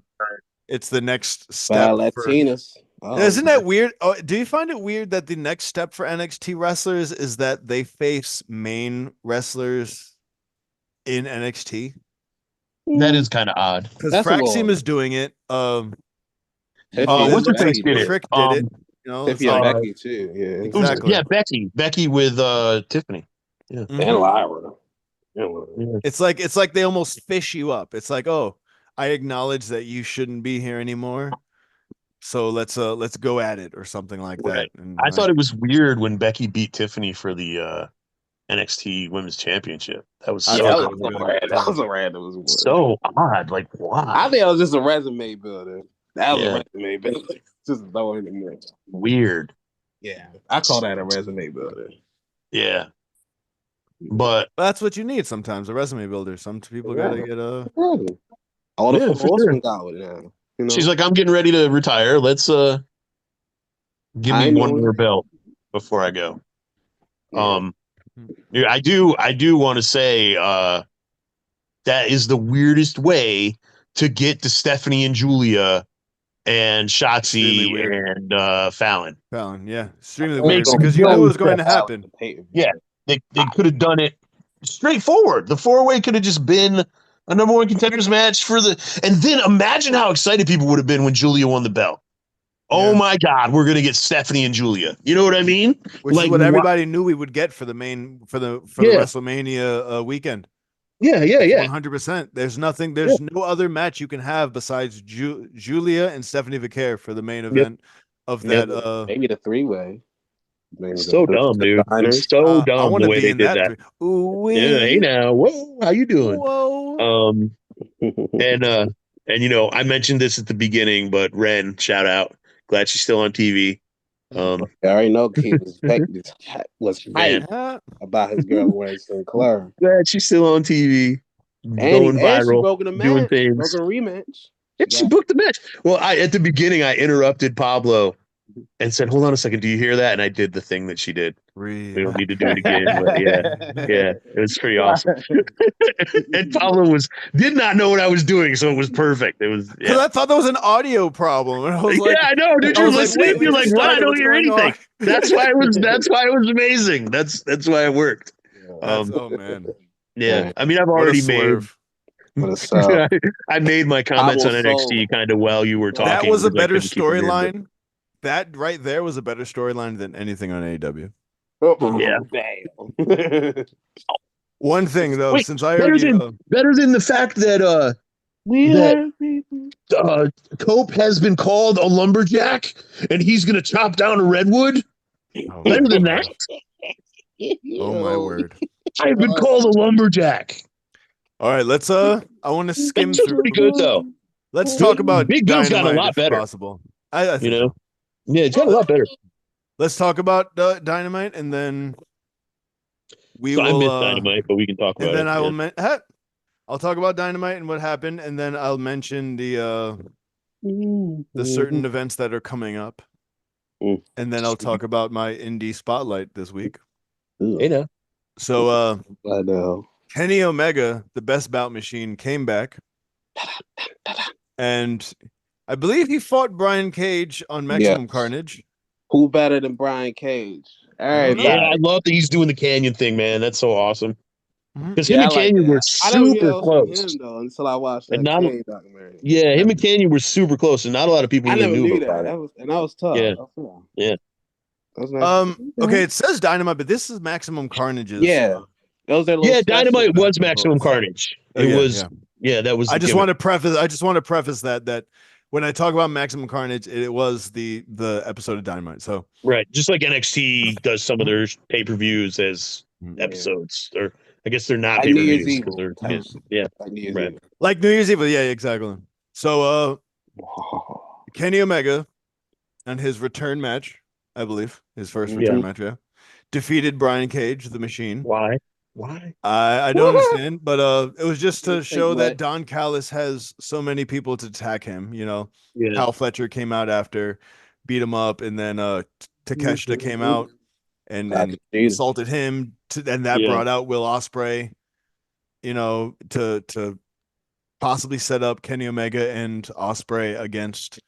next step. Latinas. Oh, Isn't that weird? Oh, do you find it weird that the next step for NXT wrestlers is that they face main wrestlers in NXT? That is kind of odd. Because That's a Fraxim little. is doing it. Tiffy It What's her looks like face Becky did did it? Trick did it. You know, it's Tiffy and like uh, Becky too. Yeah. It was, exactly. Becky with Tiffany. Yeah. And Mhm. Lyra. Yeah. Yeah. It's like they almost fish you up. It's like, oh, I acknowledge that you shouldn't be here anymore. So let's go at it or something like that. Right. And I thought like, it was weird when Becky beat Tiffany for the NXT Women's Championship. That was I Yeah, so thought that that was was so good. random. That was a random as well. so odd. Like, I why? think it was just a resume builder. That was Yeah. a resume builder. Just throwing it in there. Weird. Yeah, I call that a resume builder. Yeah. But That's what you need sometimes, a resume builder. Some people gotta get a All the Yeah, four for horsemen got it now. You know, she's like, I'm getting ready to retire. Let's give I me ain't one doing more it. belt before I go. Yeah. Yeah, I do want to say that is the weirdest way to get to Stephanie and Julia and Extremely Shotzi weird. and Fallon. Fallon, yeah, extremely weird Makes because you knew it no was going to sense. happen. Yeah, they could have done it straightforward. The 4-way could have just been a number one contenders match for the, and then imagine how excited people would have been when Julia won the belt. Oh Yeah. my God, we're gonna get Stephanie and Julia. You know what I mean? Which Like, is what everybody knew we would get for the Yeah. WrestleMania weekend. Yeah, 100%. There's nothing. There's no other match you can have besides Julia and Stephanie Vicaire for the main event of Yep. that. Maybe the three-way. Maybe It's so dumb, dude. Diners. It's so I dumb want the to way be they in did that. that. Ooh, Yeah, hey now, whoa, how you doing? whoa. And you know, I mentioned this at the beginning, but Ren, shout out. Glad she's still on TV. I already know he was Man, hyped Yeah. about his girl wearing Sinclair. glad she's still on TV, going And she viral, broke in a doing match. things. Broke a rematch. Yeah, she booked the match. Well, at the beginning I interrupted Pablo and said, "Hold on a second, do you hear that?" And I did the thing that she did. We don't need to do it again, but yeah, it was pretty awesome. And Pablo did not know what I was doing, so it was perfect. It was Because I thought that was an audio problem, and I was like, yeah, I know, dude. I You're was like, listening. wait, we You're just like, what? I started. don't What's hear going anything. on? That's why it was. That's why it was amazing. That's why it worked. Oh man, Yeah. I mean, I've what a already swerve. But it's I made my comments on Pablo NXT Soul. kind of while you were talking. That was a because I better couldn't keep them in, but- storyline. That right there was a better storyline than anything on AEW. Yeah. Damn. One thing though, Wait, since I heard you, better than the fact that Cope has been called a lumberjack and he's gonna chop down a redwood. oh, Better than my that. God. Oh my word! I've been called a lumberjack. All right, let's. I want to skim That's through. pretty good though. Let's talk about Big Bill's got a Dynamite lot if better. possible. I think You know? so. Yeah, it's got a lot better. Let's talk about Dynamite, and then we So I will. missed Dynamite, but we can talk And about then it. I Yeah. will. I'll talk about Dynamite and what happened, and then I'll mention the certain events that are coming up, and then I'll talk about my indie spotlight this week. Hey now. So, I know. Kenny Omega, the best bout machine, came back, and I believe he fought Brian Cage on Maximum Carnage. Who better than Brian Cage? Everybody. Yeah, I love that he's doing the Canyon thing, man. That's so awesome. Because him Yeah, and I like Canyon that. were I never knew super that was from close. him though until I watched And that not- Kane documentary. Yeah, him and Canyon were super close, and not a lot of people I really never knew knew about that. it. That was tough. Yeah. Yeah. That was nice. Okay, it says Dynamite, but this is Maximum Carnage's. Yeah. Those are Yeah, Dynamite was Maximum Carnage. It was. Yeah, that was. I just want to preface that when I talk about Maximum Carnage, it was the episode of Dynamite. So right, just like NXT does some of their pay-per-views as episodes, or I guess they're not Like New Year's pay-per-views Eve. because they're yeah, Like New Year's right. Eve. like New Year's Eve, yeah, exactly. So Kenny Omega and his return match, I believe, his first return match, defeated Brian Cage, the Machine. Why? I don't understand, but it was just to show that Don Callis has so many people to attack him. You know, Kyle Fletcher came out after, beat him up, and then Takeshita came out and assaulted him, and that brought out Will Ospreay. You know, to possibly set up Kenny Omega and Ospreay against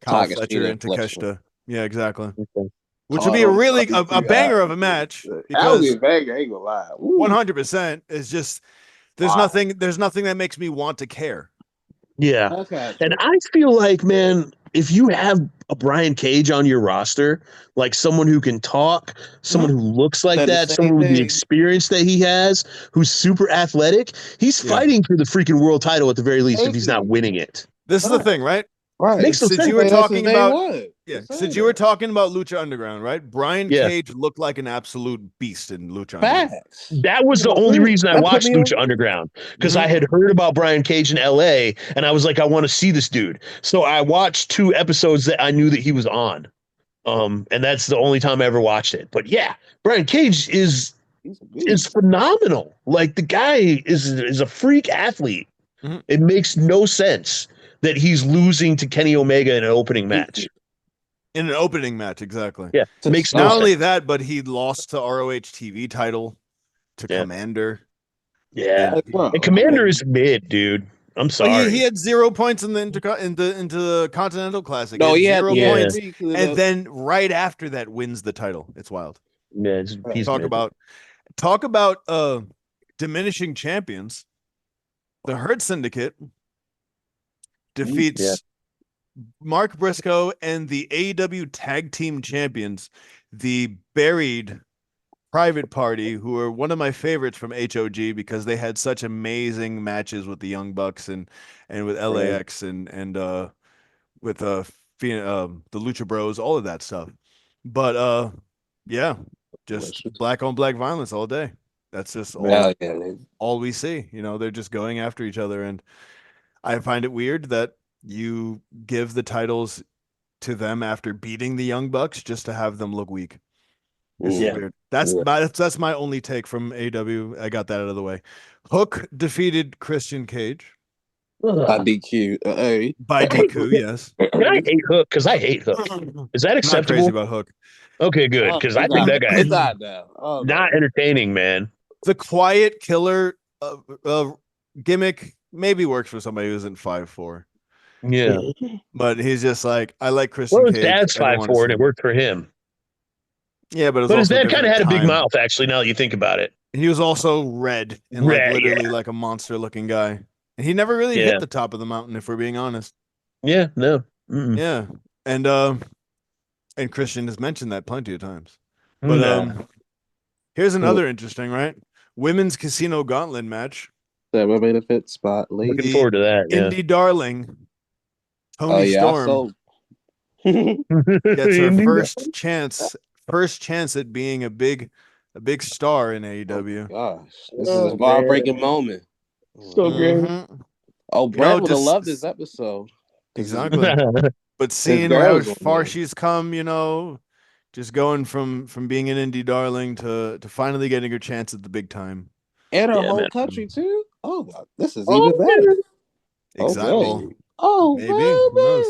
Kyle Takeshita Fletcher and Fletcher. Takeshita. Yeah, exactly. Okay. Which would be a Cardinals, really a barbecue banger guy. of a match That would because be a banger. I ain't gonna lie. Ooh. 100% is just there's Wow. nothing that makes me want to care. Yeah. Okay. And I feel like, man, if you have a Brian Cage on your roster, like someone who can talk, someone who looks like Said the that, same someone with the thing. experience that he has, who's super athletic, he's Yeah. fighting for the freaking world title at the very least if Thank he's you. not winning it. This is the thing, right? Right. Makes no Since sense. you were That's since talking day about one. yeah, Just saying since you were that. talking about Lucha Underground, right? Brian Yeah. Cage looked like an absolute beast in Lucha Underground. Facts. That was the only reason I That put watched me on- Lucha Underground, because I Mhm. had heard about Brian Cage in LA and I was like, I want to see this dude. So I watched 2 episodes that I knew that he was on. And that's the only time I ever watched it. But yeah, Brian Cage is He's a beast. phenomenal. Like the guy is a freak athlete. Mhm. It makes no sense that he's losing to Kenny Omega in an opening match. In an opening match, exactly. Yeah, To makes no Not sense. only that, but he lost to ROH TV title to Yeah. Commander. Yeah, Like, bro, and Commander is mid, dude. I'm Well, sorry. he had 0 points in the into the Continental Classic. No, he had 0 yeah. points, three 'cause of and the- then right after that wins the title. It's wild. Yeah, he's Talk mid. about diminishing champions. The Hurt Syndicate defeats Mark Briscoe and the AEW Tag Team Champions, the Buried Private Party, who are one of my favorites from HOG because they had such amazing matches with the Young Bucks and with LAX and with the Lucha Bros, all of that stuff. But yeah, just black on black violence all day. That's just all we see. You know, they're just going after each other, and I find it weird that you give the titles to them after beating the Young Bucks just to have them look weak. It's weird. That's my only take from AW. I got that out of the way. Hook defeated Christian Cage By DQ. by DQ. Yes, Can I hate Hook? Because I hate Hook. Is that I'm not acceptable? crazy about Hook. Okay, good. Because I think that guy It's is not now. Oh, not entertaining, man. The quiet killer gimmick maybe works for somebody who isn't 5'4", Yeah. but he's just like, I like Christian Well, his Cage. dad's I don't wanna 5'4", see and it him. worked for him. Yeah, but But his dad kind kind of had a big mouth, actually. Now that you think about it. He was also red and Red, literally like a monster looking guy. And he never really hit the top of the mountain, if we're being honest. Yeah, no. Mm-mm. Yeah. And Christian has mentioned that plenty of times. But No. here's another interesting, right? Women's Casino Gauntlet match. That benefit spot. Looking forward to that. Yeah. Indie darling Tony Oh yeah, Storm gets her Indie first chance at being a big star in AEW. Gosh, this is a bar-breaking moment. So great. Mhm. Oh, Brett would have just- loved this episode. Exactly. But seeing girls how on far there. she's come, you know, just going from being an indie darling to finally getting her chance at the big time. And her Yeah, whole man. country too. Oh, this is Oh, even better. Exactly. Okay. Oh, Maybe. Who knows?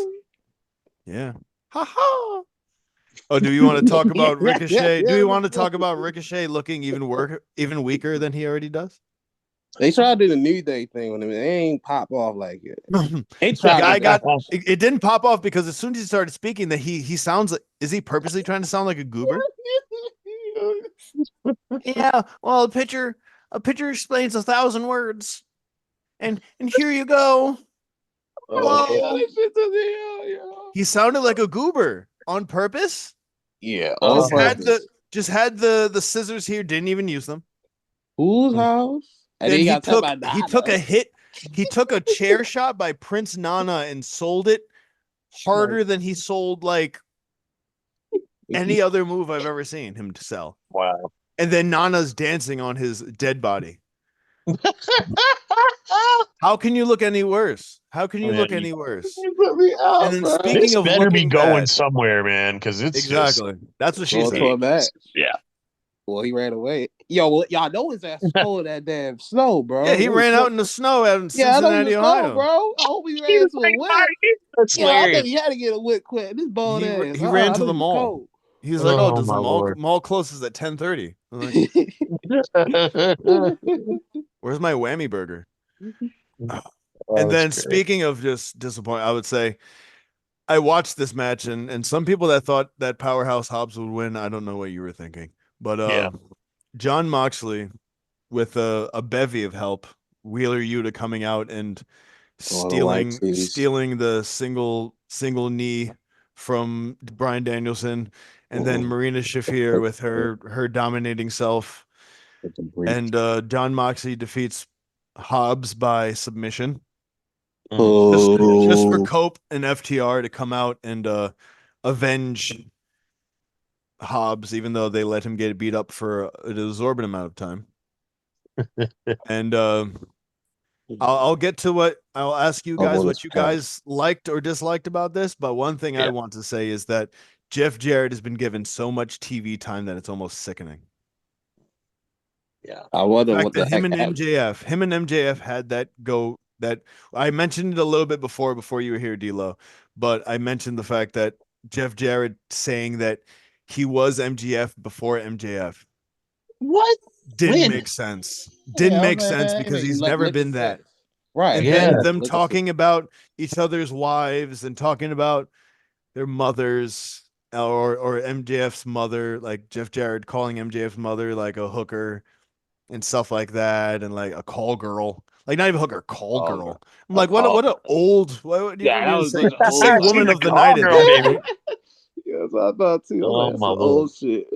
Yeah. Ha ha. Oh, do you want to talk about Ricochet? Do we want to talk about Ricochet looking even weaker than he already does? They tried to do the New Day thing with him. They ain't pop off like it. They The tried. guy to- got it didn't pop off because as soon as he started speaking, that he sounds like, is he purposely trying to sound like a goober? Yeah. Well, a picture explains 1,000 words, and here you go. He sounded like a goober on purpose. Yeah. Just had the scissors here. Didn't even use them. Whose house? And Then then he took a hit. He took a chair shot by Prince Nana and sold it harder than he sold like any other move I've ever seen him to sell. Wow. And then Nana's dancing on his dead body. How can you look any worse? How can you look any worse? And then speaking This of better be looking going bad, somewhere, man, because it's exactly. That's what she Going to a said. match. Yeah. Well, he ran away. Yo, well, y'all know his ass stole in that damn snow, bro. Yeah, he ran out in the snow out in Yeah, I know he Cincinnati, was Ohio. cold, bro. I hope he ran to a whip. That's Yeah, I think hilarious. he had to get a whip quick. This bald ass. He ran I to know the he was mall. cold. He was like, Oh, "Oh, does the my Lord. mall closes at 10:30?" Where's my whammy burger? And then speaking of just disappointing, I would say I watched this match, and some people that thought that Powerhouse Hobbs would win, I don't know what you were thinking. But Yeah. John Moxley with a bevy of help, Wheeler Yuta coming out and All the white tees. stealing the single knee from Bryan Danielson, and then Marina Shafir with her dominating self, With the brief. and John Moxley defeats Hobbs by submission. Just for Oh, Cope and FTR to come out and avenge Hobbs, even though they let him get beat up for an exorbitant amount of time. And I'll get to what I'll ask you guys what you guys liked or disliked about this, but one thing I want to say is that Jeff Jarrett has been given so much TV time that it's almost sickening. yeah. I wonder what the him heck and MJF had that go. That I mentioned it a little bit before you were here, D'Lo, but I mentioned the fact that Jeff Jarrett saying that he was MJF before MJF. What? Didn't make sense. Didn't make sense because he's never been that. Right. And then them talking about each other's wives and talking about their mothers or MJF's mother, like Jeff Jarrett calling MJF's mother like a hooker and stuff like that, and like a call girl. Like not even hooker, call girl. I'm like, what an old what do you Yeah, that was say? such Just say old woman shit. of the Call night at girl, that baby. point. Yes, I thought too. Oh, That's my some Lord. old shit.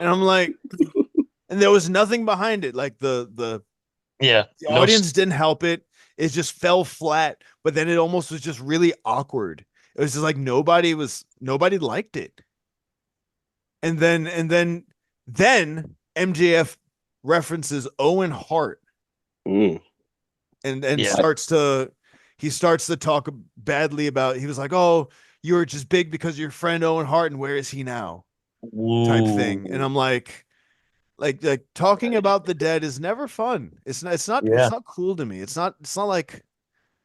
And I'm like, and there was nothing behind it. Like the audience didn't help it. It just fell flat, but then it almost was just really awkward. It was just like nobody liked it. And then MJF references Owen Hart and starts to talk badly about, he was like, "Oh, you were just big because of your friend Owen Hart, and where is he now?" type thing. And I'm like talking about the dead is never fun. It's not cool to me. It's not like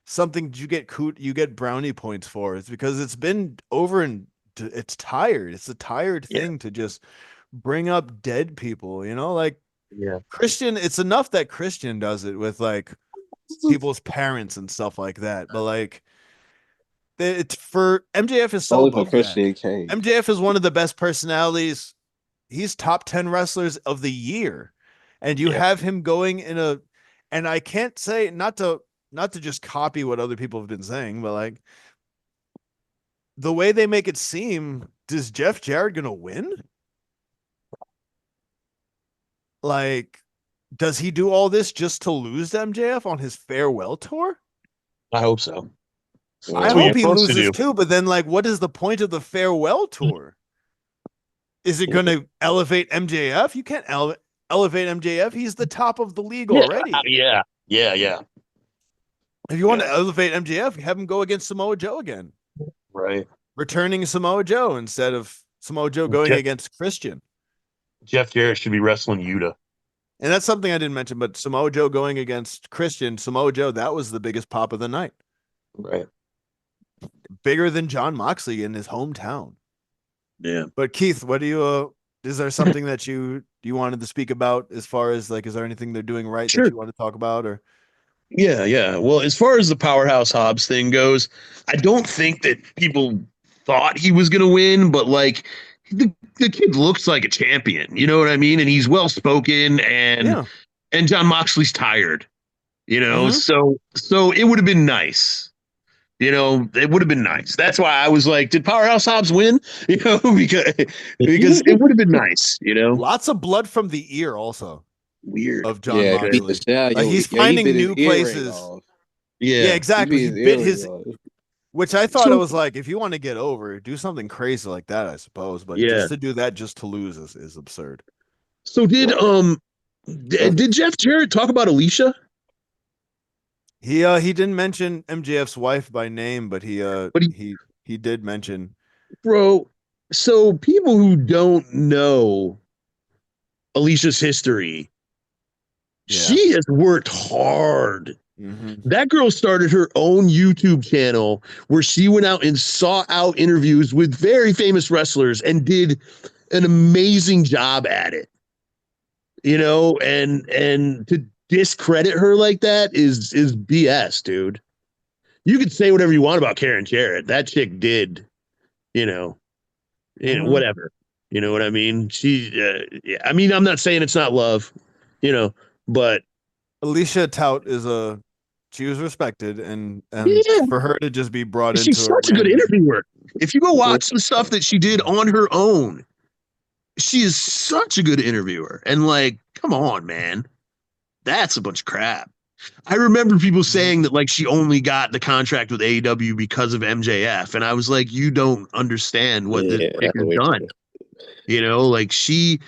something you get brownie points for. It's because it's been over and it's tired. It's a tired thing to just bring up dead people, like Christian. It's enough that Christian does it with like people's parents and stuff like that. But like it's for MJF is so Only for above Christian that. Cage. MJF is one of the best personalities. He's top 10 wrestlers of the year. And you have him going and I can't say not to just copy what other people have been saying, but like the way they make it seem, is Jeff Jarrett gonna win? Like, does he do all this just to lose to MJF on his farewell tour? I hope so. I hope he loses too, but then like what is the point of the farewell tour? Is it going to elevate MJF? You can't elevate MJF. He's the top of the league already. Yeah. If you want to elevate MJF, have him go against Samoa Joe again. Right. Returning Samoa Joe instead of Samoa Joe going against Christian. Jeff Jarrett should be wrestling Yuta. And that's something I didn't mention, but Samoa Joe going against Christian, Samoa Joe, that was the biggest pop of the night. Right. Bigger than John Moxley in his hometown. Yeah. But Keith, what do you is there something that you wanted to speak about as far as like, is there anything they're doing right that you want to talk about? Or Yeah. Well, as far as the Powerhouse Hobbs thing goes, I don't think that people thought he was going to win, but like the kid looks like a champion, you know what I mean? And he's well spoken, and John Moxley's tired, so it would have been nice. It would have been nice. That's why I was like, did Powerhouse Hobbs win? Because it would have been nice, Lots of blood from the ear also. Weird. Of John Moxley. He's finding new places. Yeah, exactly. He bit his, which I thought it was like, if you want to get over, do something crazy like that, I suppose. But just to do that just to lose is absurd. So did Jeff Jarrett talk about Alicia? He didn't mention MJF's wife by name, but he did mention. Bro, so people who don't know Alicia's history, she has worked hard. Mm-hmm. That girl started her own YouTube channel where she went out and sought out interviews with very famous wrestlers and did an amazing job at it. And to discredit her like that is BS, dude. you could say whatever you want about Karen Jarrett. That chick did, you know, whatever. You know what I mean? Yeah, I mean, I'm not saying it's not love, but Alicia Tout she was respected, and yeah, for her to just be brought she's into a such a good random, interviewer. If you go watch some stuff that she did on her own, she is such a good interviewer. And like, come on, man, that's a bunch of crap. I remember people saying that like she only got the contract with AEW because of MJF, and I was like, you don't understand what this chick that's has weird. done. Like she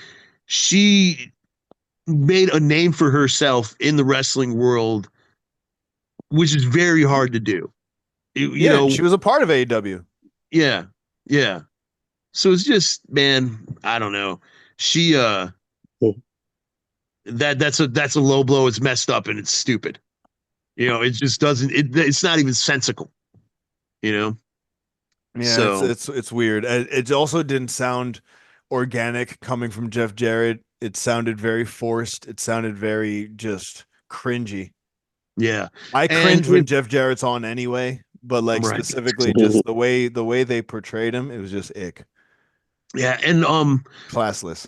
made a name for herself in the wrestling world, which is very hard to do. she was a part of AEW. Yeah, yeah. So it's just, man, I don't know. She that's a low blow. It's messed up and it's stupid. It just doesn't. It's not even sensical. You know. Yeah, So it's weird. It also didn't sound organic coming from Jeff Jarrett. It sounded very forced. It sounded very just cringy. yeah, I and cringe when Jeff Jarrett's on anyway, but like right, specifically just the way they portrayed him, it was just ick. yeah, and Classless.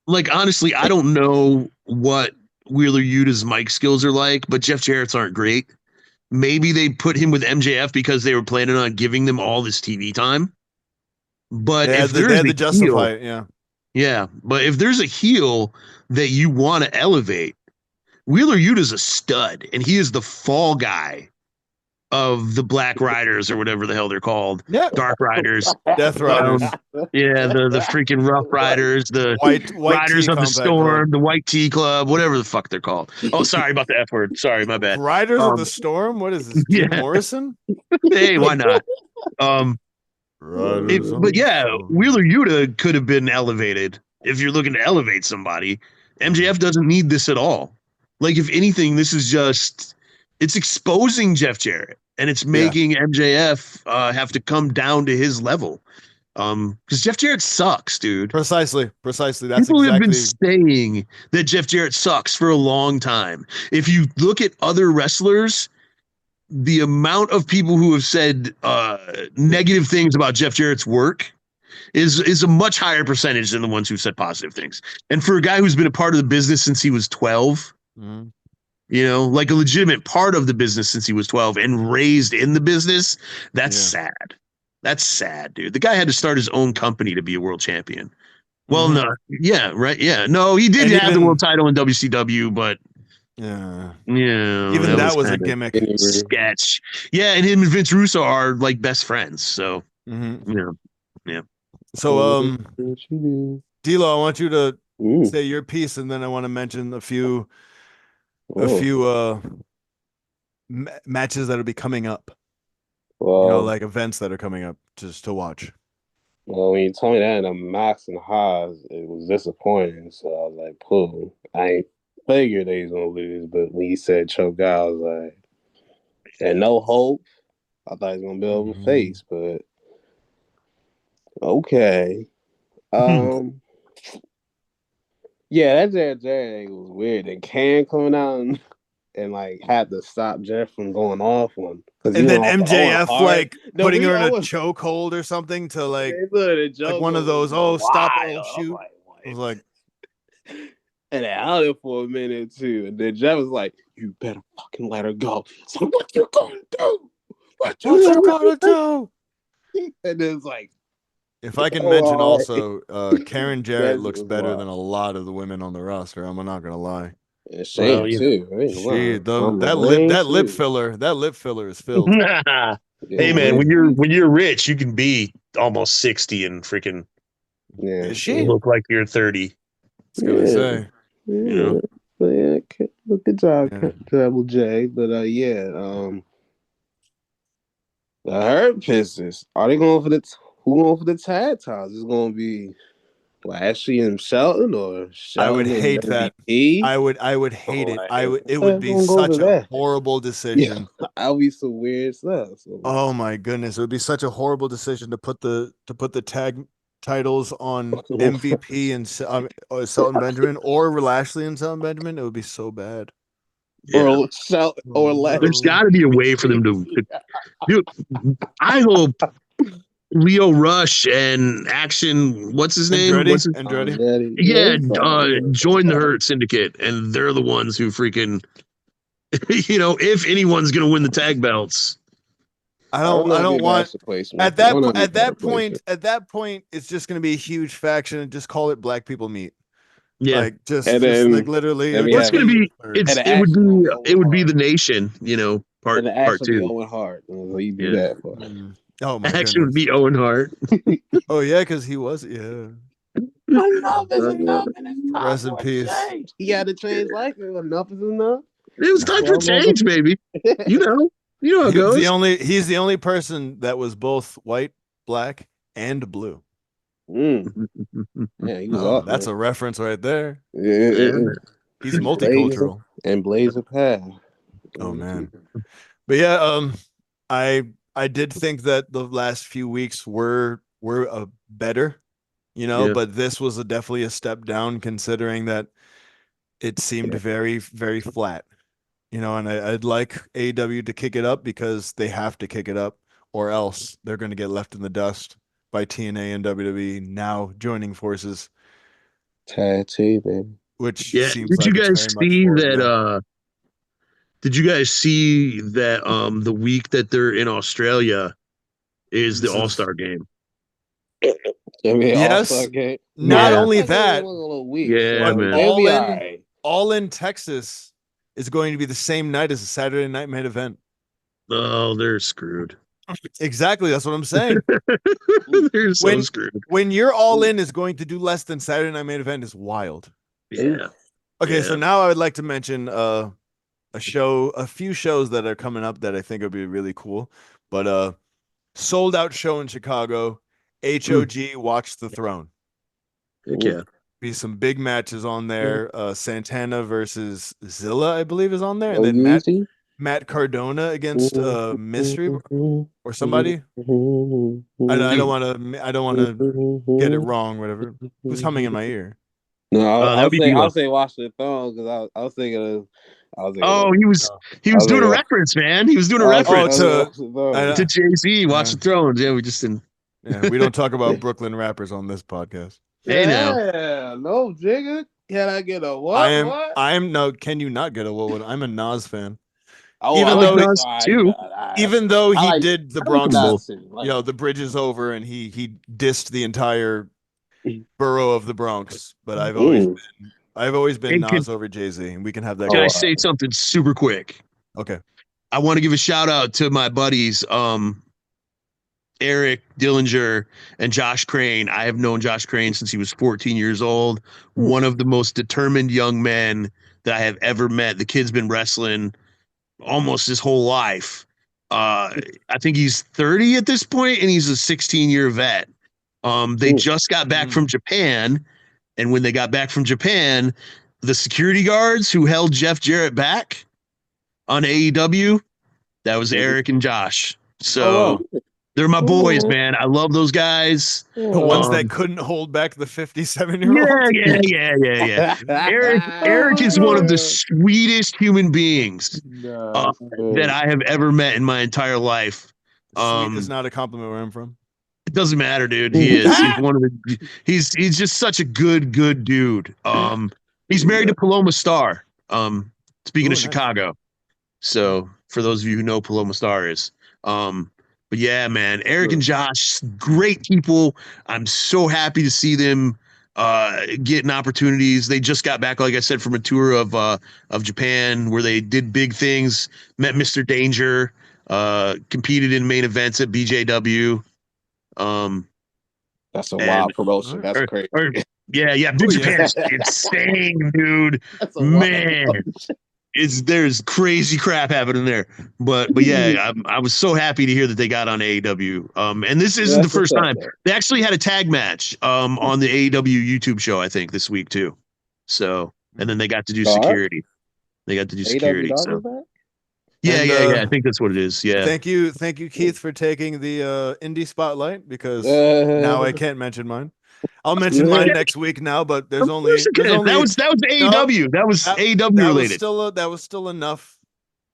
like honestly, I don't know what Wheeler Yuta's mic skills are like, but Jeff Jarrett's aren't great. Maybe they put him with MJF because they were planning on giving them all this TV time. But if They there's had a to justify heel, it, yeah. yeah, but if there's a heel that you want to elevate, Wheeler Yuta's a stud, and he is the fall guy of the Black Riders or whatever the hell they're called, Yeah. Dark Riders. Death Riders. Yeah, the freaking Rough Riders, the White Riders Tea of the Compact Storm, Club. the White Tea Club, whatever the fuck they're called. Oh, sorry about the F word. Sorry, my bad. Riders of the Storm? What is this? Jim Yeah, Morrison? hey, why not? Um, Riders of but the yeah, Storm. Wheeler Yuta could have been elevated if you're looking to elevate somebody. MJF doesn't need this at all. Like, if anything, this is just it's exposing Jeff Jarrett and it's making MJF have to come down to his level. Because Jeff Jarrett sucks, dude. Precisely. That's People have been exactly saying that Jeff Jarrett sucks for a long time. If you look at other wrestlers, the amount of people who have said negative things about Jeff Jarrett's work is a much higher percentage than the ones who said positive things. And for a guy who's been a part of the business since he was 12, like a legitimate part of the business since he was 12 and raised in the business, that's sad. That's sad, dude. The guy had to start his own company to be a world champion. Well, no, yeah, right, yeah. No, he did have the world title in WCW, but yeah, even that was a gimmick. Sketch. Yeah, and him and Vince Russo are like best friends. So yeah. So D'Lo, I want you to say your piece, and then I want to mention a few matches that'll be coming up. Well, like events that are coming up just to watch. Well, when you told me that in the Max and Haas, it was disappointing. So I was like, "Cool." I ain't figured they was gonna lose, but when you said choke out, I was like, "And no hope." I thought he was gonna be able to face, but okay. Yeah, that Jared angle was weird. And Can coming out and like had to stop Jeff from going off on. And then MJF like putting her in a chokehold or something to like one of those, stop, shoot. I was like, and I held it for a minute too. And then Jeff was like, "You better fucking let her go." So what you gonna do? What you gonna do? And it's like, if I can mention also, Karen Jarrett looks better than a lot of the women on the roster. I'm not gonna lie. And Shane too. That lip filler is filled. Hey man, when you're rich, you can be almost 60 and freaking Is she look like you're 30. I was gonna say. Good job, Double J. But the Hurt Pistols. Are they going for who going for the tag titles? It's gonna be Lashley and Shelton or Shelton I would hate that. I would hate it. It would be such a horrible decision. Yeah, I'll be some weird stuff. So. Oh my goodness, it would be such a horrible decision to put the tag titles on MVP and Shelton Benjamin or Lashley and Shelton Benjamin. It would be so bad. Yeah. or less. There's got to be a way for them to. Dude, I hope Leo Rush and Action. What's his name? What's his, Andretti. yeah, join the Hurt Syndicate, and they're the ones who freaking. If anyone's gonna win the tag belts. I don't want at that point it's just going to be a huge faction and just call it Black People Meet. Yeah, like just then like literally. What's going to be? It would be the Nation. Part and the action two. Be Owen Hart. You do Yeah. that for. Oh my Action would goodness. be Owen Hart. Oh yeah, because he was Enough is enough, and it's time rest in peace. Change. He had to change life. Enough is enough. It was time for change, baby. You know how it goes. He's the only person that was both white, black, and blue. Yeah, he was off. That's a reference right there. Yeah. He's multicultural and blaze a path. Oh man, but yeah, I did think that the last few weeks were better, but this was definitely a step down considering that it seemed very, very flat, and I'd like AEW to kick it up because they have to kick it up or else they're going to get left in the dust by TNA and WWE now joining forces. Tag team, baby. Which seems did you guys see that? Did you guys see that? The week that they're in Australia is the All-Star game. Yes. All-Star game. Not only that, man. All in Texas is going to be the same night as the Saturday Night Main Event. Oh, they're screwed. Exactly, that's what I'm saying. They're so screwed. When you're All In is going to do less than Saturday Night Main Event is wild. Yeah. Okay, so now I would like to mention a few shows that are coming up that I think would be really cool. But sold out show in Chicago, HOG Watch the Throne. Yeah. Be some big matches on there. Santana versus Zilla, I believe, is on there, and then Matt Cardona against Mystery or somebody. I don't want to get it wrong. Whatever. Who's humming in my ear? No, I'll say Watch the Throne because I was thinking of. He was doing a reference, man. He was doing a reference to Jay-Z. Watch the Throne. Yeah, we just didn't. Yeah, we don't talk about Brooklyn rappers on this podcast. Hey now. Yeah, no, Jigga. Can I get a what? I am no. Can you not get a what? I'm a Nas fan. Oh, even though he did the Bronx, the bridge is over, and he dissed the entire borough of the Bronx. But I've always been Nas over Jay-Z, and we can have that. Can I say something super quick? Okay. I want to give a shout out to my buddies, Eric Dillinger and Josh Crane. I have known Josh Crane since he was 14 years old. One of the most determined young men that I have ever met. The kid's been wrestling almost his whole life. I think he's 30 at this point, and he's a 16-year vet. They just got back from Japan, and when they got back from Japan, the security guards who held Jeff Jarrett back on AEW, that was Eric and Josh. So they're my boys, man. I love those guys. The ones that couldn't hold back the 57-year-old. Yeah. Eric is one of the sweetest human beings that I have ever met in my entire life. Sweet is not a compliment where I'm from. It doesn't matter, dude. He is. He's one of the. He's just such a good dude. He's married to Paloma Star. Speaking of Chicago, so for those of you who know Paloma Star is, but yeah, man, Eric and Josh, great people. I'm so happy to see them getting opportunities. They just got back, like I said, from a tour of Japan where they did big things. Met Mr. Danger, competed in main events at BJW. That's a wild promotion. That's crazy. Big Japan's insane, dude. Man. There's crazy crap happening there, but yeah, I was so happy to hear that they got on AEW. And this isn't the first time. They actually had a tag match on the AEW YouTube show, I think, this week too. So, and then they got to do security. They got to do security. So. Yeah. I think that's what it is. Yeah. Thank you, Keith, for taking the indie spotlight because now I can't mention mine. I'll mention mine next week now, but there's Of course it could. That was AEW. That was AEW that was related. still enough.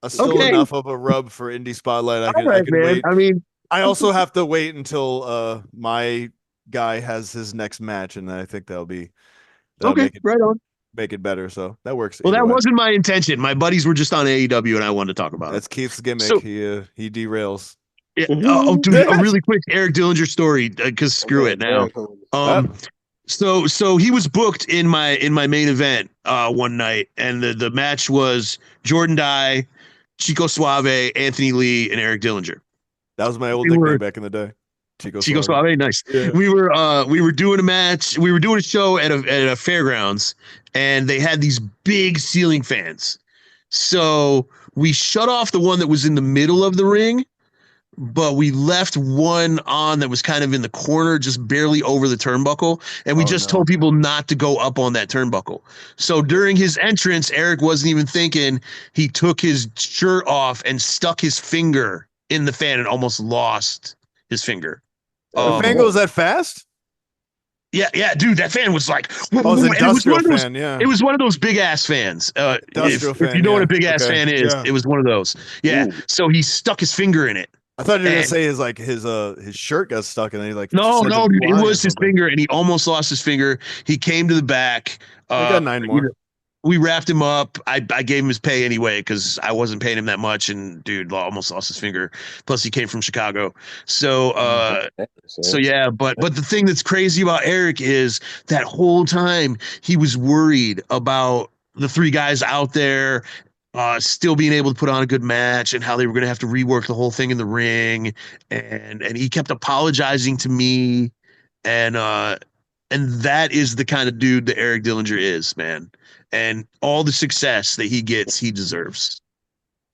Okay. Enough of a rub for Indie Spotlight. I All right, can man. wait. I mean, I also have to wait until my guy has his next match, and I think that'll okay, right on. make it better. So that works. Well, either that way. wasn't my intention. My buddies were just on AEW, and I wanted to talk about That's it. Keith's gimmick. So- he derails. Yeah. Oh, dude, a really quick Eric Dillinger story, because screw it now. So he was booked in my main event one night, and the match was Jordan Dye, Chico Suave, Anthony Lee, and Eric Dillinger. That was my old nickname back in the day. Chico Suave, nice. Yeah. We were doing a match. We were doing a show at a fairgrounds, and they had these big ceiling fans. So we shut off the one that was in the middle of the ring, but we left one on that was kind of in the corner, just barely over the turnbuckle. And we told people not to go up on that turnbuckle. So during his entrance, Eric wasn't even thinking. He took his shirt off and stuck his finger in the fan and almost lost his finger. The fan goes that fast? Yeah, dude, that fan was like, oh, it was an industrial fan, yeah. It was one of those big ass fans. If you know what a big ass fan is, it was one of those. Yeah. Ooh. So he stuck his finger in it. I thought you were gonna say his shirt got stuck and then he like no, dude, it was his finger, and he almost lost his finger. He came to the back. I got 9 more. We wrapped him up. I gave him his pay anyway because I wasn't paying him that much, and dude almost lost his finger. Plus, he came from Chicago, so yeah. But the thing that's crazy about Eric is that whole time he was worried about the 3 guys out there still being able to put on a good match, and how they were going to have to rework the whole thing in the ring, and he kept apologizing to me, and that is the kind of dude that Eric Dillinger is, man. And all the success that he gets, he deserves.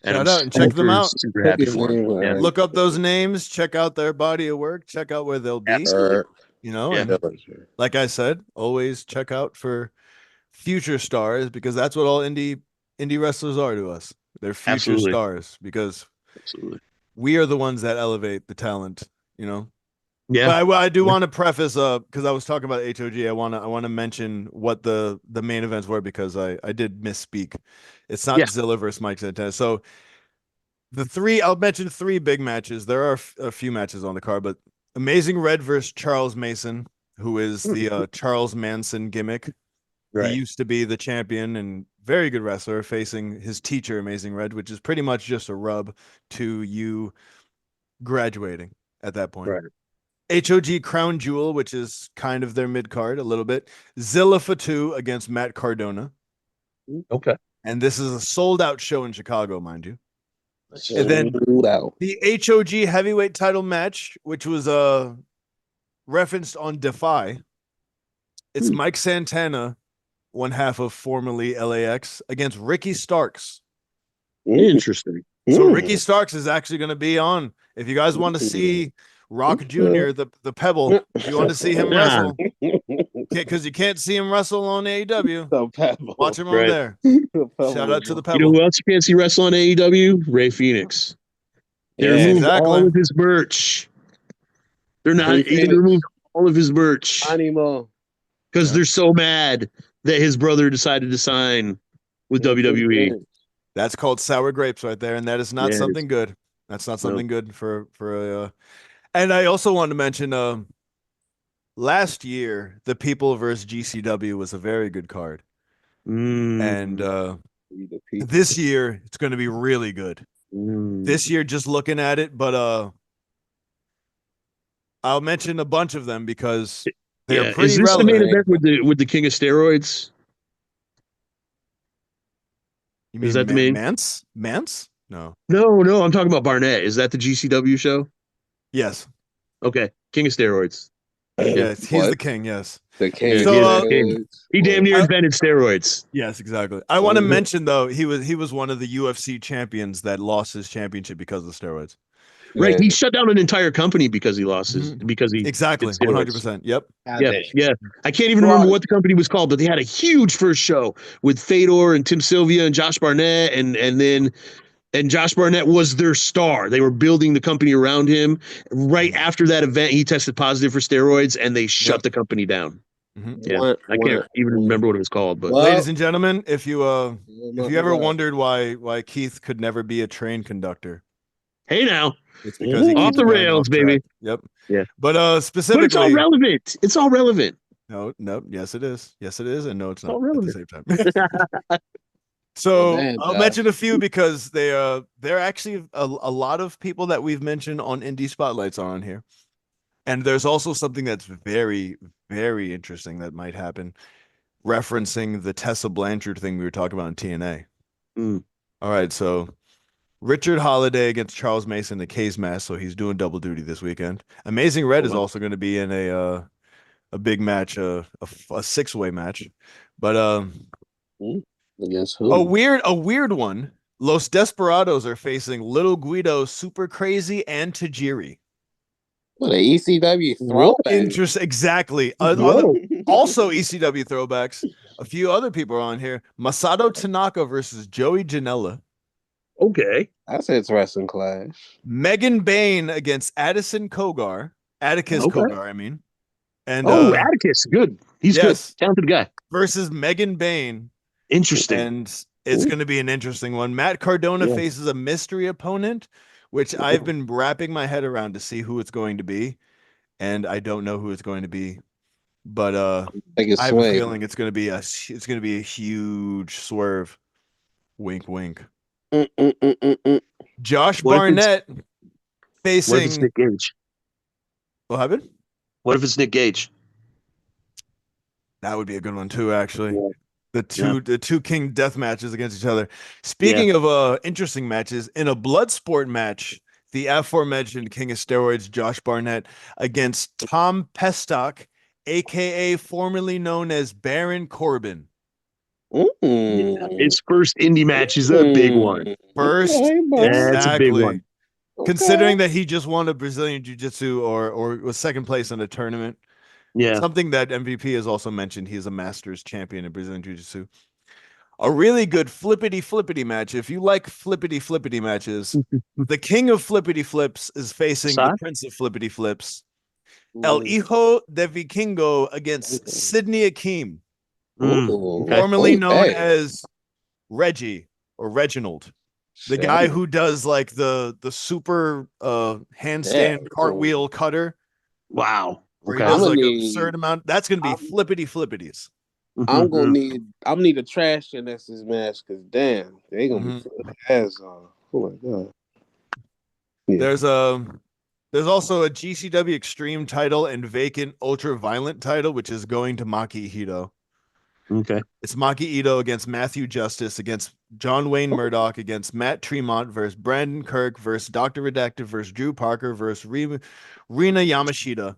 And Shout out and check them out. Super happy for him. Yeah. Look up those names, check out their body of work, check out where they'll be. You know, and like I said, always check out for future stars, because that's what all indie wrestlers are to us. They're future stars, because we are the ones that elevate the talent, you know. Yeah, but I do want to preface because I was talking about HOG. I want to mention what the main events were, because I did misspeak. It's not Zilla versus Mike Santana. So I'll mention 3 big matches. There are a few matches on the card, but Amazing Red versus Charles Mason, who is the Charles Manson gimmick. Right. He used to be the champion and very good wrestler, facing his teacher Amazing Red, which is pretty much just a rub to you graduating at that point. Right. HOG Crown Jewel, which is kind of their mid card a little bit. Zilla Fatu against Matt Cardona. Okay. And this is a sold out show in Chicago, mind you. And then the HOG heavyweight title match, which was referenced on Defy. It's Mike Santana, one half of formerly LAX, against Ricky Starks. Interesting. So Ricky Starks is actually going to be on. If you guys want to see Rock Jr., the Pebble, if you want to see him wrestle, because you can't see him wrestle on AEW, watch him over there. Shout out to the Pebble. You know who else you can't see wrestle on AEW? Ray Phoenix. They removed all of his merch. They're not. They removed all of his merch because they're so mad that his brother decided to sign with WWE. That's called sour grapes right there, and that is not something good. That's not something good for a. And I also wanted to mention, last year the People versus GCW was a very good card, and this year it's going to be really good. This year, just looking at it, but I'll mention a bunch of them because they're pretty. Is this relevant. the main event with the King of Steroids? You mean, is that the main Mance? No. I'm talking about Barnett. Is that the GCW show? Yes. Okay. King of Steroids. Yes, he's the king. Yes, the king. So, he damn near invented steroids. Yes, exactly. I want to mention though, he was one of the UFC champions that lost his championship because of steroids. Right, he shut down an entire company because he lost his exactly 100%. Yep. Yeah. I can't even remember what the company was called, but they had a huge first show with Fedor and Tim Sylvia and Josh Barnett, and then And Josh Barnett was their star. They were building the company around him. Right after that event, he tested positive for steroids, and they shut the company down. Yeah, I can't even remember what it was called, but Ladies and gentlemen, if you ever Well, wondered why Keith could never be a train conductor, hey now, it's because he off keeps the going rails, off track. baby. Yep. Yeah. But But it's all specifically, relevant. It's all relevant. no, yes it is. Yes it is, and no, it's It's all not at the relevant. same time. So damn, I'll Josh. mention a few because they're actually a lot of people that we've mentioned on Indie Spotlights are on here. And there's also something that's very, very interesting that might happen, referencing the Tessa Blanchard thing we were talking about in TNA. Mm. All right, so Richard Holiday against Charles Mason, the K's Mask, so he's doing double duty this weekend. Amazing Red is also going to be in a big match, a six-way match. But Against who? a weird one. Los Desperados are facing Little Guido, Super Crazy, and Tajiri. What, a ECW Whoa. throwback? Exactly. Whoa. Also ECW throwbacks. A few other people are on here. Masato Tanaka versus Joey Janela. Okay. That's its wrestling clash. Megan Bain against Addison Kogar. Atticus Okay. Kogar, I mean. And Atticus, good. He's yes. good. Talented guy. Versus Megan Bain. Interesting. And it's going to be an interesting one. Matt Cardona faces a mystery opponent, which I've been wrapping my head around to see who it's going to be. And I don't know who it's going to be. But I have a feeling it's going to be a huge swerve. Wink, wink. Josh Barnett facing. What if it's Nick Gage? What happened? What if it's Nick Gage? That would be a good one too, actually. Yeah. The two King death matches against each other. Speaking of interesting matches, in a blood sport match, the aforementioned King of Steroids, Josh Barnett, against Tom Pestock, aka formerly known as Baron Corbin. His first indie match is a big one. First, That's a big one. Considering that he just won a Brazilian Jiu-Jitsu or was second place in a tournament. Yeah. Something that MVP has also mentioned. He's a Masters champion in Brazilian Jiu-Jitsu. A really good flippity match. If you like flippity matches, the king of flippity flips is facing the prince of flippity flips, El Hijo de Vikingo against Sidney Akeem, formerly known as Reggie or Reginald, the guy who does like the super handstand cartwheel cutter. Wow. Where he does like an absurd amount. That's gonna be flippities. I'm gonna need a trash in this match because damn, they gonna be putting ass on. Oh my god. Yeah. There's also a GCW Extreme title and vacant Ultra Violent title, which is going to Maki Ito. Okay. It's Maki Ito against Matthew Justice, against John Wayne Murdoch, against Matt Tremont versus Brandon Kirk versus Dr. Redacted versus Drew Parker versus Rina Yamashita.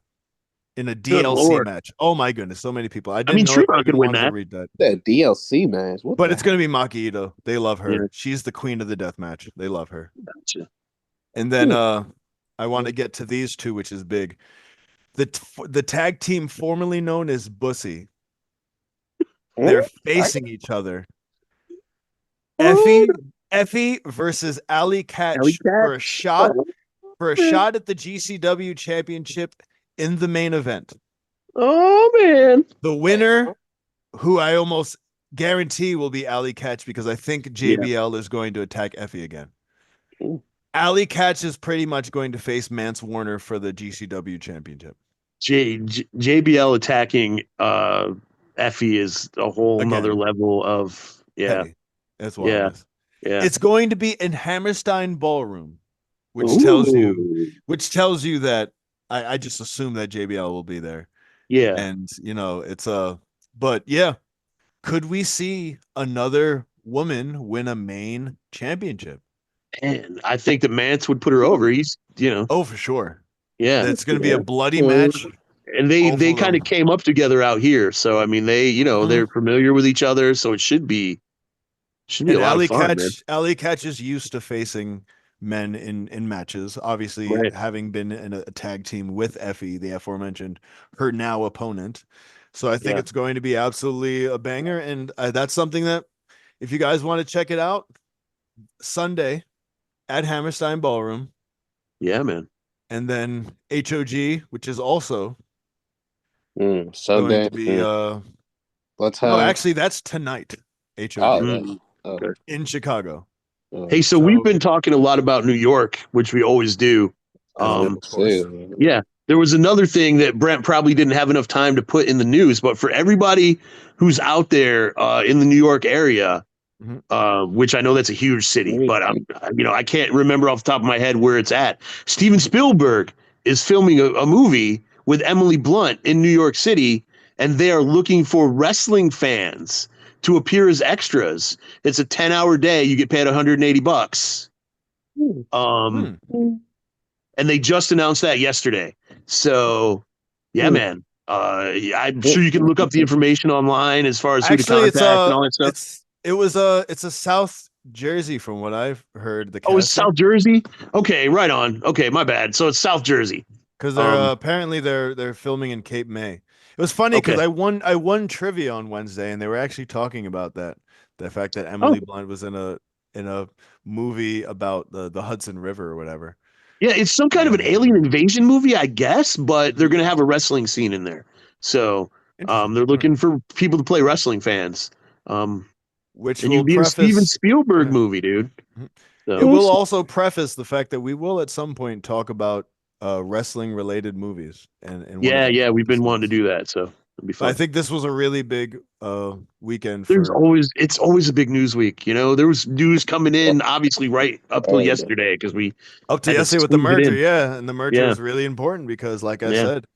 In a DLC match. Oh my goodness, so many people. I mean, Tremont could win that. Read that. That DLC match. But it's going to be Maki Ito. They love her. Yeah. She's the queen of the death match. They love her. Gotcha. And then I want to get to these two, which is big. The tag team formerly known as Bussy. They're facing each other. Effie versus Ali Catch for a shot at the GCW championship in the main event. Oh man. The winner, who I almost guarantee will be Ali Catch because I think JBL is going to attack Effie again. Ali Catch is pretty much going to face Mance Warner for the GCW championship. JBL attacking Effie is a whole nother level of heavy. That's what it is. Yeah. It's going to be in Hammerstein Ballroom, which tells you that I just assume that JBL will be there. Yeah. And, it's but yeah, could we see another woman win a main championship? And I think that Mance would put her over. He's, Oh, for sure. Yeah. It's going to be a bloody match. And they kind of came up together out here. So, I mean, they, they're familiar with each other. So it should be a lot of fun, man. Ali Catch is used to facing men in matches, obviously having been in a tag team with Effie, the aforementioned, her now opponent. So I think it's going to be absolutely a banger. And that's something that if you guys want to check it out, Sunday, at Hammerstein Ballroom, Yeah, man. and then HOG, which is also going Sunday. to be What no, time? actually that's tonight. HOG Oh, Mm. oh, in Chicago. Hey, so we've So been talking a lot about New York, which we always do. of course. Yeah, there was another thing that Brent probably didn't have enough time to put in the news, but for everybody who's out there in the New York area, Mhm. which I know that's a huge city, but I can't remember off the top of my head where it's at. Steven Spielberg is filming a movie with Emily Blunt in New York City, and they are looking for wrestling fans to appear as extras. It's a 10-hour day. You get paid $180. Um, Hmm. and they just announced that yesterday. So, yeah, man. I'm sure you can look up the information online as far as who to Actually, contact and all that stuff. it's a South Jersey from what I've heard. The Oh, it's South casting, Jersey. Okay, right on. Okay, my bad. So it's South Jersey. because they're Um, apparently they're filming in Cape May. It was funny because okay. I won trivia on Wednesday, and they were actually talking about that, the fact that Oh, Emily Blunt was in a movie about the Hudson River or whatever. yeah, it's some kind of an And alien invasion movie, I guess, but they're gonna have a wrestling scene in there. So, interesting. they're All right. looking for people to play wrestling fans. Um, Which and will you'd be in a Steven preface. Spielberg Yeah. movie, dude. Mhm. It So, will also preface the fact that we will at some point talk about wrestling related movies and in one of yeah, those yeah, we've been wanting to episodes. do that, so it'll be But I fun. think this was a really big weekend There's for always it's always a big news week. There was news coming in, obviously, right up till yesterday because we up to had to yesterday with the squeeze it merger, in. yeah. And the merger Yeah, is really important because, like I yeah, said,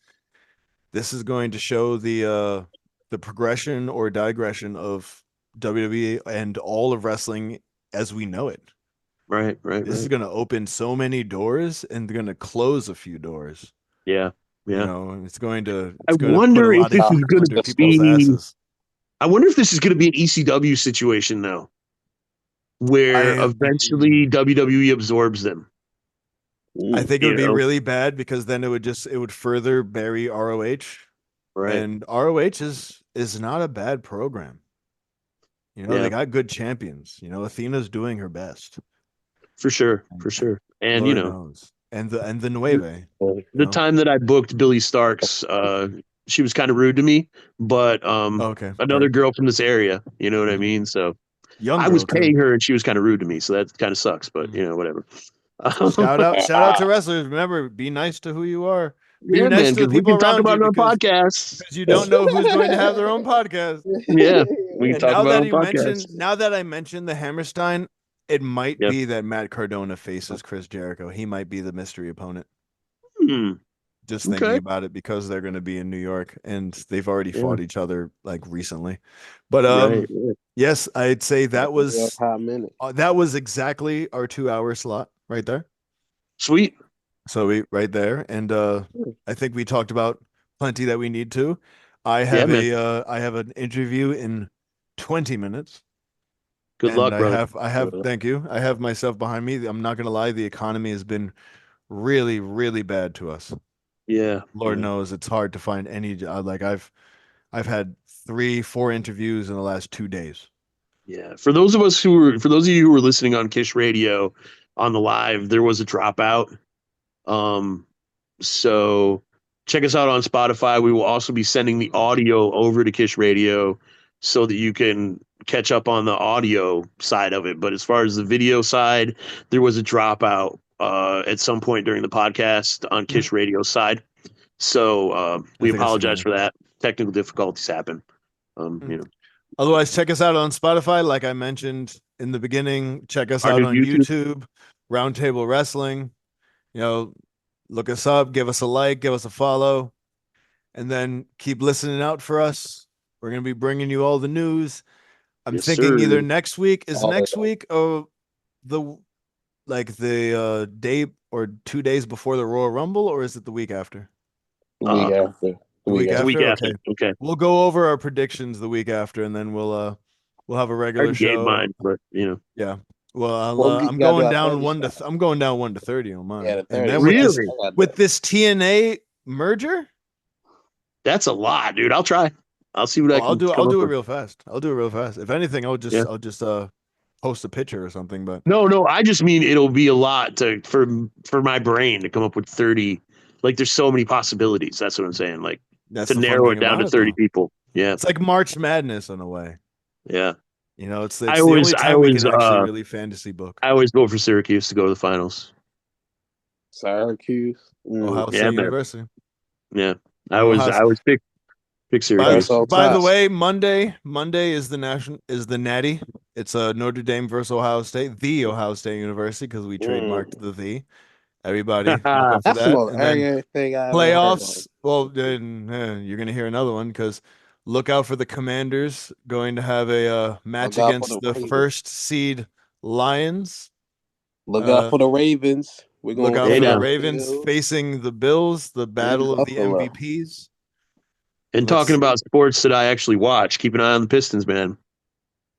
this is going to show the progression or digression of WWE and all of wrestling as we know it. right, right, This is right. going to open so many doors and they're going to close a few doors. Yeah, You yeah. know, I it's going to put a wonder if lot of this is heat going under to people's be. asses. I wonder if this is going to be an ECW situation though, where I eventually WWE absorbs them. I think it would You be know, really bad because then it would further bury ROH, right? and ROH is not a bad program. They Yeah, got good champions. Athena's doing her best. for sure, for And sure. And Lord knows. And the Nueve, the time that I booked Billy Starks, she was kind of rude to me, but Okay, another heard. girl from this area, you know what I Mhm. mean? So Young I was girl too. paying her and she was kind of rude to me, so that kind of sucks, but Mhm. whatever. Shout out to wrestlers. Remember, be nice to who you are. Be Yeah, nice man, to the because we people can talk around about you it on because podcasts. because you don't know who's going to have their own podcast. Yeah, we can And talk now about it that on podcasts. I mentioned the Hammerstein, it might Yeah. be that Matt Cardona faces Chris Jericho. He might be the mystery opponent. Hmm. Just thinking Okay. about it because they're going to be in New York and they've already Yeah. fought each other like recently. But Right. Right. yes, I'd say that Real was hot minute. exactly our 2 hour slot right there. Sweet. So we right there, and I think we talked about plenty that we need to. Yeah, man. I have an interview in 20 minutes, Good and luck, brother. thank you. I have myself behind me. I'm not gonna lie, the economy has been really, really bad to us. Yeah. Lord Yeah. knows it's hard to find any job. Like I've had 3, 4 interviews in the last 2 days. Yeah. For those of you who were listening on Kish Radio on the live, there was a dropout. Um, so check us out on Spotify. We will also be sending the audio over to Kish Radio so that you can catch up on the audio side of it. But as far as the video side, there was a dropout at some point during the podcast on Mhm. Kish Radio side. So I we think it's apologize familiar. for that. Technical difficulties happen. Mhm. You know, Otherwise, check us out on Spotify. Like I mentioned in the beginning, check us our out new on YouTube. YouTube, Roundtable Wrestling. You know, look us up, give us a like, give us a follow, and then keep listening out for us. We're going to be bringing you all the news. I'm Yes, thinking sir. either next week is All next week or the the day or 2 days before the Royal Rumble, or is it the week after? the week Uh, after. The The week week the after. week after? after. Okay. Okay. We'll go over our predictions the week after and then we'll have a I regular already gave show. mine, but Yeah. Well, Well, you I'm gotta do going our down 30 shot. I'm going down 1 to 30 on Yeah, mine. the And 30. then with this Really? I got with that. this TNA merger, That's a lot, dude. I'll try. I'll see what I oh, can I'll come up do it with. real fast. I'll do it real fast. If anything, Yeah. I'll just post a picture or something, but No, I just mean it'll be a lot for my brain to come up with 30. Like, there's so many possibilities. That's what I'm saying. Like, that's to the fun narrow thing it down about to it, 30 though. people. Yeah, It's like March Madness in a way. yeah. You know, it's I the always, only I time we always, can actually really fantasy book. I always vote for Syracuse to go to the finals. Syracuse. Ohio Yeah, State man. University. Yeah, I Ohio always pick By, Syracuse. That's by the tough. way, Monday is the Natty. It's Notre Dame versus Ohio State, the Ohio State University, because we trademarked the. Everybody look up for That's the that, most and then arrogant thing I ever heard of. playoffs. Well, then you're gonna hear another one because look out for the Commanders going to have a match Look out for against the the Ravens. first seed Lions. Look out for the Ravens. We're Look gonna out Hey, for the now. Ravens Field facing the Bills, the in battle of the Buffalo. MVPs. And Let's talking see. about sports that I actually watch, keep an eye on the Pistons, man.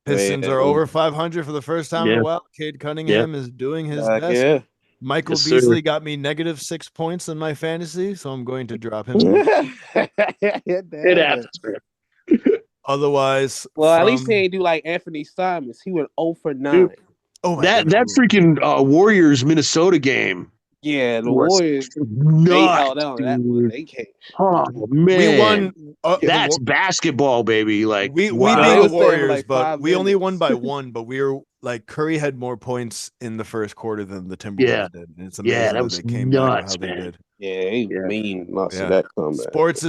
Pistons are over 500 for the first time in a Yeah, while. Cade Cunningham is doing his Heck best. yeah. Michael yes, sir. Beasley got me -6 points in my fantasy, so I'm going to drop him. Again. It Damn. happens, man. Otherwise, Well, at least from he ain't do like Anthony Simons. He went 0 for 9. Dude, oh my that god, freaking Warriors Minnesota game Yeah, the was Warriors, they nuts, held on that one. dude. They came. Oh we man, won. The that's basketball, baby. Like, we No, beat they wow. the was there for Warriors, like but 5 we only won minutes. by 1. But we were like Curry had more points in the first quarter than the Timberwolves Yeah, did, and it's yeah, amazing that that was they came back nuts, how they man. did. Yeah, he Yeah. mean lots of Yeah. that comeback.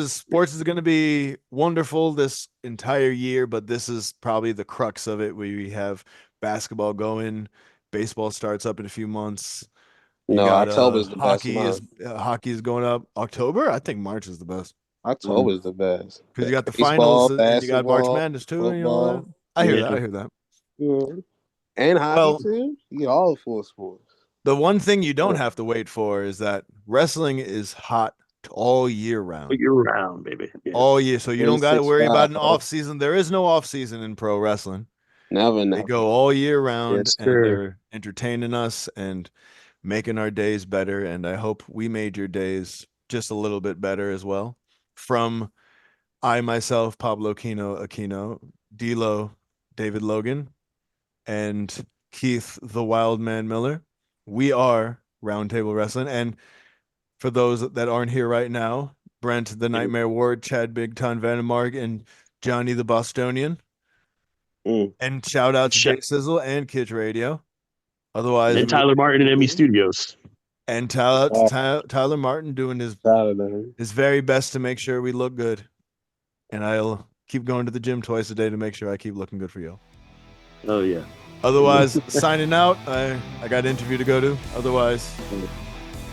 Sports is going to be wonderful this entire year, but this is probably the crux of it. We have basketball going, baseball starts up in a few months. You No, got October's the best hockey month. is going up. October, I think March is the best October's the best. because you got the Baseball, finals and you got March basketball, Madness too. And you know football. that. I hear Yeah. that. I hear that. Yeah. And hockey Well, too. You get all four sports. the one thing you don't have to wait for is that wrestling is hot all year round. You're around, baby. Yeah. All year, so you don't got to worry about an 365. off season. There is no off season in pro wrestling. Never. They go all year round, Yes, and sir. they're entertaining us and making our days better. And I hope we made your days just a little bit better as well. From I myself, Pablo Aquino, D'Lo, David Logan, and Keith the Wildman Miller. We are Roundtable Wrestling, and for those that aren't here right now, Brent the Nightmare Ward, Chad Big Ton Vandermark, and Johnny the Bostonian. And shout out to Jay Sizzle and Kids Radio. Otherwise, And Tyler Martin and Emmy Studios. And Tyler Martin doing his very best to make sure we look good. And I'll keep going to the gym twice a day to make sure I keep looking good for you. Oh, yeah. Otherwise, signing out. I got an interview to go to. Otherwise,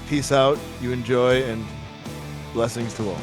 peace out. You enjoy, and blessings to all.